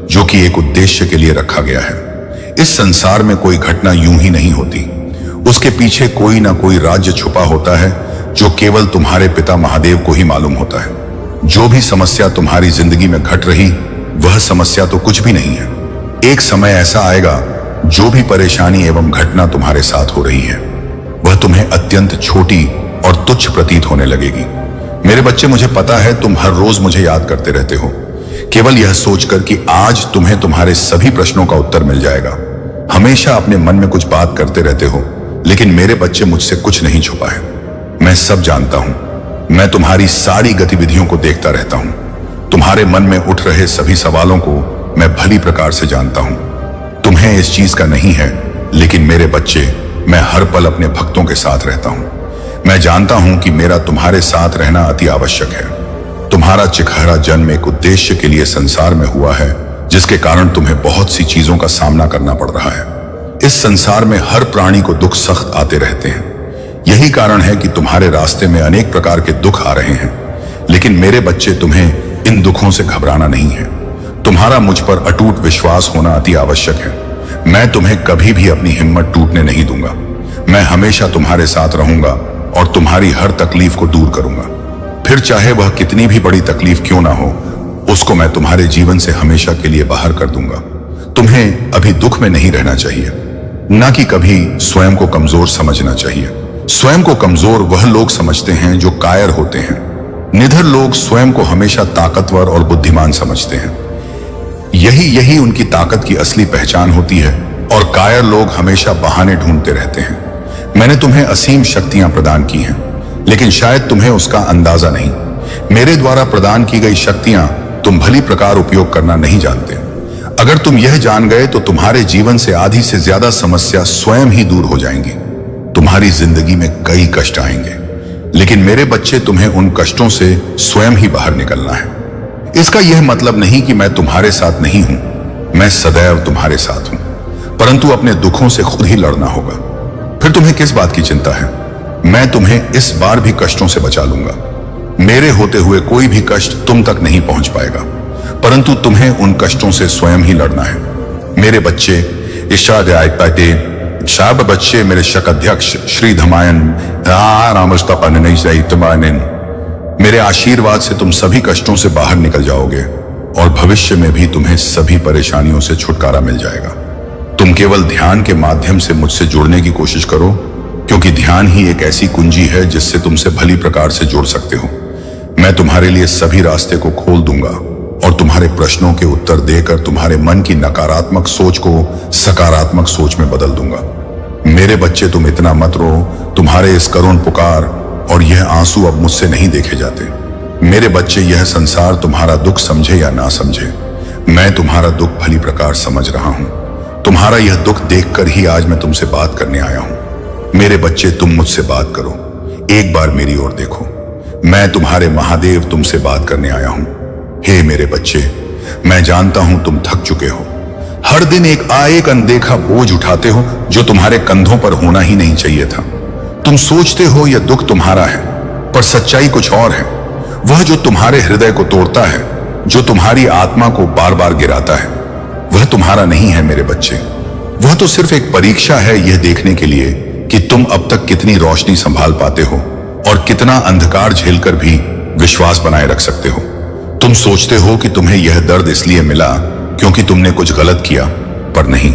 जो कि एक उद्देश्य के लिए रखा गया है। इस संसार में कोई घटना यूं ही नहीं होती। उसके पीछे कोई ना कोई राज्य छुपा होता है जो केवल तुम्हारे पिता महादेव को ही मालूम होता है। जो भी समस्या तुम्हारी जिंदगी में घट रही, वह समस्या तो कुछ भी नहीं है। एक समय ऐसा आएगा, जो भी परेशानी एवं घटना तुम्हारे साथ हो रही है वह तुम्हें अत्यंत छोटी और तुच्छ प्रतीत होने लगेगी। मेरे बच्चे, मुझे पता है तुम हर रोज मुझे याद करते रहते हो, केवल यह सोचकर कि आज तुम्हें तुम्हारे सभी प्रश्नों का उत्तर मिल जाएगा। हमेशा अपने मन में कुछ बात करते रहते हो, लेकिन मेरे बच्चे, मुझसे कुछ नहीं छुपा है। मैं सब जानता हूं। मैं तुम्हारी सारी गतिविधियों को देखता रहता हूं। तुम्हारे मन में उठ रहे सभी सवालों को मैं भली प्रकार से जानता हूं। तुम्हें इस चीज का नहीं है, लेकिन मेरे बच्चे, मैं हर पल अपने भक्तों के साथ रहता हूं। मैं जानता हूं कि मेरा तुम्हारे साथ रहना अति आवश्यक है। तुम्हारा चिखहरा जन्म एक उद्देश्य के लिए संसार में हुआ है, जिसके कारण तुम्हें बहुत सी चीजों का सामना करना पड़ रहा है। इस संसार में हर प्राणी को दुख सख्त आते रहते हैं। यही कारण है कि तुम्हारे रास्ते में अनेक प्रकार के दुख आ रहे हैं। लेकिन मेरे बच्चे, तुम्हें इन दुखों से घबराना नहीं है। तुम्हारा मुझ पर अटूट विश्वास होना अति आवश्यक है। मैं तुम्हें कभी भी अपनी हिम्मत टूटने नहीं दूंगा। मैं हमेशा तुम्हारे साथ रहूंगा और तुम्हारी हर तकलीफ को दूर करूंगा। फिर चाहे वह कितनी भी बड़ी तकलीफ क्यों ना हो, उसको मैं तुम्हारे जीवन से हमेशा के लिए बाहर कर दूंगा। तुम्हें अभी दुख में नहीं रहना चाहिए, ना कि कभी स्वयं को कमजोर समझना चाहिए। स्वयं को कमजोर वह लोग समझते हैं जो कायर होते हैं। निडर लोग स्वयं को हमेशा ताकतवर और बुद्धिमान समझते हैं। यही उनकी ताकत की असली पहचान होती है, और कायर लोग हमेशा बहाने ढूंढते रहते हैं। मैंने तुम्हें असीम शक्तियां प्रदान की हैं, लेकिन शायद तुम्हें उसका अंदाजा नहीं। मेरे द्वारा प्रदान की गई शक्तियां तुम भली प्रकार उपयोग करना नहीं जानते। अगर तुम यह जान गए तो तुम्हारे जीवन से आधी से ज्यादा समस्या स्वयं ही दूर हो जाएंगी। तुम्हारी जिंदगी में कई कष्ट आएंगे, लेकिन मेरे बच्चे, तुम्हें उन कष्टों से स्वयं ही बाहर निकलना है। इसका यह मतलब नहीं कि मैं तुम्हारे साथ नहीं हूं। मैं सदैव तुम्हारे साथ हूं, परंतु अपने दुखों से खुद ही लड़ना होगा। फिर तुम्हें किस बात की चिंता है? मैं तुम्हें इस बार भी कष्टों से बचा लूंगा। मेरे होते हुए कोई भी कष्ट तुम तक नहीं पहुंच पाएगा, परंतु तुम्हें उन कष्टों से स्वयं ही लड़ना है। मेरे बच्चे, शाब बच्चे, मेरे शक अध्यक्ष श्री धमायन मेरे आशीर्वाद से तुम सभी कष्टों से बाहर निकल जाओगे और भविष्य में भी तुम्हें सभी परेशानियों से छुटकारा मिल जाएगा। तुम केवल ध्यान के माध्यम से मुझसे जुड़ने की कोशिश करो, क्योंकि ध्यान ही एक ऐसी कुंजी है जिससे तुमसे भली प्रकार से जुड़ सकते हो। मैं तुम्हारे लिए सभी रास्ते को खोल दूंगा और तुम्हारे प्रश्नों के उत्तर देकर तुम्हारे मन की नकारात्मक सोच को सकारात्मक सोच में बदल दूंगा। मेरे बच्चे, तुम इतना मत रो। तुम्हारे इस करुण पुकार और यह आंसू अब मुझसे नहीं देखे जाते। मेरे बच्चे, यह संसार तुम्हारा दुख समझे या ना समझे, मैं तुम्हारा दुख भली प्रकार समझ रहा हूं तुम्हारा यह दुख देखकर ही आज मैं तुमसे बात करने आया हूं। मेरे बच्चे, तुम मुझसे बात करो, एक बार मेरी ओर देखो। मैं तुम्हारे महादेव तुमसे बात करने आया हूं। हे मेरे बच्चे, मैं जानता हूं तुम थक चुके हो। हर दिन एक अनदेखा बोझ उठाते हो जो तुम्हारे कंधों पर होना ही नहीं चाहिए था। तुम सोचते हो यह दुख तुम्हारा है, पर सच्चाई कुछ और है। वह जो तुम्हारे हृदय को तोड़ता है, जो तुम्हारी आत्मा को बार बार गिराता है, वह तुम्हारा नहीं है मेरे बच्चे। वह तो सिर्फ एक परीक्षा है, यह देखने के लिए कि तुम अब तक कितनी रोशनी संभाल पाते हो और कितना अंधकार झेलकर भी विश्वास बनाए रख सकते हो। तुम सोचते हो कि तुम्हें यह दर्द इसलिए मिला क्योंकि तुमने कुछ गलत किया, पर नहीं।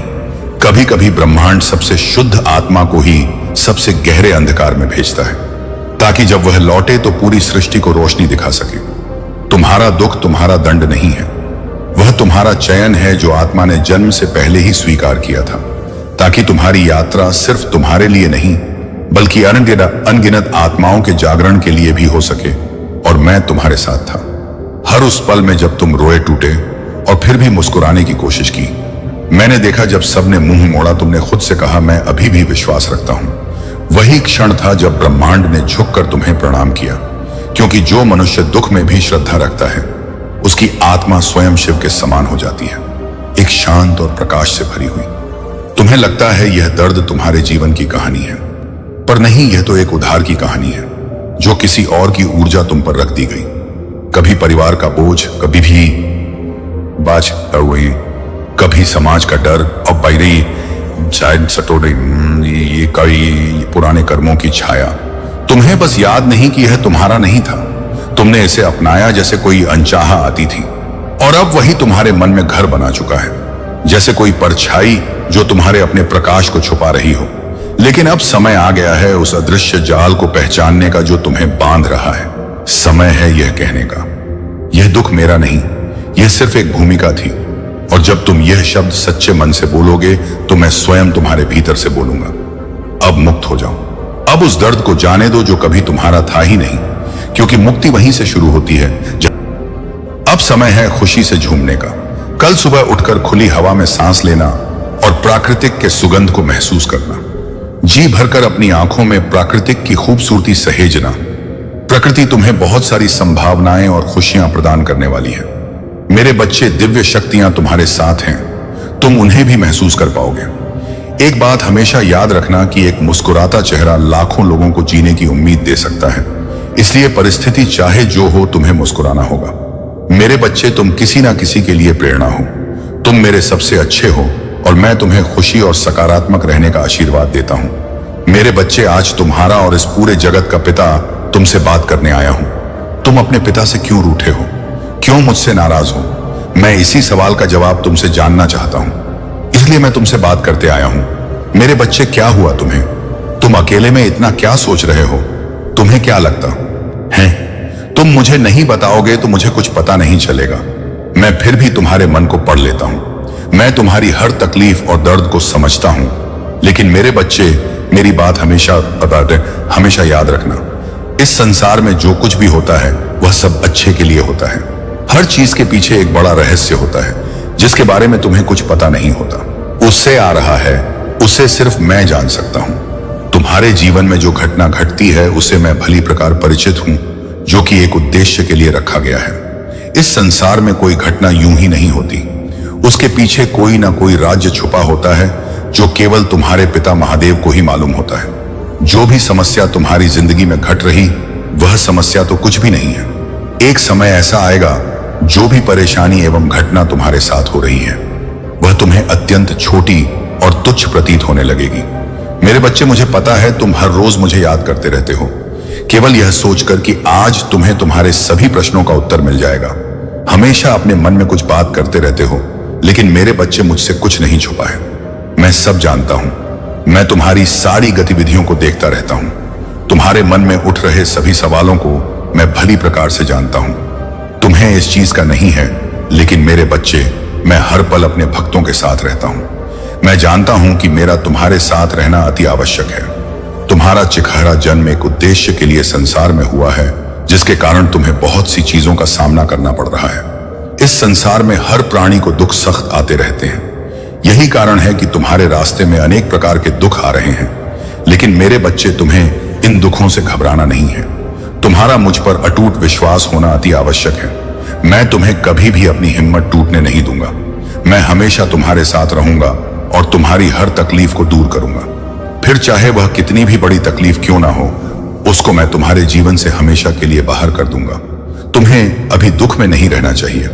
कभी कभी ब्रह्मांड सबसे शुद्ध आत्मा को ही सबसे गहरे अंधकार में भेजता है, ताकि जब वह लौटे तो पूरी सृष्टि को रोशनी दिखा सके। तुम्हारा दुख तुम्हारा दंड नहीं है, वह तुम्हारा चयन है जो आत्मा ने जन्म से पहले ही स्वीकार किया था, ताकि तुम्हारी यात्रा सिर्फ तुम्हारे लिए नहीं बल्कि अनगिनत आत्माओं के जागरण के लिए भी हो सके। और मैं तुम्हारे साथ था हर उस पल में जब तुम रोए टूटे और फिर भी मुस्कुराने की कोशिश की। मैंने देखा जब सबने मुंह मोड़ा, तुमने खुद से कहा मैं अभी भी विश्वास रखता हूं। वही क्षण था जब ब्रह्मांड ने झुककर तुम्हें प्रणाम किया, क्योंकि जो मनुष्य दुख में भी श्रद्धा रखता है उसकी आत्मा स्वयं शिव के समान हो जाती है, एक शांत और प्रकाश से भरी हुई। तुम्हें लगता है यह दर्द तुम्हारे जीवन की कहानी है, पर नहीं, यह तो एक उधार की कहानी है जो किसी और की ऊर्जा तुम पर रख दी गई। कभी परिवार का बोझ, कभी भी बाज हुई, कभी समाज का डर, और बैरी शायद सटोरे ये कई पुराने कर्मों की छाया। तुम्हें बस याद नहीं कि यह तुम्हारा नहीं था, तुमने इसे अपनाया जैसे कोई अनचाहा आती थी, और अब वही तुम्हारे मन में घर बना चुका है, जैसे कोई परछाई जो तुम्हारे अपने प्रकाश को छुपा रही हो। लेकिन अब समय आ गया है उस अदृश्य जाल को पहचानने का जो तुम्हें बांध रहा है। समय है यह कहने का, यह दुख मेरा नहीं, यह सिर्फ एक भूमिका थी, और जब तुम यह शब्द सच्चे मन से बोलोगे तो मैं स्वयं तुम्हारे भीतर से बोलूंगा, अब मुक्त हो जाओ। अब उस दर्द को जाने दो जो कभी तुम्हारा था ही नहीं, क्योंकि मुक्ति वहीं से शुरू होती है। अब समय है खुशी से झूमने का। कल सुबह उठकर खुली हवा में सांस लेना और प्राकृतिक के सुगंध को महसूस करना, जी भरकर अपनी आंखों में प्राकृतिक की खूबसूरती सहेजना। प्रकृति तुम्हें बहुत सारी संभावनाएं और खुशियां प्रदान करने वाली है। मेरे बच्चे, दिव्य शक्तियां तुम्हारे साथ हैं, तुम उन्हें भी महसूस कर पाओगे। एक बात हमेशा याद रखना कि एक मुस्कुराता चेहरा लाखों लोगों को जीने की उम्मीद दे सकता है, इसलिए परिस्थिति चाहे जो हो तुम्हें मुस्कुराना होगा। मेरे बच्चे, तुम किसी ना किसी के लिए प्रेरणा हो, तुम मेरे सबसे अच्छे हो, और मैं तुम्हें खुशी और सकारात्मक रहने का आशीर्वाद देता हूं। मेरे बच्चे, आज तुम्हारा और इस पूरे जगत का पिता तुमसे बात करने आया हूं। तुम अपने पिता से क्यों रूठे हो, क्यों मुझसे नाराज हो? मैं इसी सवाल का जवाब तुमसे जानना चाहता हूं, इसलिए मैं तुमसे बात करते आया हूं। मेरे बच्चे, क्या हुआ तुम्हें? तुम अकेले में इतना क्या सोच रहे हो? तुम्हें क्या लगता है तुम मुझे नहीं बताओगे तो मुझे कुछ पता नहीं चलेगा। मैं फिर भी तुम्हारे मन को पढ़ लेता हूं। मैं तुम्हारी हर तकलीफ और दर्द को समझता हूं, लेकिन मेरे बच्चे, मेरी बात हमेशा याद रखना। इस संसार में जो कुछ भी होता है वह सब अच्छे के लिए होता है। हर चीज के पीछे एक बड़ा रहस्य होता है जिसके बारे में तुम्हें कुछ पता नहीं होता। उससे आ रहा है, उसे सिर्फ मैं जान सकता हूं। तुम्हारे जीवन में जो घटना घटती है उसे मैं भली प्रकार परिचित हूं, जो कि एक उद्देश्य के लिए रखा गया है। इस संसार में कोई घटना यूं ही नहीं होती, उसके पीछे कोई ना कोई राज्य छुपा होता है जो केवल तुम्हारे पिता महादेव को ही मालूम होता है। जो भी समस्या तुम्हारी जिंदगी में घट रही, वह समस्या तो कुछ भी नहीं है। एक समय ऐसा आएगा जो भी परेशानी एवं घटना तुम्हारे साथ हो रही है वह तुम्हें अत्यंत छोटी और तुच्छ प्रतीत होने लगेगी। मेरे बच्चे, मुझे पता है तुम हर रोज मुझे याद करते रहते हो, केवल यह सोचकर कि आज तुम्हें तुम्हारे सभी प्रश्नों का उत्तर मिल जाएगा। हमेशा अपने मन में कुछ बात करते रहते हो, लेकिन मेरे बच्चे, मुझसे कुछ नहीं छुपा है। मैं सब जानता हूं। मैं तुम्हारी सारी गतिविधियों को देखता रहता हूं। तुम्हारे मन में उठ रहे सभी सवालों को मैं भली प्रकार से जानता हूं। तुम्हें इस चीज का नहीं है, लेकिन मेरे बच्चे, मैं हर पल अपने भक्तों के साथ रहता हूं। मैं जानता हूं कि मेरा तुम्हारे साथ रहना अति आवश्यक है। तुम्हारा चिखहरा जन्म एक उद्देश्य के लिए संसार में हुआ है, जिसके कारण तुम्हें बहुत सी चीजों का सामना करना पड़ रहा है। इस संसार में हर प्राणी को दुख सख्त आते रहते हैं। यही कारण है कि तुम्हारे रास्ते में अनेक प्रकार के दुख आ रहे हैं, लेकिन मेरे बच्चे तुम्हें इन दुखों से घबराना नहीं है। तुम्हारा मुझ पर अटूट विश्वास होना अति आवश्यक है। मैं तुम्हें कभी भी अपनी हिम्मत टूटने नहीं दूंगा। मैं हमेशा तुम्हारे साथ रहूंगा और तुम्हारी हर तकलीफ को दूर करूंगा। फिर चाहे वह कितनी भी बड़ी तकलीफ क्यों ना हो, उसको मैं तुम्हारे जीवन से हमेशा के लिए बाहर कर दूंगा। तुम्हें अभी दुख में नहीं रहना चाहिए,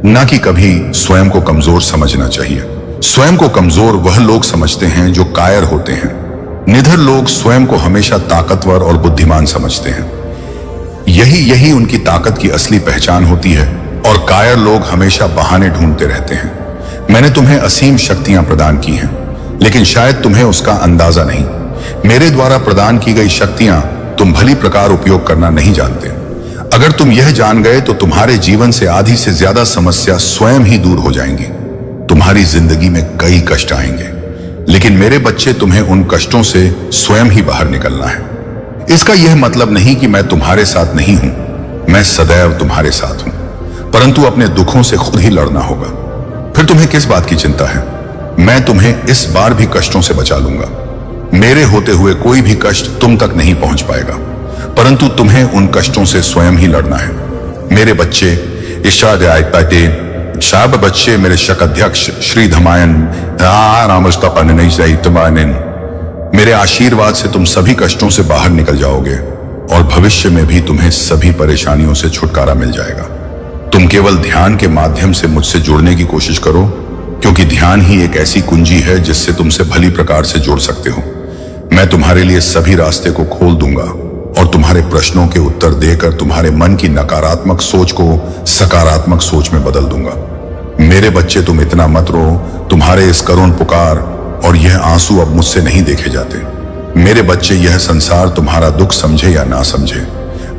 ना कि कभी स्वयं को कमजोर समझना चाहिए। स्वयं को कमजोर वह लोग समझते हैं जो कायर होते हैं। निडर लोग स्वयं को हमेशा ताकतवर और बुद्धिमान समझते हैं। यही उनकी ताकत की असली पहचान होती है, और कायर लोग हमेशा बहाने ढूंढते रहते हैं। मैंने तुम्हें असीम शक्तियां प्रदान की हैं, लेकिन शायद तुम्हें उसका अंदाजा नहीं। मेरे द्वारा प्रदान की गई शक्तियां तुम भली प्रकार उपयोग करना नहीं जानते। अगर तुम यह जान गए तो तुम्हारे जीवन से आधी से ज्यादा समस्या स्वयं ही दूर हो जाएंगी। तुम्हारी जिंदगी में कई कष्ट आएंगे, लेकिन मेरे बच्चे तुम्हें उन कष्टों से स्वयं ही बाहर निकलना है। इसका यह मतलब नहीं कि मैं तुम्हारे साथ नहीं हूं, मैं सदैव तुम्हारे साथ हूं, परंतु अपने दुखों से खुद ही लड़ना होगा। फिर तुम्हें किस बात की चिंता है? मैं तुम्हें इस बार भी कष्टों से बचा लूंगा। मेरे होते हुए कोई भी कष्ट तुम तक नहीं पहुंच पाएगा, परंतु तुम्हें उन कष्टों से स्वयं ही लड़ना है। मेरे बच्चे शाब बच्चे, मेरे शक अध्यक्ष श्री धमायन मेरे आशीर्वाद से तुम सभी कष्टों से बाहर निकल जाओगे और भविष्य में भी तुम्हें सभी परेशानियों से छुटकारा मिल जाएगा। तुम केवल ध्यान के माध्यम से मुझसे जुड़ने की कोशिश करो, क्योंकि ध्यान ही एक ऐसी कुंजी है जिससे तुमसे भली प्रकार से जुड़ सकते हो। मैं तुम्हारे लिए सभी रास्ते को खोल दूंगा और तुम्हारे प्रश्नों के उत्तर देकर तुम्हारे मन की नकारात्मक सोच को सकारात्मक सोच में बदल दूंगा। मेरे बच्चे, तुम इतना मत रो। तुम्हारे इस करुण पुकार और यह आंसू अब मुझसे नहीं देखे जाते। मेरे बच्चे, यह संसार तुम्हारा दुख समझे या ना समझे,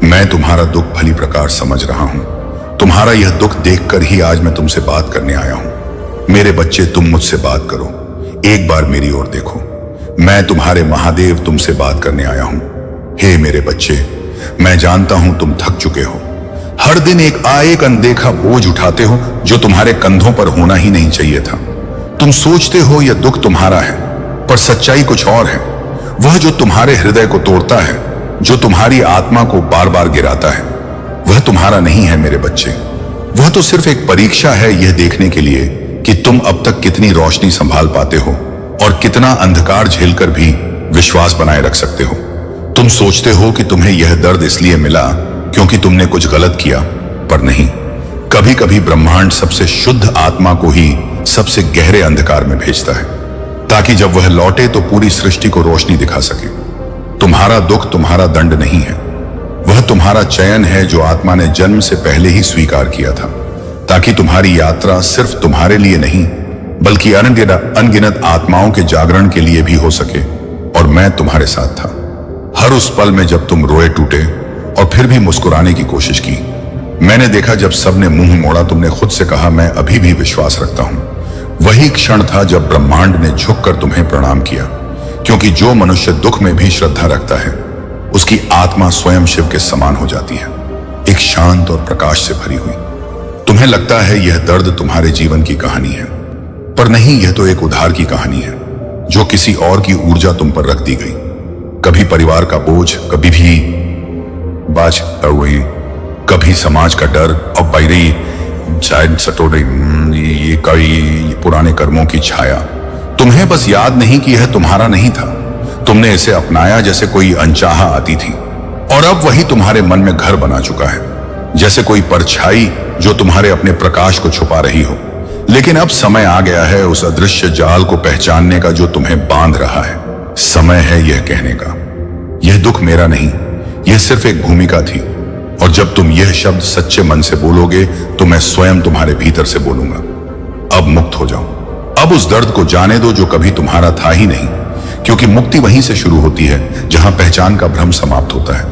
मैं तुम्हारा दुख भली प्रकार समझ रहा हूं। तुम्हारा यह दुख देखकर ही आज मैं तुमसे बात करने आया हूं। मेरे बच्चे, तुम मुझसे बात करो। एक बार मेरी ओर देखो। मैं तुम्हारे महादेव तुमसे बात करने आया हूं। हे मेरे बच्चे, मैं जानता हूं तुम थक चुके हो। हर दिन एक अनदेखा बोझ उठाते हो जो तुम्हारे कंधों पर होना ही नहीं चाहिए था। तुम सोचते हो यह दुख तुम्हारा है, पर सच्चाई कुछ और है। वह जो तुम्हारे हृदय को तोड़ता है, जो तुम्हारी आत्मा को बार बार गिराता है, वह तुम्हारा नहीं है मेरे बच्चे। वह तो सिर्फ एक परीक्षा है, यह देखने के लिए कि तुम अब तक कितनी रोशनी संभाल पाते हो और कितना अंधकार झेलकर भी विश्वास बनाए रख सकते हो। तुम सोचते हो कि तुम्हें यह दर्द इसलिए मिला क्योंकि तुमने कुछ गलत किया, पर नहीं। कभी कभी ब्रह्मांड सबसे शुद्ध आत्मा को ही सबसे गहरे अंधकार में भेजता है, ताकि जब वह लौटे तो पूरी सृष्टि को रोशनी दिखा सके। तुम्हारा दुख तुम्हारा दंड नहीं है, वह तुम्हारा चयन है जो आत्मा ने जन्म से पहले ही स्वीकार किया था, ताकि तुम्हारी यात्रा सिर्फ तुम्हारे लिए नहीं बल्कि अनगिनत आत्माओं के जागरण के लिए भी हो सके। और मैं तुम्हारे साथ था हर उस पल में जब तुम रोए टूटे और फिर भी मुस्कुराने की कोशिश की। मैंने देखा जब सबने मुंह मोड़ा, तुमने खुद से कहा मैं अभी भी विश्वास रखता हूं। वही क्षण था जब ब्रह्मांड ने झुककर तुम्हें प्रणाम किया, क्योंकि जो मनुष्य दुख में भी श्रद्धा रखता है, उसकी आत्मा स्वयं शिव के समान हो जाती है, एक शांत और प्रकाश से भरी हुई। तुम्हें लगता है यह दर्द तुम्हारे जीवन की कहानी है, पर नहीं, यह तो एक उधार की कहानी है जो किसी और की ऊर्जा तुम पर रख दी गई। कभी परिवार का बोझ, कभी भी बाज हुई, कभी समाज का डर, और बैरी शायद सटोरे ये कई पुराने कर्मों की छाया। तुम्हें बस याद नहीं कि यह तुम्हारा नहीं था। तुमने इसे अपनाया जैसे कोई अनचाहा आती थी, और अब वही तुम्हारे मन में घर बना चुका है, जैसे कोई परछाई जो तुम्हारे अपने प्रकाश को छुपा रही हो। लेकिन अब समय आ गया है उस अदृश्य जाल को पहचानने का जो तुम्हें बांध रहा है। समय है यह कहने का, यह दुख मेरा नहीं, यह सिर्फ एक भूमिका थी। और जब तुम यह शब्द सच्चे मन से बोलोगे तो मैं स्वयं तुम्हारे भीतर से बोलूंगा, अब मुक्त हो जाओ। अब उस दर्द को जाने दो जो कभी तुम्हारा था ही नहीं, क्योंकि मुक्ति वहीं से शुरू होती है जहां पहचान का भ्रम समाप्त होता है।